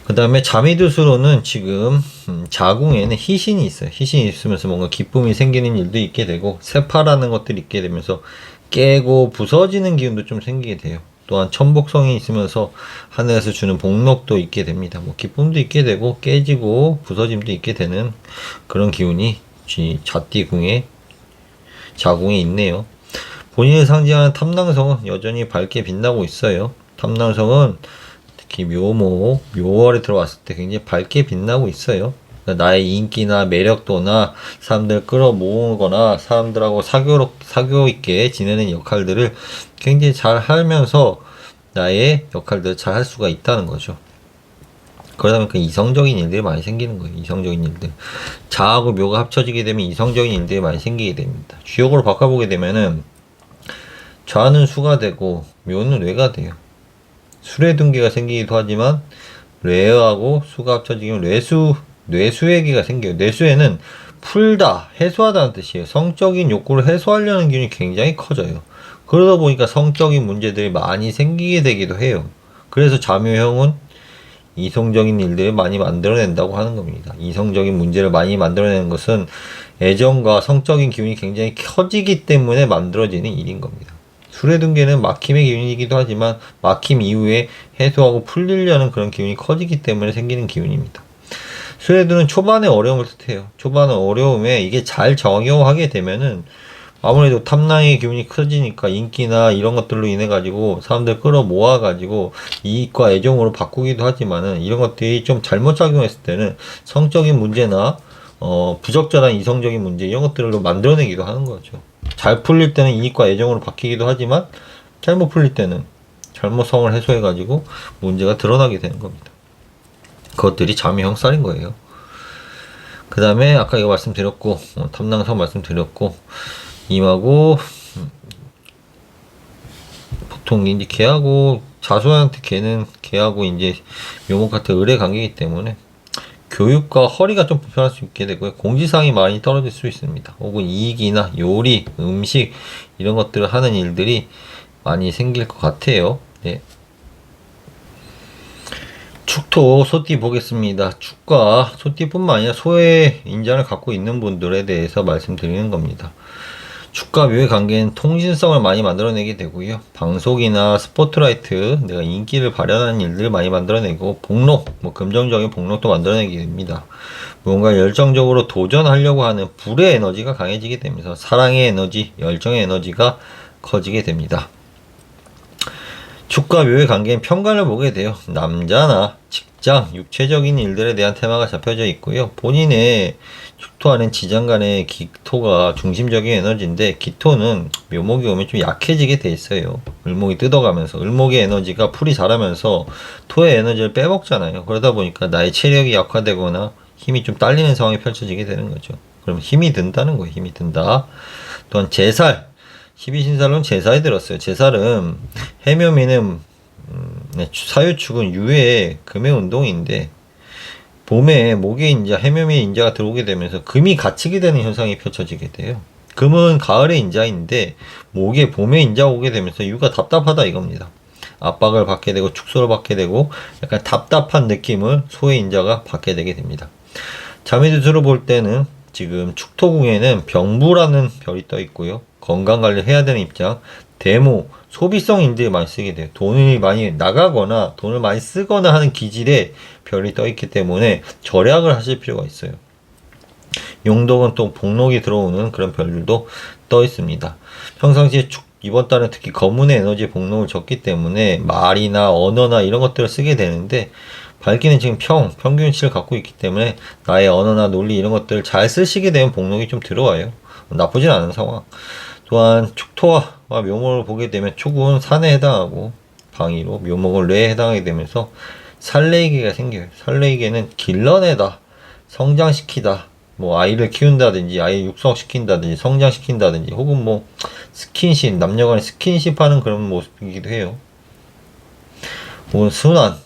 그 다음에 자미두수로는 지금 자궁에는 희신이 있어요. 희신이 있으면서 뭔가 기쁨이 생기는 일도 있게 되고 세파라는 것들이 있게 되면서 깨고 부서지는 기운도 좀 생기게 돼요. 또한 천복성이 있으면서 하늘에서 주는 복록도 있게 됩니다. 뭐 기쁨도 있게 되고 깨지고 부서짐도 있게 되는 그런 기운이 자띠궁에 자궁에 있네요. 본인을 상징하는 탐낭성은 여전히 밝게 빛나고 있어요. 탐낭성은 특히 묘월에 들어왔을 때 굉장히 밝게 빛나고 있어요. 그러니까 나의 인기나 매력도나 사람들 끌어모으거나 사람들하고 사교 있게 지내는 역할들을 굉장히 잘 하면서 나의 역할들을 잘 할 수가 있다는 거죠. 그러다 보니까 이성적인 일들이 많이 생기는 거예요. 이성적인 일들. 자하고 묘가 합쳐지게 되면 이성적인 일들이 많이 생기게 됩니다. 주역으로 바꿔보게 되면은 좌는 수가 되고 묘는 뇌가 돼요. 수레둔기가 생기기도 하지만 뇌하고 수가 합쳐지면 뇌수액기가 생겨요. 뇌수에는 풀다, 해소하다는 뜻이에요. 성적인 욕구를 해소하려는 기운이 굉장히 커져요. 그러다 보니까 성적인 문제들이 많이 생기게 되기도 해요. 그래서 자묘형은 이성적인 일들을 많이 만들어낸다고 하는 겁니다. 이성적인 문제를 많이 만들어내는 것은 애정과 성적인 기운이 굉장히 커지기 때문에 만들어지는 일인 겁니다. 수레둔계는 막힘의 기운이기도 하지만 막힘 이후에 해소하고 풀리려는 그런 기운이 커지기 때문에 생기는 기운입니다. 수레둔은 초반에 어려움을 뜻해요. 초반의 어려움에 이게 잘 적용하게 되면은 아무래도 탐낭의 기운이 커지니까 인기나 이런 것들로 인해 가지고 사람들 끌어모아 가지고 이익과 애정으로 바꾸기도 하지만은 이런 것들이 좀 잘못 작용했을 때는 성적인 문제나 부적절한 이성적인 문제 이런 것들로 만들어내기도 하는 거죠. 잘 풀릴 때는 이익과 애정으로 바뀌기도 하지만 잘못 풀릴 때는 잘못성을 해소해 가지고 문제가 드러나게 되는 겁니다. 그것들이 자묘형살인 거예요. 그 다음에 아까 이거 말씀드렸고 탐낭성 말씀드렸고 임하고 보통 이제 개하고 자수한테 개하고 이제 묘목 같은 을의 관계이기 때문에 교육과 허리가 좀 불편할 수 있게 되고요. 공지상이 많이 떨어질 수 있습니다. 혹은 이익이나 요리, 음식 이런 것들을 하는 일들이 많이 생길 것 같아요. 네. 축토, 소띠 보겠습니다. 축과 소띠뿐만 아니라 소의 인장을 갖고 있는 분들에 대해서 말씀드리는 겁니다. 축과 묘의 관계는 통신성을 많이 만들어내게 되고요. 방송이나 스포트라이트, 내가 인기를 발현하는 일들을 많이 만들어내고 복록, 금전적인 복록도 만들어내게 됩니다. 뭔가 열정적으로 도전하려고 하는 불의 에너지가 강해지게 되면서 사랑의 에너지, 열정의 에너지가 커지게 됩니다. 축과 묘의 관계는 편관을 보게 돼요. 남자나 직장, 육체적인 일들에 대한 테마가 잡혀져 있고요. 본인의 축토 안엔 지장간의 기토가 중심적인 에너지인데 기토는 묘목이 오면 좀 약해지게 돼 있어요. 을목이 뜯어가면서 을목의 에너지가 풀이 자라면서 토의 에너지를 빼먹잖아요. 그러다 보니까 나의 체력이 약화되거나 힘이 좀 딸리는 상황이 펼쳐지게 되는 거죠. 그럼 힘이 든다는 거예요. 힘이 든다. 또한 제살 십이신살은 제사에 들었어요. 제살은 해묘미는 사유축은 유해의 금의 운동인데 봄에 목의 인자, 해묘미의 인자가 들어오게 되면서 금이 갇히게 되는 현상이 펼쳐지게 돼요. 금은 가을의 인자인데 목에 봄의 인자가 오게 되면서 유가 답답하다 이겁니다. 압박을 받게 되고 축소를 받게 되고 약간 답답한 느낌을 소의 인자가 받게 되게 됩니다. 자미두수를 볼 때는 지금 축토궁에는 병부라는 별이 떠 있고요. 건강관리를 해야 되는 입장, 대모, 소비성 인들이 많이 쓰게 돼요. 돈이 많이 나가거나 돈을 많이 쓰거나 하는 기질에 별이 떠 있기 때문에 절약을 하실 필요가 있어요. 용독은 또 복록이 들어오는 그런 별들도 떠 있습니다. 평상시에 이번 달은 특히 거문의 에너지의 복록을 줬기 때문에 말이나 언어나 이런 것들을 쓰게 되는데 밝기는 지금 평균치를 갖고 있기 때문에 나의 언어나 논리 이런 것들을 잘 쓰시게 되면 복록이 좀 들어와요. 나쁘진 않은 상황. 또한 축토와 묘목을 보게 되면 축은 산에 해당하고 방위로, 묘목은 뇌에 해당하게 되면서 살레이계가 생겨요. 살레이계는 길러내다, 성장시키다, 뭐 아이를 키운다든지 아이 육성시킨다든지 성장시킨다든지 혹은 뭐 스킨십, 남녀간의 스킨십하는 그런 모습이기도 해요. 혹은 순환,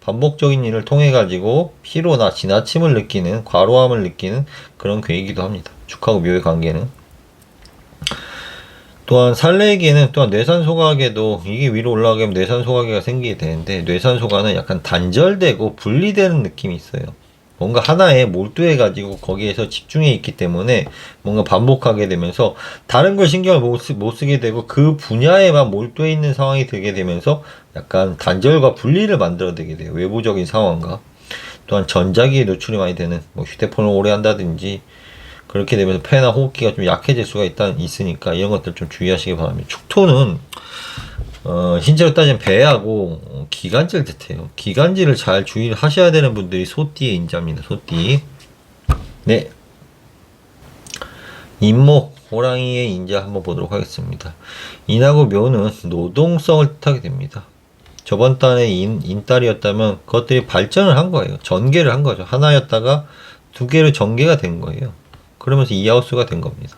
반복적인 일을 통해 가지고 피로나 지나침을 느끼는, 과로함을 느끼는 그런 괴이기도 합니다. 축하고 묘의 관계는. 또한 살레이계는 또한 뇌산소각에도 이게 위로 올라가게 하면 뇌산소각계가 생기게 되는데 뇌산소각은 약간 단절되고 분리되는 느낌이 있어요. 뭔가 하나에 몰두해 가지고 거기에서 집중해 있기 때문에 뭔가 반복하게 되면서 다른 걸 신경을 못 쓰게 되고 그 분야에만 몰두해 있는 상황이 되게 되면서 약간 단절과 분리를 만들어내게 돼요. 외부적인 상황과. 또한 전자기에 노출이 많이 되는 뭐 휴대폰을 오래 한다든지 그렇게 되면서 폐나 호흡기가 좀 약해질 수가 있으니까 이런 것들 좀 주의하시기 바랍니다. 축토는 신체로 따지면 배하고 기관지를 뜻해요. 기관지를 잘 주의를 하셔야 되는 분들이 소띠의 인자입니다. 소띠. 네. 인목, 호랑이의 인자 한번 보도록 하겠습니다. 인하고 묘는 노동성을 뜻하게 됩니다. 저번 달에 인달이었다면 그것들이 발전을 한 거예요. 전개를 한 거죠. 하나였다가 두 개로 전개가 된 거예요. 그러면서 이하우스가 된 겁니다.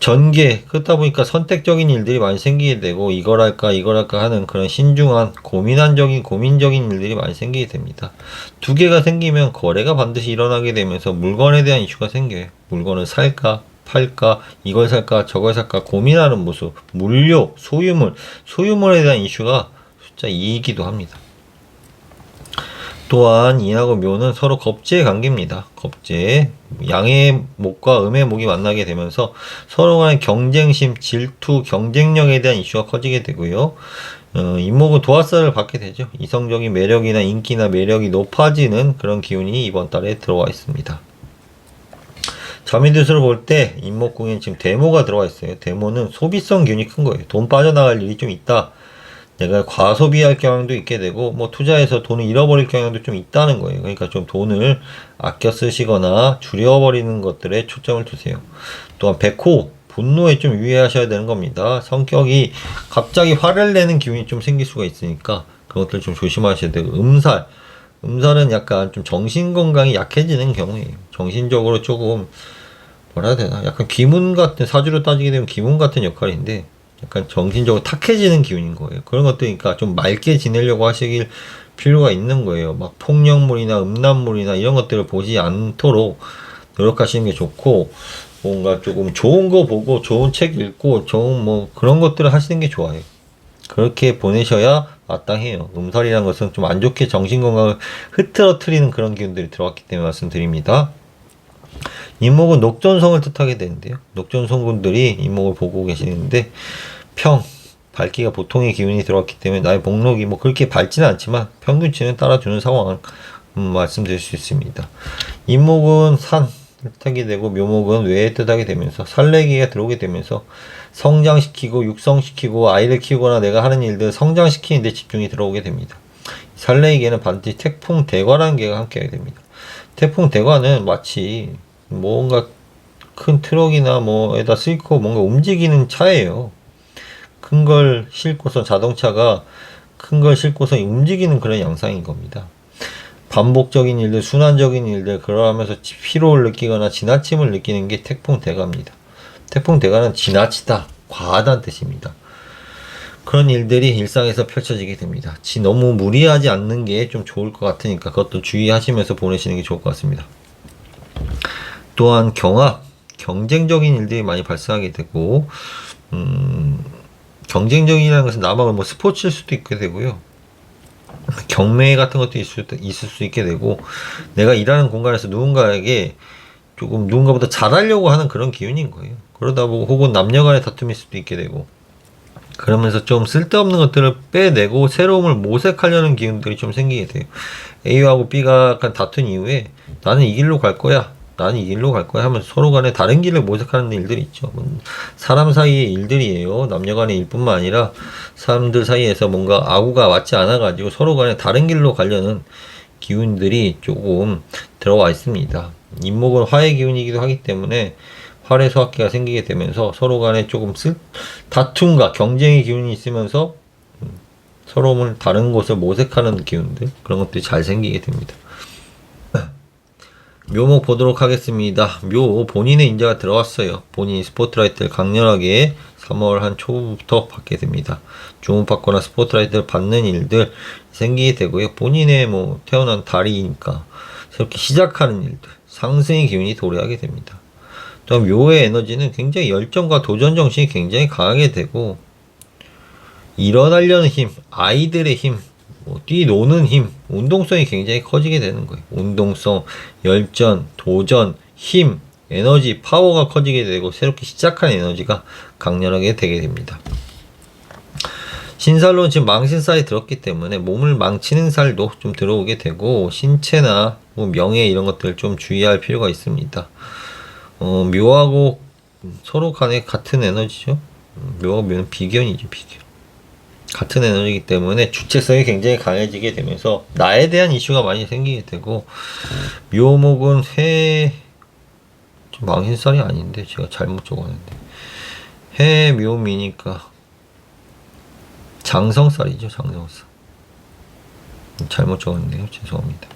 전개, 그렇다 보니까 선택적인 일들이 많이 생기게 되고 이걸 할까 하는 그런 신중한 고민적인 일들이 많이 생기게 됩니다. 두 개가 생기면 거래가 반드시 일어나게 되면서 물건에 대한 이슈가 생겨요. 물건을 살까 팔까, 이걸 살까 저걸 살까 고민하는 모습, 물료, 소유물에 대한 이슈가 숫자 2이기도 합니다. 또한 인하고 묘는 서로 겁재의 관계입니다. 겁재, 양의 목과 음의 목이 만나게 되면서 서로 간의 경쟁심, 질투, 경쟁력에 대한 이슈가 커지게 되고요. 인목은 도화살을 받게 되죠. 이성적인 매력이나 인기나 매력이 높아지는 그런 기운이 이번 달에 들어와 있습니다. 자미두수를 볼 때 인목궁에 지금 대모가 들어와 있어요. 대모는 소비성 기운이 큰 거예요. 돈 빠져나갈 일이 좀 있다. 내가 과소비할 경향도 있게 되고 뭐 투자해서 돈을 잃어버릴 경향도 좀 있다는 거예요. 그러니까 좀 돈을 아껴 쓰시거나 줄여버리는 것들에 초점을 두세요. 또한 백호, 분노에 좀 유의하셔야 되는 겁니다. 성격이 갑자기 화를 내는 기운이 좀 생길 수가 있으니까 그것들 좀 조심하셔야 되고 음살은 약간 좀 정신건강이 약해지는 경우예요. 정신적으로 조금 뭐라 해야 되나 약간 기문 같은, 사주로 따지게 되면 기문 같은 역할인데 약간 정신적으로 탁해지는 기운인 거예요. 그런 것들이니까 좀 맑게 지내려고 하시길 필요가 있는 거예요. 막 폭력물이나 음란물이나 이런 것들을 보지 않도록 노력하시는 게 좋고, 뭔가 조금 좋은 거 보고 좋은 책 읽고 좋은 뭐 그런 것들을 하시는 게 좋아요. 그렇게 보내셔야 마땅해요. 음살이라는 것은 좀 안 좋게 정신건강을 흐트러트리는 그런 기운들이 들어왔기 때문에 말씀드립니다. 인목은 녹존성을 뜻하게 되는데요. 녹존성분들이 인목을 보고 계시는데 밝기가 보통의 기운이 들어왔기 때문에 나의 목록이 뭐 그렇게 밝지는 않지만 평균치는 따라주는 상황을 말씀드릴 수 있습니다. 인목은 산 뜻하게 되고 묘목은 외에 뜻하게 되면서 살레기가 들어오게 되면서 성장시키고 육성시키고 아이를 키우거나 내가 하는 일들 성장시키는 데 집중이 들어오게 됩니다. 살레기에는 반드시 태풍 대과라는 개가 함께하게 됩니다. 태풍 대과는 마치 뭔가 큰 트럭이나 뭐에다 싣고 뭔가 움직이는 차예요. 큰 걸 싣고서 자동차가 큰 걸 싣고서 움직이는 그런 양상인 겁니다. 반복적인 일들, 순환적인 일들, 그러면서 피로를 느끼거나 지나침을 느끼는 게 태풍 대가입니다. 태풍 대가는 지나치다, 과하다는 뜻입니다. 그런 일들이 일상에서 펼쳐지게 됩니다. 너무 무리하지 않는 게 좀 좋을 것 같으니까 그것도 주의하시면서 보내시는 게 좋을 것 같습니다. 또한 경쟁적인 일들이 많이 발생하게 되고, 경쟁적이라는 것은 나방은 뭐 스포츠일 수도 있게 되고요. 경매 같은 것도 있을 수 있게 되고, 내가 일하는 공간에서 누군가에게 조금 누군가보다 잘하려고 하는 그런 기운인 거예요. 그러다 보고 혹은 남녀 간의 다툼일 수도 있게 되고, 그러면서 좀 쓸데없는 것들을 빼내고 새로움을 모색하려는 기운들이 좀 생기게 돼요. A하고 B가 약간 다툰 이후에 나는 이 길로 갈 거야. 나는 이 길로 갈 거야 하면서 서로 간에 다른 길을 모색하는 일들이 있죠. 사람 사이의 일들이에요. 남녀 간의 일뿐만 아니라 사람들 사이에서 뭔가 아구가 맞지 않아 가지고 서로 간에 다른 길로 가려는 기운들이 조금 들어와 있습니다. 인목은 화의 기운이기도 하기 때문에 활해소학기가 생기게 되면서 서로 간에 조금 다툼과 경쟁의 기운이 있으면서 서로를 다른 곳을 모색하는 기운들, 그런 것들이 잘 생기게 됩니다. 묘목 보도록 하겠습니다. 묘 본인의 인자가 들어왔어요. 본인이 스포트라이트를 강렬하게 3월 한 초부터 받게 됩니다. 주문받거나 스포트라이트를 받는 일들 생기게 되고요. 본인의 뭐 태어난 달이니까 새롭게 시작하는 일들, 상승의 기운이 도래하게 됩니다. 또 묘의 에너지는 굉장히 열정과 도전 정신이 굉장히 강하게 되고, 일어나려는 힘, 아이들의 힘, 뛰노는 힘, 운동성이 굉장히 커지게 되는 거예요. 운동성, 열정, 도전, 힘, 에너지, 파워가 커지게 되고 새롭게 시작한 에너지가 강렬하게 되게 됩니다. 신살로는 지금 망신살이 들었기 때문에 몸을 망치는 살도 좀 들어오게 되고, 신체나 뭐 명예 이런 것들 좀 주의할 필요가 있습니다. 묘하고 서로 간에 같은 에너지죠. 묘하고 묘는 비견이죠, 비견. 같은 에너지이기 때문에 주체성이 굉장히 강해지게 되면서 나에 대한 이슈가 많이 생기게 되고, 묘목은 좀 망신살이 아닌데 제가 잘못 적었는데 묘미니까 장성살이죠. 장성살 잘못 적었네요. 죄송합니다.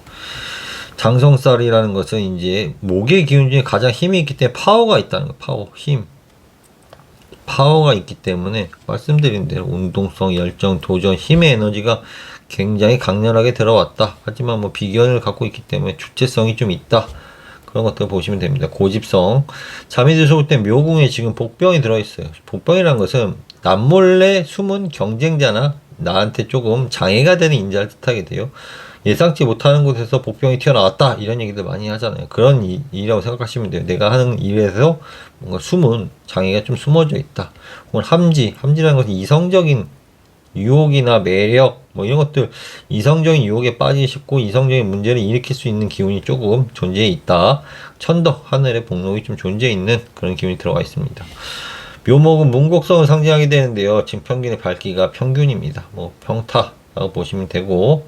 장성살이라는 것은 이제 목의 기운 중에 가장 힘이 있기 때문에 파워가 있다는 거예요. 파워, 힘. 파워가 있기 때문에 말씀드린 대로 운동성, 열정, 도전, 힘의 에너지가 굉장히 강렬하게 들어왔다. 하지만 뭐 비견을 갖고 있기 때문에 주체성이 좀 있다. 그런 것들 보시면 됩니다. 고집성. 잠이 들어올 때 묘궁에 지금 복병이 들어있어요. 복병이라는 것은 남몰래 숨은 경쟁자나 나한테 조금 장애가 되는 인자를 뜻하게 돼요. 예상치 못하는 곳에서 복병이 튀어나왔다, 이런 얘기들 많이 하잖아요. 그런 일이라고 생각하시면 돼요. 내가 하는 일에서 뭔가 숨은 장애가 좀 숨어져 있다. 혹은 함지라는 것은 이성적인 유혹이나 매력 뭐 이런 것들, 이성적인 유혹에 빠지시고 이성적인 문제를 일으킬 수 있는 기운이 조금 존재해 있다. 천덕, 하늘의 복록이 좀 존재해 있는 그런 기운이 들어가 있습니다. 묘목은 문곡성을 상징하게 되는데요. 지금 평균의 밝기가 평균입니다. 뭐 평타라고 보시면 되고,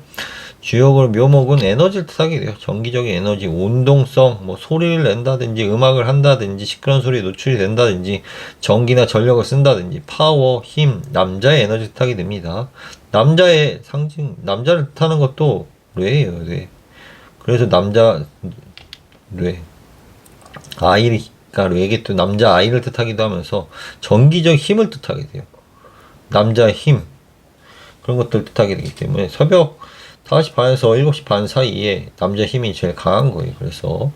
주역으로 묘목은 에너지를 뜻하게 돼요. 정기적인 에너지, 운동성, 뭐 소리를 낸다든지 음악을 한다든지 시끄러운 소리에 노출이 된다든지 전기나 전력을 쓴다든지 파워, 힘, 남자의 에너지 뜻하게 됩니다. 남자의 상징, 남자를 뜻하는 것도 뇌예요. 뇌. 그래서 뇌. 아이가 뇌에게 또 남자 아이를 뜻하기도 하면서 정기적 힘을 뜻하게 돼요. 남자의 힘, 그런 것들 뜻하게 되기 때문에 새벽 5시 반에서 7시 반 사이에 남자 힘이 제일 강한 거예요. 그래서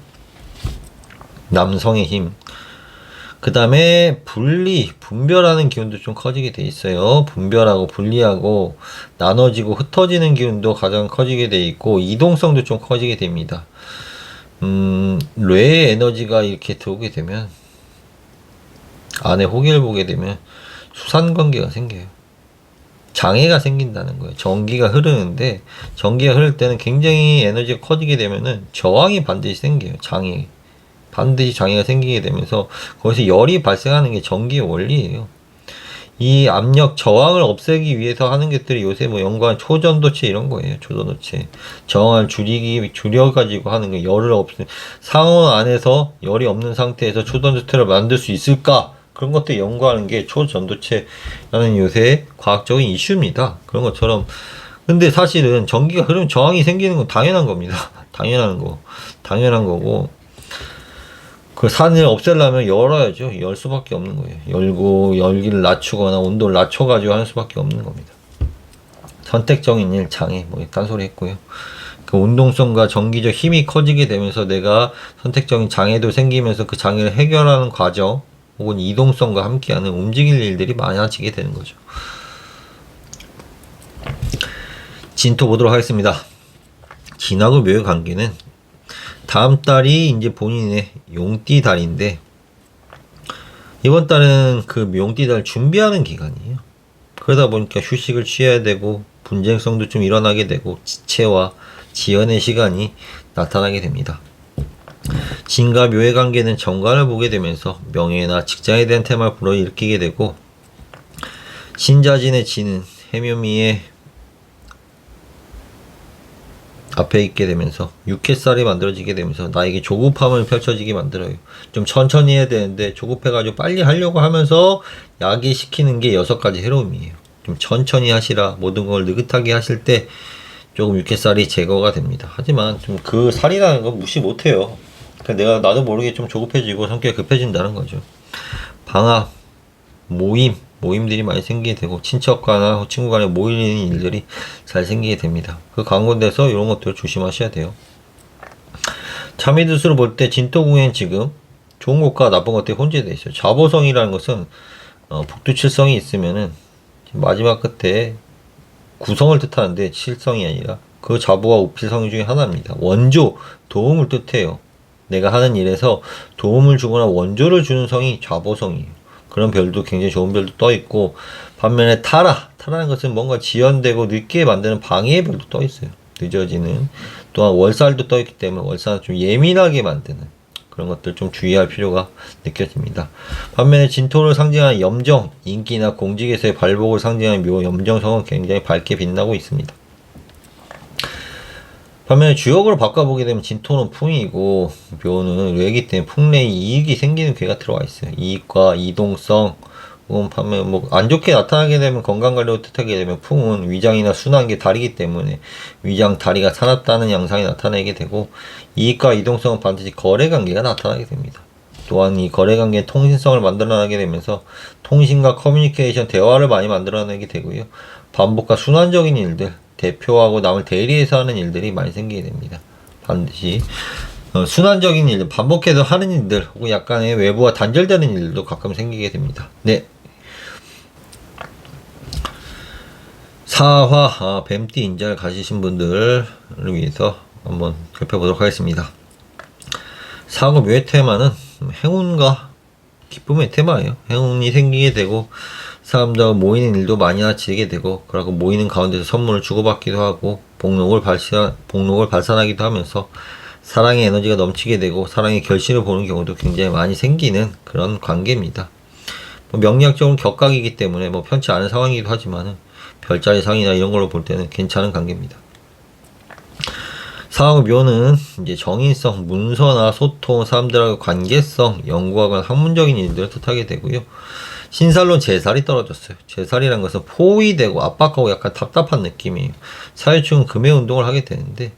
남성의 힘. 그 다음에 분별하는 기운도 좀 커지게 돼 있어요. 분별하고 분리하고 나눠지고 흩어지는 기운도 가장 커지게 돼 있고, 이동성도 좀 커지게 됩니다. 뇌의 에너지가 이렇게 들어오게 되면, 안에 호기를 보게 되면 수산관계가 생겨요. 장애가 생긴다는 거예요. 전기가 흐르는데, 전기가 흐를 때는 굉장히 에너지가 커지게 되면은 저항이 반드시 생겨요. 반드시 장애가 생기게 되면서 거기서 열이 발생하는 게 전기의 원리예요. 이 압력 저항을 없애기 위해서 하는 것들이 요새 뭐 연구한 초전도체 이런 거예요. 초전도체 저항을 줄여가지고 하는 거, 상온 안에서 열이 없는 상태에서 초전도체를 만들 수 있을까? 그런 것들 연구하는 게 초전도체라는 요새 과학적인 이슈입니다. 그런 것처럼. 근데 사실은 전기가 흐르면 저항이 생기는 건 당연한 겁니다. 당연한 거고, 그 산을 없애려면 열어야죠. 열 수밖에 없는 거예요. 열고 열기를 낮추거나 온도를 낮춰가지고 하는 수밖에 없는 겁니다. 선택적인 일, 장애, 뭐 딴소리 했고요. 그 운동성과 정기적 힘이 커지게 되면서 내가 선택적인 장애도 생기면서 그 장애를 해결하는 과정 혹은 이동성과 함께하는 움직일 일들이 많아지게 되는 거죠. 진토 보도록 하겠습니다. 진하고 묘의 관계는 다음 달이 이제 본인의 용띠 달인데 이번 달은 그 용띠 달 준비하는 기간이에요. 그러다 보니까 휴식을 취해야 되고 분쟁성도 좀 일어나게 되고 지체와 지연의 시간이 나타나게 됩니다. 진과 묘의 관계는 정관을 보게 되면서 명예나 직장에 대한 테마를 불어일으키게 되고 신자진의 진은 해묘미의 앞에 있게 되면서 육회살이 만들어지게 되면서 나에게 조급함을 펼쳐지게 만들어요. 좀 천천히 해야 되는데 조급해가지고 빨리 하려고 하면서 야기시키는 게 6가지 해로움이에요. 좀 천천히 하시라. 모든 걸 느긋하게 하실 때 조금 육회살이 제거가 됩니다. 하지만 좀 그 살이라는 건 무시 못해요. 그러니까 나도 모르게 좀 조급해지고 성격이 급해진다는 거죠. 방학, 모임들이 많이 생기게 되고 친척과나 친구 간에 모이는 일들이 잘 생기게 됩니다. 그 가운데서 이런 것들 조심하셔야 돼요. 참이두수를 볼 때 진토궁엔 지금 좋은 것과 나쁜 것들이 혼재되어 있어요. 좌보성이라는 것은 북두칠성이 있으면은 마지막 끝에 구성을 뜻하는데 칠성이 아니라 그 좌보와 우필성 중에 하나입니다. 원조, 도움을 뜻해요. 내가 하는 일에서 도움을 주거나 원조를 주는 성이 좌보성이에요. 그런 별도 굉장히 좋은 별도 떠 있고 반면에 타라는 것은 뭔가 지연되고 늦게 만드는 방해의 별도 떠 있어요. 늦어지는 또한 월살도 떠 있기 때문에 월살은 좀 예민하게 만드는 그런 것들 좀 주의할 필요가 느껴집니다. 반면에 진토를 상징하는 염정, 인기나 공직에서의 발복을 상징하는 묘 염정성은 굉장히 밝게 빛나고 있습니다. 반면에 주역으로 바꿔보게 되면 진토는 풍이고 묘는 뇌이기 때문에 풍래의 이익이 생기는 괴가 들어와 있어요. 이익과 이동성 반면 안 좋게 나타나게 되면 건강관리를 뜻하게 되면 풍은 위장이나 순환계 다리기 때문에 위장 다리가 사납다는 양상이 나타나게 되고 이익과 이동성은 반드시 거래관계가 나타나게 됩니다. 또한 이 거래관계의 통신성을 만들어내게 되면서 통신과 커뮤니케이션, 대화를 많이 만들어내게 되고요. 반복과 순환적인 일들, 대표하고 남을 대리해서 하는 일들이 많이 생기게 됩니다. 반드시 순환적인 일들, 반복해서 하는 일들 혹은 약간의 외부와 단절되는 일들도 가끔 생기게 됩니다. 네. 사화, 뱀띠 인자를 가지신 분들을 위해서 한번 살펴보도록 하겠습니다. 사고 묘의 테마는 행운과 기쁨의 테마예요. 행운이 생기게 되고 사람들하고 모이는 일도 많아지게 되고 그리고 모이는 가운데서 선물을 주고받기도 하고 복록을 발산하기도 하면서 사랑의 에너지가 넘치게 되고 사랑의 결실을 보는 경우도 굉장히 많이 생기는 그런 관계입니다. 명리학적으로 격각이기 때문에 편치 않은 상황이기도 하지만은 별자리 상이나 이런 걸로 볼 때는 괜찮은 관계입니다. 사하고 묘는 이제 정인성, 문서나 소통, 사람들하고 관계성, 연구하거나 학문적인 일들을 뜻하게 되고요. 신살론 재살이 떨어졌어요. 재살이라는 것은 포위되고 압박하고 약간 답답한 느낌이에요. 사회충은 금의 운동을 하게 되는데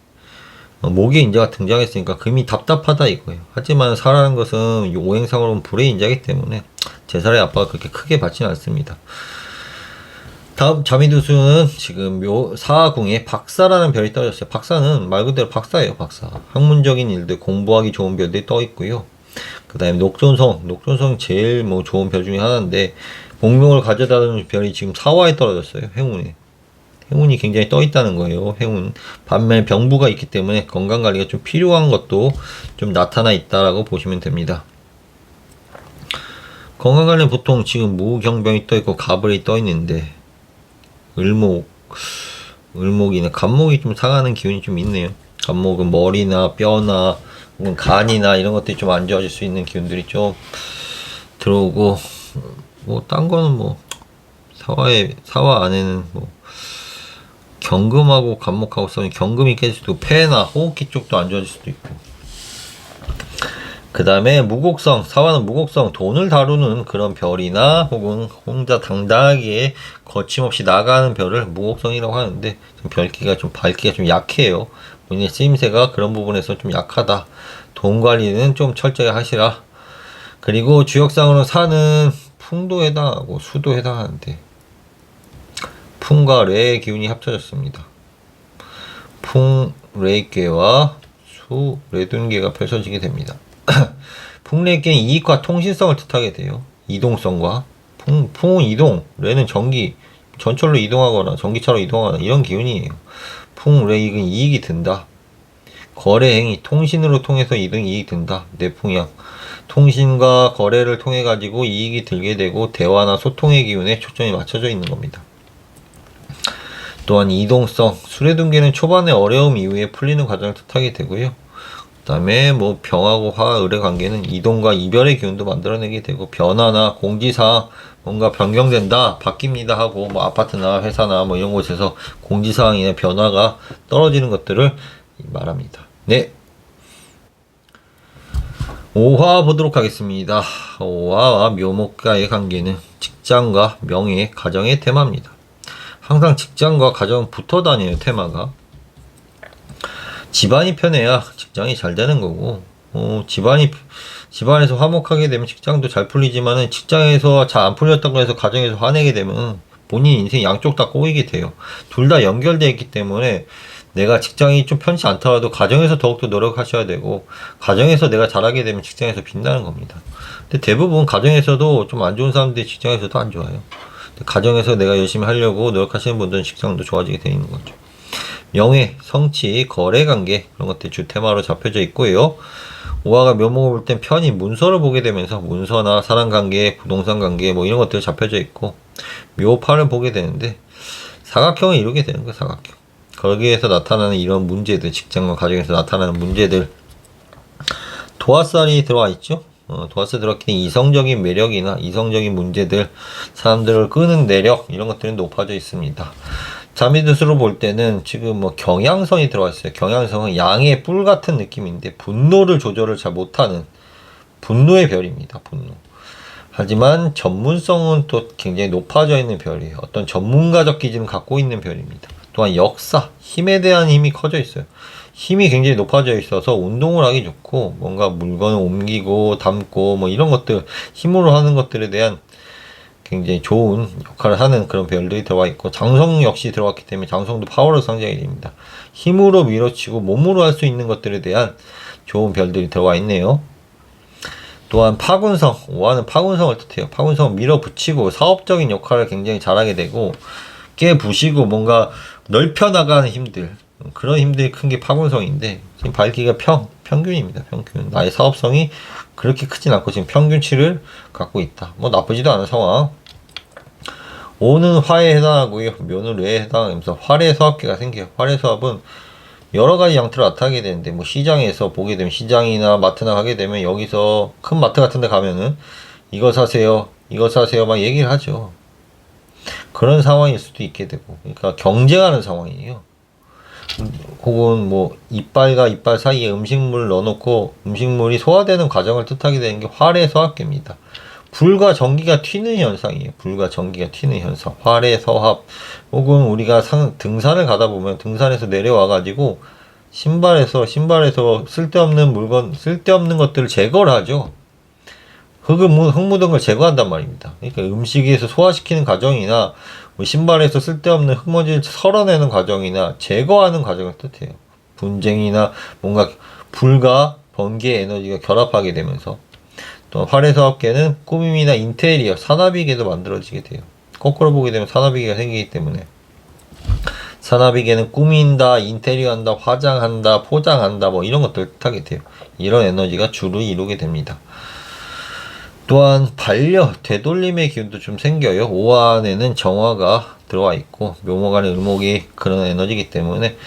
목의 인자가 등장했으니까 금이 답답하다 이거예요. 하지만 사라는 것은 오행상으로는 불의 인자이기 때문에 재살의 압박을 그렇게 크게 받지는 않습니다. 다음 자미두수는 지금 사하궁에 박사라는 별이 떠졌어요. 박사는 말 그대로 박사예요. 박사. 학문적인 일들 공부하기 좋은 별들이 떠 있고요. 그 다음에 녹존성 제일 좋은 별 중에 하나인데 공명을 가져다주는 별이 지금 사화에 떨어졌어요. 행운이 굉장히 떠 있다는 거예요. 행운. 반면에 병부가 있기 때문에 건강관리가 좀 필요한 것도 좀 나타나 있다라고 보시면 됩니다. 건강관리는 보통 지금 무경병이 떠 있고 가불이 떠 있는데 을목이나 간목이 좀 상하는 기운이 좀 있네요. 간목은 머리나 뼈나 혹은 간이나 이런 것들이 좀 안 좋아질 수 있는 기운들이 좀 들어오고 딴 거는 사화 안에는 경금하고 간목하고 써니 경금이 깨질 수도 있고 폐나 호흡기 쪽도 안 좋아질 수도 있고 그 다음에 무곡성, 사화는 무곡성, 돈을 다루는 그런 별이나 혹은 혼자 당당하게 거침없이 나가는 별을 무곡성이라고 하는데 별기가 좀 밝기가 좀 약해요. 본인의 쓰임새가 그런 부분에서 좀 약하다. 돈 관리는 좀 철저히 하시라. 그리고 주역상으로 사는 풍도 해당하고 수도 해당하는데 풍과 레의 기운이 합쳐졌습니다. 풍, 레이계와 수, 레둔계가 펼쳐지게 됩니다. 풍레계는 이익과 통신성을 뜻하게 돼요. 이동성과 풍은 이동, 레는 전기, 전철로 이동하거나 전기차로 이동하거나 이런 기운이에요. 풍레익은 이익이 든다. 거래 행위, 통신으로 통해서 이익이 든다. 내풍양. 통신과 거래를 통해 가지고 이익이 들게 되고 대화나 소통의 기운에 초점이 맞춰져 있는 겁니다. 또한 이동성, 수레둔계는 초반의 어려움 이후에 풀리는 과정을 뜻하게 되고요. 그 다음에 뭐 병하고 화, 을의 관계는 이동과 이별의 기운도 만들어내게 되고 변화나 공지사항 뭔가 변경된다, 바뀝니다 하고 뭐 아파트나 회사나 뭐 이런 곳에서 공지사항이나 변화가 떨어지는 것들을 말합니다. 네. 5화 보도록 하겠습니다. 5화와 묘목과의 관계는 직장과 명예, 가정의 테마입니다. 항상 직장과 가정은 붙어 다녀요, 테마가. 집안이 편해야 직장이 잘 되는 거고, 집안에서 화목하게 되면 직장도 잘 풀리지만은 직장에서 잘 안 풀렸다고 해서 가정에서 화내게 되면 본인 인생 양쪽 다 꼬이게 돼요. 둘 다 연결되어 있기 때문에 내가 직장이 좀 편치 않더라도 가정에서 더욱더 노력하셔야 되고, 가정에서 내가 잘하게 되면 직장에서 빛나는 겁니다. 근데 대부분 가정에서도 좀 안 좋은 사람들이 직장에서도 안 좋아요. 가정에서 내가 열심히 하려고 노력하시는 분들은 직장도 좋아지게 되어 있는 거죠. 명예, 성취, 거래관계 그런 것들이 주 테마로 잡혀져 있고요. 오화가 묘목을 볼 땐 편히 문서를 보게 되면서 문서나 사람관계, 부동산관계 뭐 이런 것들이 잡혀져 있고 묘파를 보게 되는데 사각형을 이루게 되는 거예요. 사각형. 거기에서 나타나는 이런 문제들, 직장과 가정에서 나타나는 문제들, 도화살이 들어와 있죠. 도화살이 들어왔기 때문에 이성적인 매력이나 이성적인 문제들, 사람들을 끄는 내력 이런 것들은 높아져 있습니다. 자미두수로 볼 때는 지금 뭐 경향성이 들어와 있어요. 경향성은 양의 뿔 같은 느낌인데 분노를 조절을 잘 못하는 분노의 별입니다. 분노. 하지만 전문성은 또 굉장히 높아져 있는 별이에요. 어떤 전문가적 기질을 갖고 있는 별입니다. 또한 역사, 힘에 대한 힘이 커져 있어요. 힘이 굉장히 높아져 있어서 운동을 하기 좋고 뭔가 물건을 옮기고 담고 뭐 이런 것들 힘으로 하는 것들에 대한 굉장히 좋은 역할을 하는 그런 별들이 들어와 있고 장성 역시 들어왔기 때문에 장성도 파워를 상징이 됩니다. 힘으로 밀어치고 몸으로 할 수 있는 것들에 대한 좋은 별들이 들어와 있네요. 또한 파군성, 오화는 파군성을 뜻해요. 파군성은 밀어붙이고 사업적인 역할을 굉장히 잘하게 되고 깨부시고 뭔가 넓혀나가는 힘들, 그런 힘들이 큰 게 파군성인데 지금 밝기가 평균입니다. 평균. 나의 사업성이 그렇게 크진 않고 지금 평균치를 갖고 있다. 뭐 나쁘지도 않은 상황. 오는 화에 해당하고요. 묘는 레에 해당하면서 화래 서합계가 생겨요. 화래 서합은 여러 가지 양태로 나타나게 되는데 뭐 시장에서 보게 되면 시장이나 마트나 가게 되면 여기서 큰 마트 같은 데 가면은 이거 사세요. 이거 사세요. 막 얘기를 하죠. 그런 상황일 수도 있게 되고. 그러니까 경쟁하는 상황이에요. 혹은 뭐 이빨과 이빨 사이에 음식물을 넣어놓고 음식물이 소화되는 과정을 뜻하게 되는 게 화래 서합계입니다. 불과 전기가 튀는 현상이에요. 불과 전기가 튀는 현상. 화래 서합. 혹은 우리가 등산을 가다 보면 등산에서 내려와 가지고 신발에서 쓸데없는 물건, 쓸데없는 것들을 제거를 하죠. 흙 묻은 걸 제거한단 말입니다. 그러니까 음식에서 소화시키는 과정이나 뭐 신발에서 쓸데없는 흙먼지를 털어내는 과정이나 제거하는 과정을 뜻해요. 분쟁이나 뭔가 불과 번개 에너지가 결합하게 되면서 또 화래사업계는 꾸밈이나 인테리어, 산업이계도 만들어지게 돼요. 거꾸로 보게 되면 산업이계가 생기기 때문에 산업이계는 꾸민다, 인테리어한다, 화장한다, 포장한다 뭐 이런 것들 뜻하게 돼요. 이런 에너지가 주를 이루게 됩니다. 또한 반려, 되돌림의 기운도 좀 생겨요. 오화 안에는 정화가 들어와 있고 묘목 안에 을목이 그런 에너지이기 때문에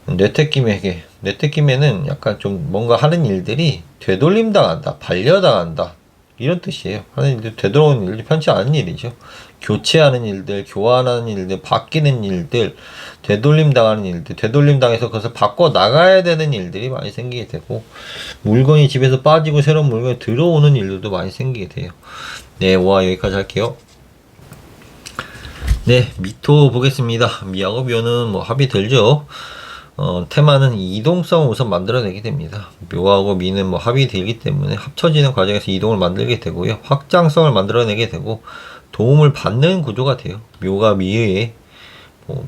뇌택김에는 약간 좀 뭔가 하는 일들이 되돌림 당한다, 반려당한다 이런 뜻이에요. 하는 일들 되돌아오는 일들이 편치 않은 일이죠. 교체하는 일들, 교환하는 일들, 바뀌는 일들, 되돌림 당하는 일들, 되돌림 당해서 그것을 바꿔 나가야 되는 일들이 많이 생기게 되고 물건이 집에서 빠지고 새로운 물건이 들어오는 일들도 많이 생기게 돼요. 네, 오화 여기까지 할게요. 네, 미토 보겠습니다. 미하고 묘는 뭐 합이 들죠. 테마는 이동성을 우선 만들어내게 됩니다. 묘하고 미는 뭐 합이 되기 때문에 합쳐지는 과정에서 이동을 만들게 되고요. 확장성을 만들어내게 되고 도움을 받는 구조가 돼요. 묘가 미에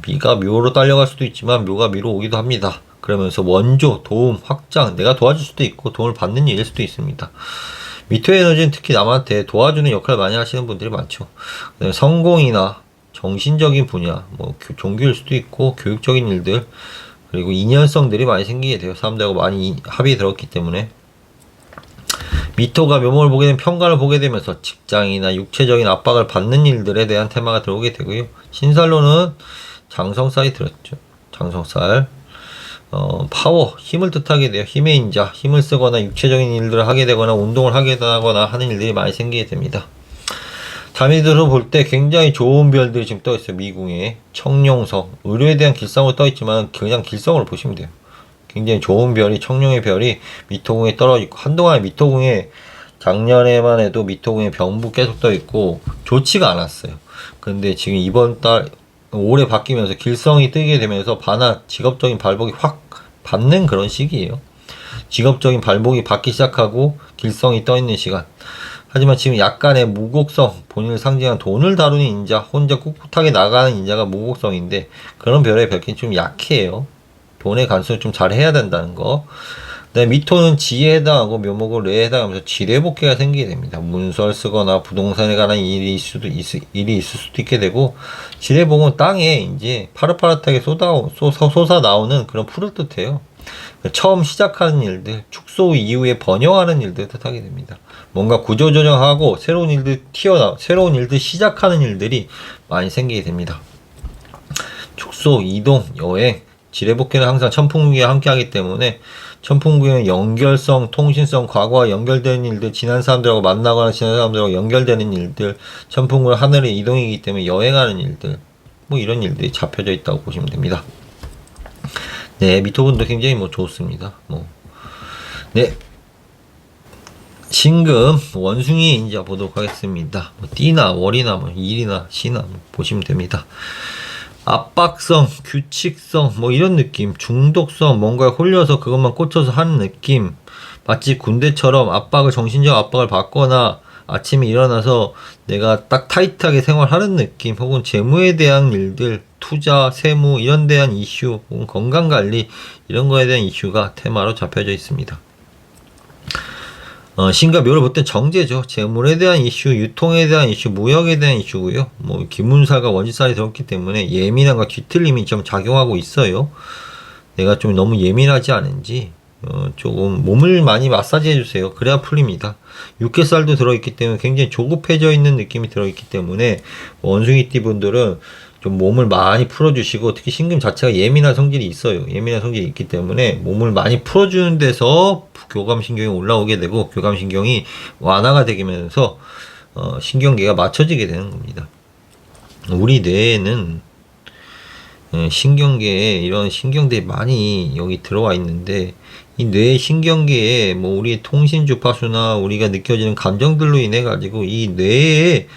미가 묘로 딸려갈 수도 있지만 묘가 미로 오기도 합니다. 그러면서 원조, 도움, 확장, 내가 도와줄 수도 있고 도움을 받는 일일 수도 있습니다. 미토 에너지는 특히 남한테 도와주는 역할을 많이 하시는 분들이 많죠. 성공이나 정신적인 분야, 뭐 종교일 수도 있고 교육적인 일들, 그리고 인연성들이 많이 생기게 돼요. 사람들하고 많이 합이 들었기 때문에. 미토가 묘목을 보게 되면 평간을 보게 되면서 직장이나 육체적인 압박을 받는 일들에 대한 테마가 들어오게 되고요. 신살로는 장성살이 들었죠. 장성살. 파워, 힘을 뜻하게 돼요. 힘의 인자, 힘을 쓰거나 육체적인 일들을 하게 되거나 운동을 하게 되거나 하는 일들이 많이 생기게 됩니다. 자미들을 볼 때 굉장히 좋은 별들이 지금 떠있어요. 미궁에 청룡성, 의료에 대한 길성으로 떠있지만 그냥 길성으로 보시면 돼요. 굉장히 좋은 별이, 청룡의 별이 미토궁에 떨어지고, 한동안 미토궁에 작년에만 해도 미토궁에 병부 계속 떠있고 좋지가 않았어요. 근데 지금 이번 달 올해 바뀌면서 길성이 뜨게 되면서 반환, 직업적인 발복이 확 받는 그런 시기예요. 직업적인 발복이 받기 시작하고 길성이 떠있는 시간. 하지만 지금 약간의 무곡성, 본인을 상징하는 돈을 다루는 인자, 혼자 꿋꿋하게 나가는 인자가 무곡성인데 그런 별의 별기는 좀 약해요. 돈의 간수를 좀 잘 해야 된다는 거. 그다음에 미토는 지에 해당하고 묘목은 레에 해당하면서 지뢰복귀가 생기게 됩니다. 문서를 쓰거나 부동산에 관한 일이 있을 수도 있게 되고, 지뢰복은 땅에 이제 파릇파릇하게 솟아 나오는 그런 풀을 뜻해요. 처음 시작하는 일들, 축소 이후에 번영하는 일들 뜻하게 됩니다. 뭔가 구조조정하고 새로운 일들 시작하는 일들이 많이 생기게 됩니다. 축소, 이동, 여행, 지뢰복귀는 항상 천풍기와 함께 하기 때문에 천풍기는 연결성, 통신성, 과거와 연결되는 일들, 지난 사람들하고 만나거나 지난 사람들하고 연결되는 일들, 천풍기는 하늘의 이동이기 때문에 여행하는 일들, 뭐 이런 일들이 잡혀져 있다고 보시면 됩니다. 네, 미토분도 굉장히 뭐 좋습니다. 네. 신금, 원숭이 인자 보도록 하겠습니다. 띠나 월이나 일이나 시나 보시면 됩니다. 압박성, 규칙성, 이런 느낌, 중독성, 뭔가에 홀려서 그것만 꽂혀서 하는 느낌, 마치 군대처럼 정신적 압박을 받거나 아침에 일어나서 내가 딱 타이트하게 생활하는 느낌, 혹은 재무에 대한 일들, 투자, 세무, 이런 데 대한 이슈, 혹은 건강관리, 이런 거에 대한 이슈가 테마로 잡혀져 있습니다. 신과 묘를 볼 땐 정제죠. 재물에 대한 이슈, 유통에 대한 이슈, 무역에 대한 이슈고요. 기문살과 원지살이 들었기 때문에 예민함과 뒤틀림이 좀 작용하고 있어요. 내가 좀 너무 예민하지 않은지 조금 몸을 많이 마사지 해주세요. 그래야 풀립니다. 육개살도 들어있기 때문에 굉장히 조급해져 있는 느낌이 들어있기 때문에 원숭이띠 분들은 좀 몸을 많이 풀어주시고, 특히 신금 자체가 예민한 성질이 있어요. 예민한 성질이 있기 때문에 몸을 많이 풀어주는 데서 교감신경이 올라오게 되고 교감신경이 완화가 되면서 신경계가 맞춰지게 되는 겁니다. 우리 뇌에는 신경계에 이런 신경들이 많이 여기 들어와 있는데, 이 뇌 신경계에 우리의 통신 주파수나 우리가 느껴지는 감정들로 인해 가지고 이 뇌에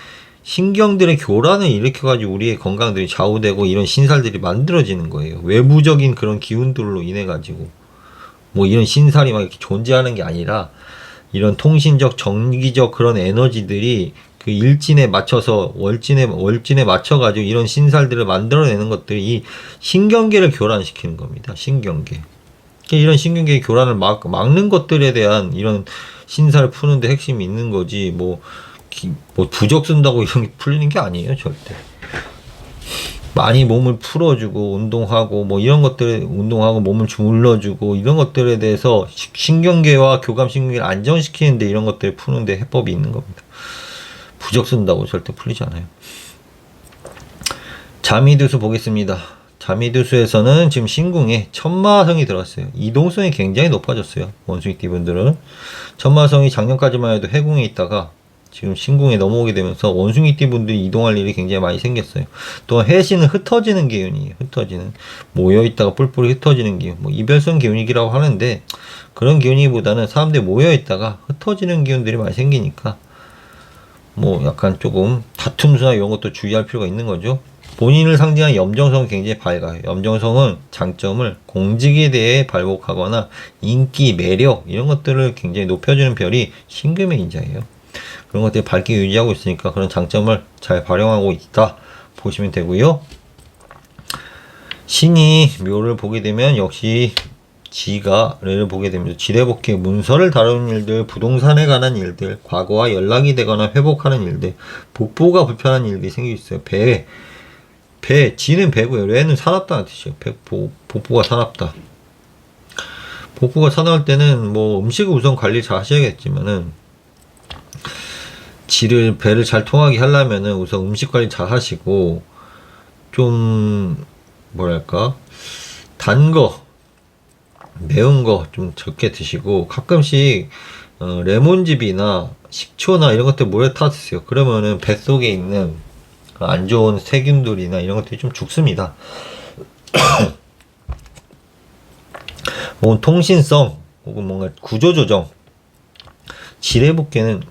신경들의 교란을 일으켜가지고 우리의 건강들이 좌우되고 이런 신살들이 만들어지는 거예요. 외부적인 그런 기운들로 인해가지고. 이런 신살이 막 이렇게 존재하는 게 아니라, 이런 통신적, 정기적 그런 에너지들이 그 일진에 맞춰서, 월진에 맞춰가지고 이런 신살들을 만들어내는 것들이 이 신경계를 교란시키는 겁니다. 신경계. 이런 신경계의 교란을 막는 것들에 대한 이런 신살 푸는데 핵심이 있는 거지, 부적 쓴다고 이런 게 풀리는 게 아니에요, 절대. 많이 몸을 풀어주고, 운동하고, 이런 것들, 운동하고, 몸을 주물러주고, 이런 것들에 대해서 신경계와 교감신경계를 안정시키는데 이런 것들을 푸는데 해법이 있는 겁니다. 부적 쓴다고 절대 풀리지 않아요. 자미두수 보겠습니다. 자미두수에서는 지금 신궁에 천마성이 들어왔어요. 이동성이 굉장히 높아졌어요. 원숭이띠 분들은. 천마성이 작년까지만 해도 해궁에 있다가 지금 신궁에 넘어오게 되면서 원숭이띠 분들이 이동할 일이 굉장히 많이 생겼어요. 또한 해신은 흩어지는 기운이에요. 모여있다가 뿔뿔이 흩어지는 기운. 이별성 기운이라고 하는데, 그런 기운이보다는 사람들이 모여있다가 흩어지는 기운들이 많이 생기니까 약간 조금 다툼수나 이런 것도 주의할 필요가 있는 거죠. 본인을 상징하는 염정성은 굉장히 밝아요. 염정성은 장점을 공직에 대해 발복하거나 인기, 매력 이런 것들을 굉장히 높여주는 별이 신금의 인자예요. 그런 것들이 밝게 유지하고 있으니까 그런 장점을 잘 활용하고 있다 보시면 되고요. 신이 묘를 보게 되면 역시 지가를 보게 됩니다. 지대복귀, 문서를 다루는 일들, 부동산에 관한 일들, 과거와 연락이 되거나 회복하는 일들, 복부가 불편한 일들이 생길 수 있어요. 지는 배고요. 레는 사납다는 뜻이에요. 복부가 사납다. 복부가 사나울 때는 뭐 음식을 우선 관리 잘 하셔야겠지만은 배를 잘 통하게 하려면은 우선 음식 관리 잘 하시고 좀 뭐랄까 단 거, 매운 거 좀 적게 드시고 가끔씩 레몬즙이나 식초나 이런 것들 물에 타 드세요. 그러면은 뱃속에 있는 안 좋은 세균들이나 이런 것들이 좀 죽습니다. 혹은 통신성 혹은 뭔가 구조조정 지뢰복귀는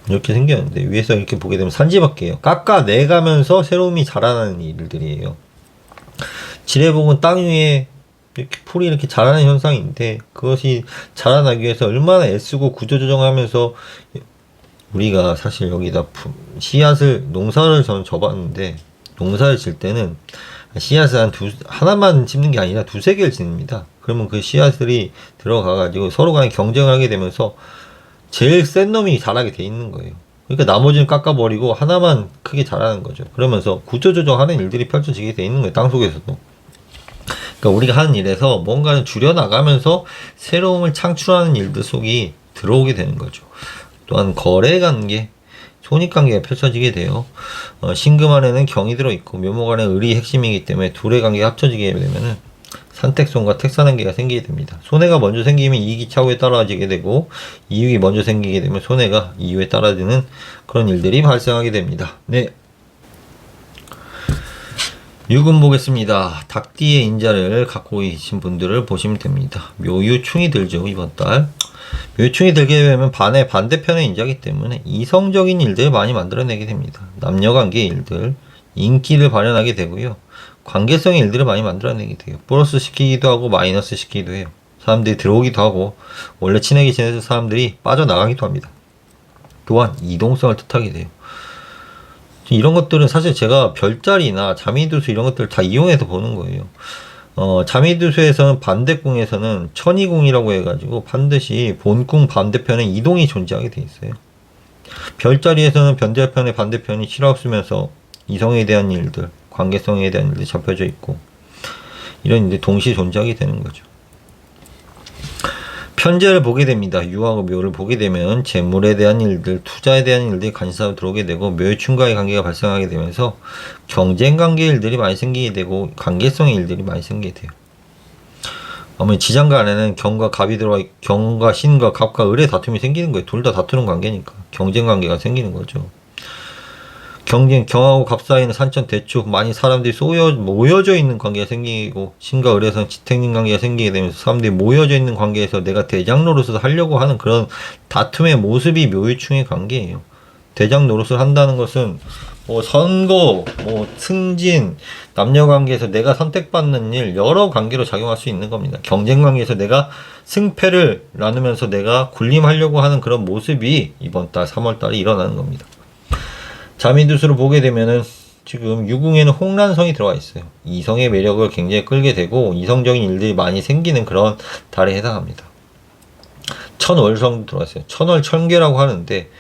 이렇게 생겼는데 위에서 이렇게 보게 되면 산지밖에요. 깎아내가면서 새로움이 자라나는 일들이에요. 지뢰복은 땅 위에 이렇게 풀이 이렇게 자라는 현상인데 그것이 자라나기 위해서 얼마나 애쓰고 구조조정하면서 우리가 사실 여기다 농사를 저는 접었는데 농사를 질 때는 씨앗을 하나만 심는 게 아니라 두세 개를 심습니다. 그러면 그 씨앗들이 들어가가지고 서로 간에 경쟁을 하게 되면서 제일 센 놈이 자라게 돼 있는 거예요. 그러니까 나머지는 깎아버리고 하나만 크게 자라는 거죠. 그러면서 구조조정하는 일들이 펼쳐지게 돼 있는 거예요. 땅속에서도. 그러니까 우리가 하는 일에서 뭔가를 줄여나가면서 새로움을 창출하는 일들 속이 들어오게 되는 거죠. 또한 거래관계, 손익관계가 펼쳐지게 돼요. 신금 안에는 경이 들어있고 묘목 안에 을이 핵심이기 때문에 둘의 관계가 합쳐지게 되면은 산택손과 택산관계가 생기게 됩니다. 손해가 먼저 생기면 이익이 차후에 따라지게 되고 이익이 먼저 생기게 되면 손해가 이후에 따라지는 그런 일들이 발생하게 됩니다. 네. 유금 보겠습니다. 닭띠의 인자를 갖고 계신 분들을 보시면 됩니다. 묘유충이 들죠, 이번 달. 묘유충이 들게 되면 반대편의 인자이기 때문에 이성적인 일들을 많이 만들어내게 됩니다. 남녀관계 일들, 인기를 발현하게 되고요. 관계성의 일들을 많이 만들어내게 돼요. 플러스 시키기도 하고 마이너스 시키기도 해요. 사람들이 들어오기도 하고 원래 친하게 지내던 사람들이 빠져나가기도 합니다. 또한 이동성을 뜻하게 돼요. 이런 것들은 사실 제가 별자리나 자미두수 이런 것들을 다 이용해서 보는 거예요. 자미두수에서는 반대궁에서는 천이궁이라고 해가지고 반드시 본궁 반대편에 이동이 존재하게 돼 있어요. 별자리에서는 반대편의 반대편이 실없으면서 이성에 대한 일들, 관계성에 대한 일들이 잡혀져 있고 이런 일들이 동시에 존재하게 되는 거죠. 편제를 보게 됩니다. 유하고 묘를 보게 되면 재물에 대한 일들, 투자에 대한 일들이 관심사로 들어오게 되고 묘충과의 관계가 발생하게 되면서 경쟁관계 일들이 많이 생기게 되고 관계성의 일들이 많이 생기게 돼요. 아무리 지장가 안에는 경과 갑이 들어와 경과 신과 갑과 을의 다툼이 생기는 거예요. 둘 다 다투는 관계니까 경쟁관계가 생기는 거죠. 경하고 갑 사이는 산천 대축 많이 사람들이 모여져 있는 관계가 생기고 신과 을에서는 지택님 관계가 생기게 되면서 사람들이 모여져 있는 관계에서 내가 대장 노릇을 하려고 하는 그런 다툼의 모습이 묘유충의 관계예요. 대장 노릇을 한다는 것은 뭐 선거, 뭐 승진, 남녀 관계에서 내가 선택받는 일 여러 관계로 작용할 수 있는 겁니다. 경쟁 관계에서 내가 승패를 나누면서 내가 군림하려고 하는 그런 모습이 이번 달 3월 달에 일어나는 겁니다. 자미두수를 보게 되면은 지금 유궁에는 홍란성이 들어가 있어요. 이성의 매력을 굉장히 끌게 되고 이성적인 일들이 많이 생기는 그런 달에 해당합니다. 천월성도 들어가 있어요. 천월천계라고 하는데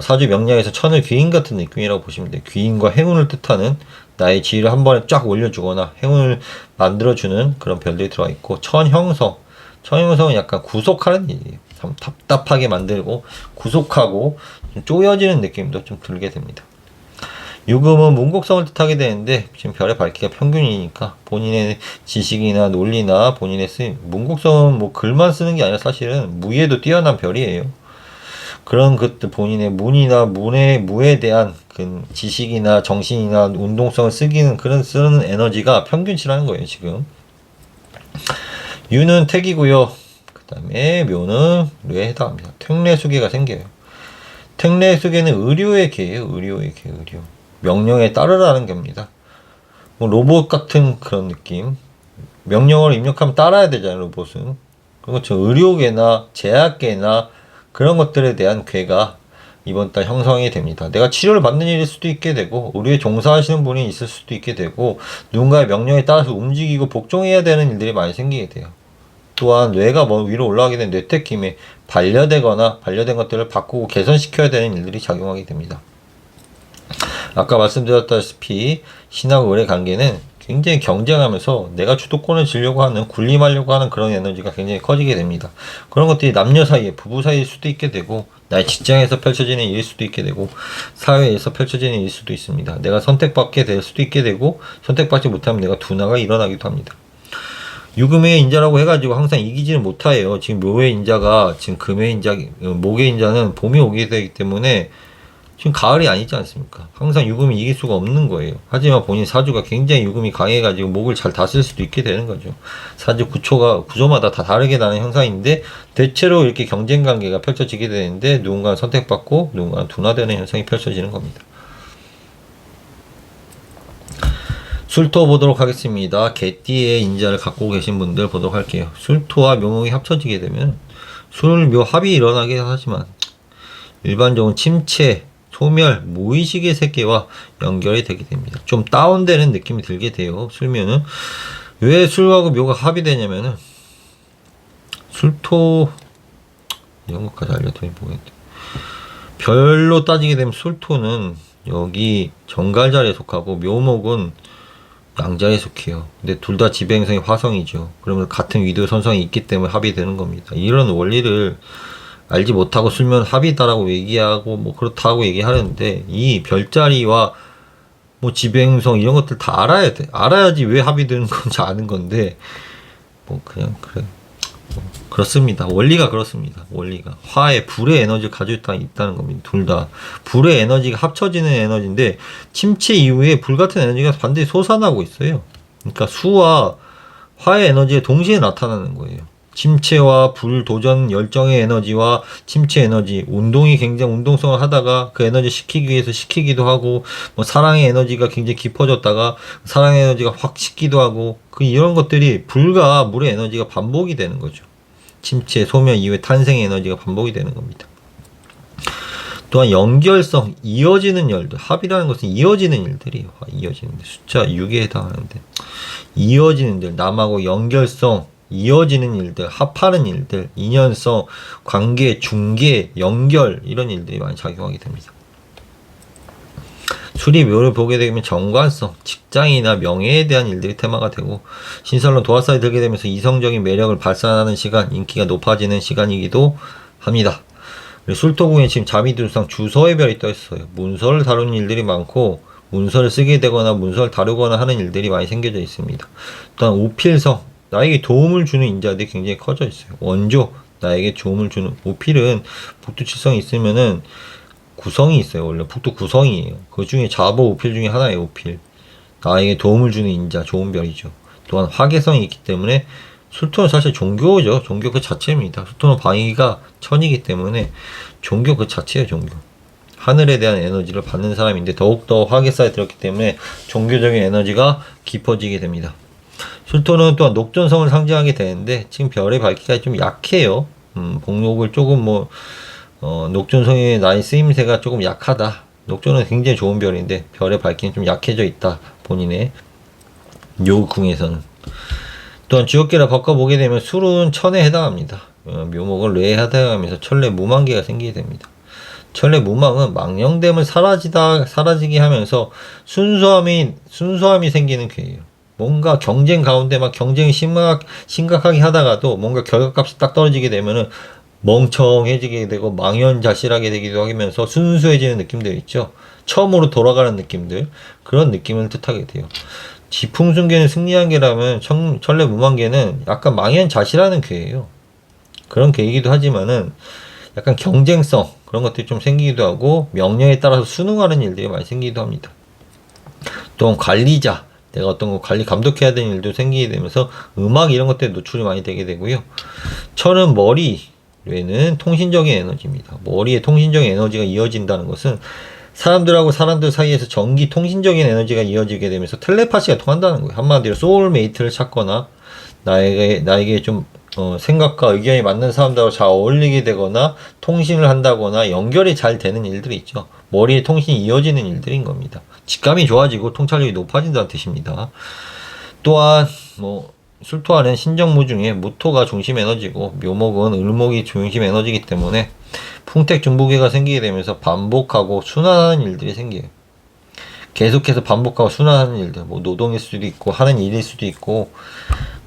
사주 명리학에서 천을 귀인 같은 느낌이라고 보시면 돼요. 귀인과 행운을 뜻하는 나의 지위를 한 번에 쫙 올려주거나 행운을 만들어주는 그런 별들이 들어가 있고 천형성은 약간 구속하는 일이에요. 참 답답하게 만들고 구속하고 쪼여지는 느낌도 좀 들게 됩니다. 유금은 문곡성을 뜻하게 되는데 지금 별의 밝기가 평균이니까 본인의 지식이나 논리나 본인의 문곡성은 뭐 글만 쓰는 게 아니라 사실은 무예도 뛰어난 별이에요. 그런 것들 본인의 무에 대한 그 지식이나 정신이나 운동성을 쓰는 에너지가 평균치라는 거예요, 지금. 유는 택이고요. 그 다음에 묘는 뇌에 해당합니다. 택례수계가 생겨요. 택례수계는 의료의 개예요. 의료. 명령에 따르라는 겁니다. 뭐 로봇 같은 그런 느낌. 명령어를 입력하면 따라야 되잖아요, 로봇은. 그런 것처럼 의료계나 제약계나 그런 것들에 대한 괴가 이번 달 형성이 됩니다. 내가 치료를 받는 일일 수도 있게 되고, 의료에 종사하시는 분이 있을 수도 있게 되고, 누군가의 명령에 따라서 움직이고 복종해야 되는 일들이 많이 생기게 돼요. 또한 뇌가 위로 올라가게 된 뇌택김에 반려되거나 반려된 것들을 바꾸고 개선시켜야 되는 일들이 작용하게 됩니다. 아까 말씀드렸다시피 신하고 을의 관계는 굉장히 경쟁하면서 내가 주도권을 쥐려고 하는, 군림하려고 하는 그런 에너지가 굉장히 커지게 됩니다. 그런 것들이 남녀 사이에, 부부 사이일 수도 있게 되고, 나의 직장에서 펼쳐지는 일일 수도 있게 되고, 사회에서 펼쳐지는 일일 수도 있습니다. 내가 선택받게 될 수도 있게 되고, 선택받지 못하면 내가 둔화가 일어나기도 합니다. 유금의 인자라고 해가지고 항상 이기지는 못해요. 지금 묘의 인자가, 지금 금의 인자, 목의 인자는 봄이 오게 되기 때문에 지금 가을이 아니지 않습니까? 항상 유금이 이길 수가 없는 거예요. 하지만 본인 사주가 굉장히 유금이 강해가지고 목을 잘 다스릴 수도 있게 되는 거죠. 사주 구조마다 다 다르게 나는 현상인데, 대체로 이렇게 경쟁 관계가 펼쳐지게 되는데, 누군가는 선택받고, 누군가는 둔화되는 현상이 펼쳐지는 겁니다. 술토 보도록 하겠습니다. 개띠의 인자를 갖고 계신 분들 보도록 할게요. 술토와 묘목이 합쳐지게 되면, 술묘 합이 일어나긴 하지만, 일반적으로 침체, 소멸, 무의식의 세계와 연결이 되게 됩니다. 좀 다운되는 느낌이 들게 돼요. 술묘는. 왜 술하고 묘가 합이 되냐면은, 술토, 이런 것까지 알려드리면 모르겠는데. 별로 따지게 되면 술토는 여기 정갈자리에 속하고, 묘목은 양자에 속해요. 근데 둘 다 지배행성이 화성이죠. 그러면 같은 위도 선성이 있기 때문에 합이 되는 겁니다. 이런 원리를 알지 못하고 술면 합이다라고 얘기하고 뭐 그렇다고 얘기하는데, 이 별자리와 뭐 지배행성 이런 것들 다 알아야 돼. 알아야지 왜 합이 되는 건지 아는 건데, 뭐 그냥 그래. 뭐 그렇습니다. 원리가 그렇습니다. 원리가 화의 불의 에너지를 가지고 있다는 겁니다. 둘 다 불의 에너지가 합쳐지는 에너지인데, 침체 이후에 불 같은 에너지가 반드시 솟아나고 있어요. 그러니까 수와 화의 에너지가 동시에 나타나는 거예요. 침체와 불, 도전, 열정의 에너지와 침체 에너지, 운동이 굉장히 운동성을 하다가 그 에너지 식히기 위해서 식히기도 하고, 뭐 사랑의 에너지가 굉장히 깊어졌다가 사랑의 에너지가 확 식기도 하고, 이런 것들이 불과 물의 에너지가 반복이 되는 거죠. 침체, 소멸 이후에 탄생의 에너지가 반복이 되는 겁니다. 또한 연결성, 이어지는 일들, 합이라는 것은 이어지는 일들이에요. 이어지는 일, 숫자 6에 해당하는데, 이어지는 일, 남하고 연결성, 이어지는 일들, 합하는 일들, 인연성, 관계, 중개, 연결, 이런 일들이 많이 작용하게 됩니다. 술이 묘를 보게 되면 정관성, 직장이나 명예에 대한 일들이 테마가 되고, 신설론 도화살이 들게 되면서 이성적인 매력을 발산하는 시간, 인기가 높아지는 시간이기도 합니다. 술토궁에 지금 자미두상 주서의 별이 떠 있어요. 문서를 다루는 일들이 많고, 문서를 쓰게 되거나 문서를 다루거나 하는 일들이 많이 생겨져 있습니다. 또한 오필성, 나에게 도움을 주는 인자들이 굉장히 커져 있어요. 원조, 나에게 도움을 주는, 오필은 북두칠성이 있으면은 구성이 있어요. 원래 북두 구성이에요. 그 중에 자보 오필 중에 하나예요. 오필. 나에게 도움을 주는 인자, 좋은 별이죠. 또한 화계성이 있기 때문에, 술토는 사실 종교죠. 종교 그 자체입니다. 술토는 방위가 천이기 때문에 종교 그 자체예요. 종교. 하늘에 대한 에너지를 받는 사람인데, 더욱더 화계사에 들었기 때문에 종교적인 에너지가 깊어지게 됩니다. 술토는 또한 녹존성을 상징하게 되는데, 지금 별의 밝기가 좀 약해요. 복록을 조금 녹존성의 나의 쓰임새가 조금 약하다. 녹존은 굉장히 좋은 별인데 별의 밝기는 좀 약해져 있다. 본인의 요궁에서는. 또한 주역계를 바꿔보게 되면 술은 천에 해당합니다. 묘목은 뇌에 해당하면서 천례 무망계가 생기게 됩니다. 천례 무망은 망령됨을 사라지게 하면서 순수함이 생기는 괴예요. 뭔가 경쟁 가운데 막 경쟁이 심각하게 하다가도 뭔가 결과값이 딱 떨어지게 되면은 멍청해지게 되고 망연자실하게 되기도 하면서 순수해지는 느낌들 있죠. 처음으로 돌아가는 느낌들, 그런 느낌을 뜻하게 돼요. 지풍순계는 승리한 계라면 천례 무망계는 약간 망연자실하는 괴예요. 그런 괴이기도 하지만은 약간 경쟁성, 그런 것들이 좀 생기기도 하고, 명령에 따라서 순응하는 일들이 많이 생기기도 합니다. 또한 관리자, 내가 어떤 거 감독해야 되는 일도 생기게 되면서 음악 이런 것들에 노출이 많이 되게 되고요. 천은 머리, 뇌는 통신적인 에너지입니다. 머리에 통신적인 에너지가 이어진다는 것은 사람들하고 사람들 사이에서 전기 통신적인 에너지가 이어지게 되면서 텔레파시가 통한다는 거예요. 한마디로 소울메이트를 찾거나 나에게 좀 생각과 의견이 맞는 사람들하고 잘 어울리게 되거나 통신을 한다거나 연결이 잘 되는 일들이 있죠. 머리에 통신이 이어지는 일들인 겁니다. 직감이 좋아지고 통찰력이 높아진다는 뜻입니다. 또한 술토하는 신정무 중에 무토가 중심 에너지고 묘목은 을목이 중심 에너지이기 때문에 풍택중부계가 생기게 되면서 반복하고 순환하는 일들이 생겨요. 계속해서 반복하고 순환하는 일들, 노동일 수도 있고 하는 일일 수도 있고,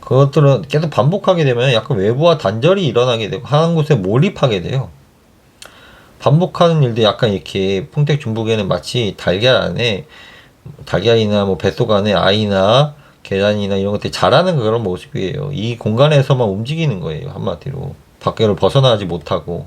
그것들은 계속 반복하게 되면 약간 외부와 단절이 일어나게 되고 하는 곳에 몰입하게 돼요. 반복하는 일도 약간 이렇게 풍택중부계는 마치 달걀 안에 달걀이나 뱃속 안에 아이나 계란이나 이런 것들이 자라는 그런 모습이에요. 이 공간에서만 움직이는 거예요. 한마디로 밖으로 벗어나지 못하고.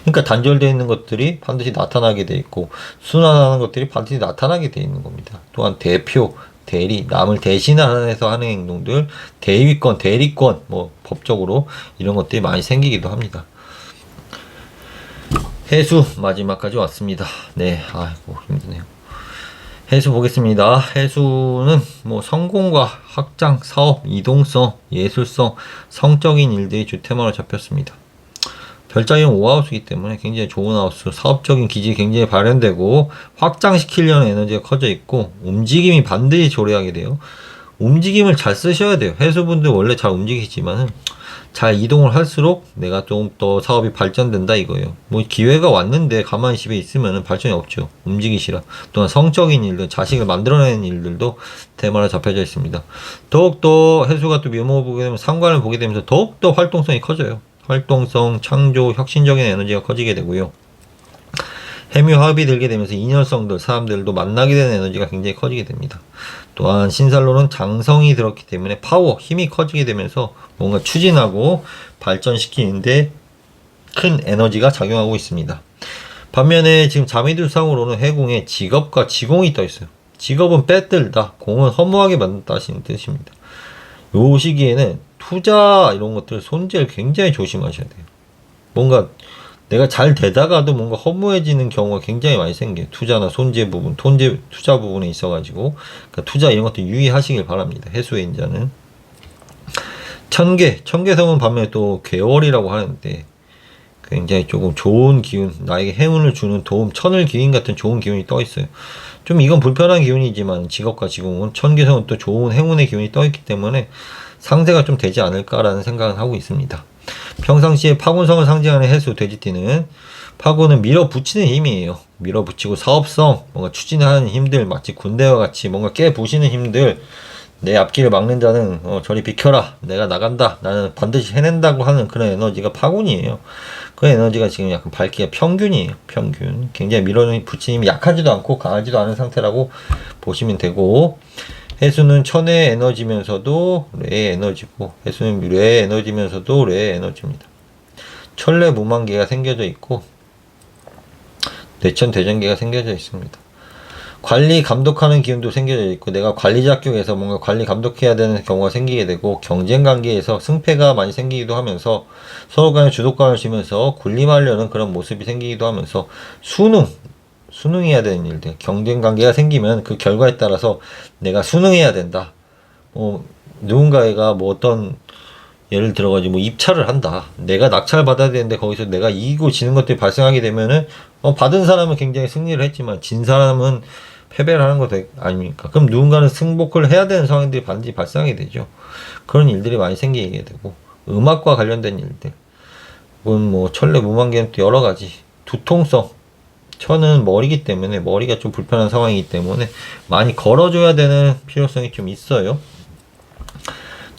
그러니까 단절되어 있는 것들이 반드시 나타나게 돼 있고 순환하는 것들이 반드시 나타나게 돼 있는 겁니다. 또한 대표, 대리, 남을 대신해서 하는 행동들, 대위권, 대리권, 법적으로 이런 것들이 많이 생기기도 합니다. 해수 마지막까지 왔습니다. 네, 아이고 힘드네요. 해수 보겠습니다. 해수는 성공과 확장, 사업, 이동성, 예술성, 성적인 일들이 주테마로 잡혔습니다. 별자리는 5하우스이기 때문에 굉장히 좋은 하우스, 사업적인 기질이 굉장히 발현되고 확장시키려는 에너지가 커져 있고 움직임이 반드시 조례하게 돼요. 움직임을 잘 쓰셔야 돼요. 해수분들 원래 잘 움직이지만은 잘 이동을 할수록 내가 좀 더 사업이 발전된다 이거예요. 기회가 왔는데 가만히 집에 있으면 발전이 없죠. 움직이시라. 또한 성적인 일들, 자식을 만들어내는 일들도 테마로 잡혀져 있습니다. 더욱더 해수가 또 묘목을 보게 되면 상관을 보게 되면서 더욱더 활동성이 커져요. 활동성, 창조, 혁신적인 에너지가 커지게 되고요. 해묘합이 들게 되면서 인연성들, 사람들도 만나게 되는 에너지가 굉장히 커지게 됩니다. 또한 신살로는 장성이 들었기 때문에 파워, 힘이 커지게 되면서 뭔가 추진하고 발전시키는데 큰 에너지가 작용하고 있습니다. 반면에 지금 자미두상으로는 해궁에 직업과 지공이 떠 있어요. 직업은 빼들다, 공은 허무하게 만든다는 뜻입니다. 요 시기에는 투자 이런 것들 손재를 굉장히 조심하셔야 돼요. 뭔가 내가 잘 되다가도 뭔가 허무해지는 경우가 굉장히 많이 생겨요. 투자나 손재 부분, 투자 부분에 있어가지고 그러니까 투자 이런 것들 유의하시길 바랍니다. 해수의 인자는 천계성은 반면에 또 괴월이라고 하는데 굉장히 조금 좋은 기운, 나에게 행운을 주는 도움, 천을 기운 같은 좋은 기운이 떠 있어요. 좀 이건 불편한 기운이지만 직업과 지공은 천계성은 또 좋은 행운의 기운이 떠 있기 때문에 상세가 좀 되지 않을까라는 생각을 하고 있습니다. 평상시에 파군성을 상징하는 해수 돼지띠는 파군은 밀어붙이는 힘이에요. 밀어붙이고 사업성, 뭔가 추진하는 힘들, 마치 군대와 같이 뭔가 깨부시는 힘들, 내 앞길을 막는 자는 저리 비켜라, 내가 나간다, 나는 반드시 해낸다고 하는 그런 에너지가 파군이에요. 그 에너지가 지금 약간 밝기가 평균이에요. 평균. 굉장히 밀어붙이는 힘이 약하지도 않고 강하지도 않은 상태라고 보시면 되고, 해수는 천의 에너지면서도 뇌의 에너지고 해수는 뇌의 에너지면서도 뇌의 에너지입니다. 천례 무만계가 생겨져 있고 뇌천 대전계가 생겨져 있습니다. 관리 감독하는 기운도 생겨져 있고 내가 관리자 쪽에서 뭔가 관리 감독해야 되는 경우가 생기게 되고 경쟁 관계에서 승패가 많이 생기기도 하면서 서로 간에 주도권을 쥐면서 군림하려는 그런 모습이 생기기도 하면서 수능해야 되는 일들, 경쟁 관계가 생기면 그 결과에 따라서 내가 수능해야 된다. 누군가가 어떤 예를 들어가지고 입찰을 한다. 내가 낙찰 받아야 되는데 거기서 내가 이기고 지는 것들이 발생하게 되면은 받은 사람은 굉장히 승리를 했지만 진 사람은 패배를 하는 거 아닙니까? 그럼 누군가는 승복을 해야 되는 상황들이 반드시 발생하게 되죠. 그런 일들이 많이 생기게 되고 음악과 관련된 일들, 천례 무만계는 또 여러 가지 두통성. 천은 머리기 때문에 머리가 좀 불편한 상황이기 때문에 많이 걸어줘야 되는 필요성이 좀 있어요.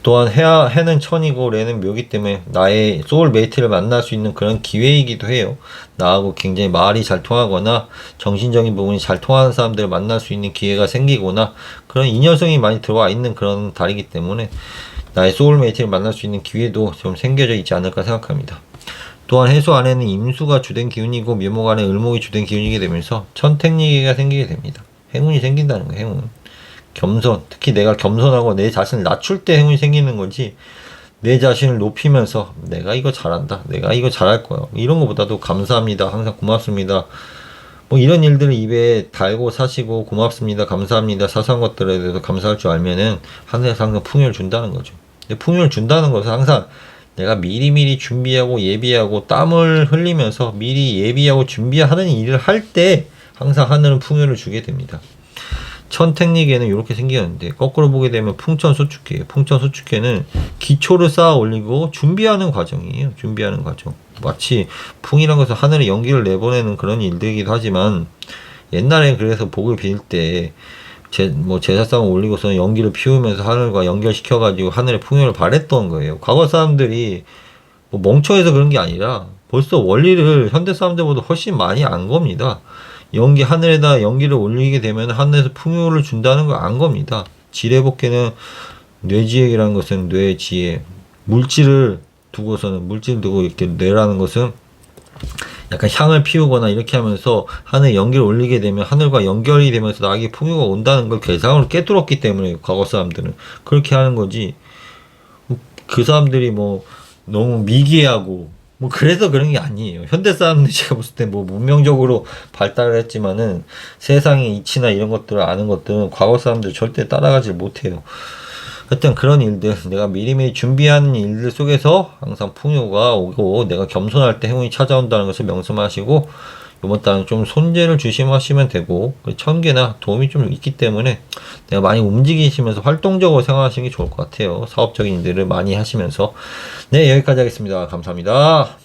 또한 해는 천이고 레는 묘기 때문에 나의 소울메이트를 만날 수 있는 그런 기회이기도 해요. 나하고 굉장히 말이 잘 통하거나 정신적인 부분이 잘 통하는 사람들을 만날 수 있는 기회가 생기거나 그런 인연성이 많이 들어와 있는 그런 달이기 때문에 나의 소울메이트를 만날 수 있는 기회도 좀 생겨져 있지 않을까 생각합니다. 또한 해수 안에는 임수가 주된 기운이고 묘목 안에 을목이 주된 기운이게 되면서 천택리기가 생기게 됩니다. 행운이 생긴다는 거예요. 행운. 겸손. 특히 내가 겸손하고 내 자신을 낮출 때 행운이 생기는 거지 내 자신을 높이면서 내가 이거 잘한다. 내가 이거 잘할 거야. 이런 것보다도 감사합니다. 항상 고맙습니다. 뭐 이런 일들을 입에 달고 사시고 고맙습니다, 감사합니다, 사소한 것들에 대해서 감사할 줄 알면은 하늘에서 항상 풍요를 준다는 거죠. 근데 풍요를 준다는 것은 항상 내가 미리미리 준비하고 예비하고 땀을 흘리면서 미리 예비하고 준비하는 일을 할 때 항상 하늘은 풍요를 주게 됩니다. 천택리계는 이렇게 생겼는데 거꾸로 보게 되면 풍천소축계예요. 풍천소축계는 기초를 쌓아 올리고 준비하는 과정이에요. 준비하는 과정. 마치 풍이란 것은 하늘에 연기를 내보내는 그런 일들이기도 하지만 옛날에 그래서 복을 빌 때 제사상을 올리고서는 연기를 피우면서 하늘과 연결시켜가지고 하늘의 풍요를 바랬던 거예요. 과거 사람들이 뭐 멍청해서 그런 게 아니라 벌써 원리를 현대 사람들보다 훨씬 많이 안 겁니다. 하늘에다 연기를 올리게 되면 하늘에서 풍요를 준다는 걸 안 겁니다. 지뢰복귀는 뇌지액이라는 것은 뇌지혜. 물질을 두고 이렇게 뇌라는 것은 약간 향을 피우거나 이렇게 하면서 하늘에 연기를 올리게 되면 하늘과 연결이 되면서 나에게 풍요가 온다는 걸 계산으로 깨뚫었기 때문에 과거 사람들은 그렇게 하는 거지. 그 사람들이 뭐 너무 미개하고 뭐 그래서 그런 게 아니에요. 현대 사람들 제가 봤을 때 뭐 문명적으로 발달을 했지만은 세상의 이치나 이런 것들을 아는 것들은 과거 사람들 절대 따라가지 못해요. 하여튼 그런 일들, 내가 미리미리 준비하는 일들 속에서 항상 풍요가 오고 내가 겸손할 때 행운이 찾아온다는 것을 명심하시고 이번 달은 좀 손재를 조심하시면 되고 천계나 도움이 좀 있기 때문에 내가 많이 움직이시면서 활동적으로 생활하시는 게 좋을 것 같아요. 사업적인 일들을 많이 하시면서. 네, 여기까지 하겠습니다. 감사합니다.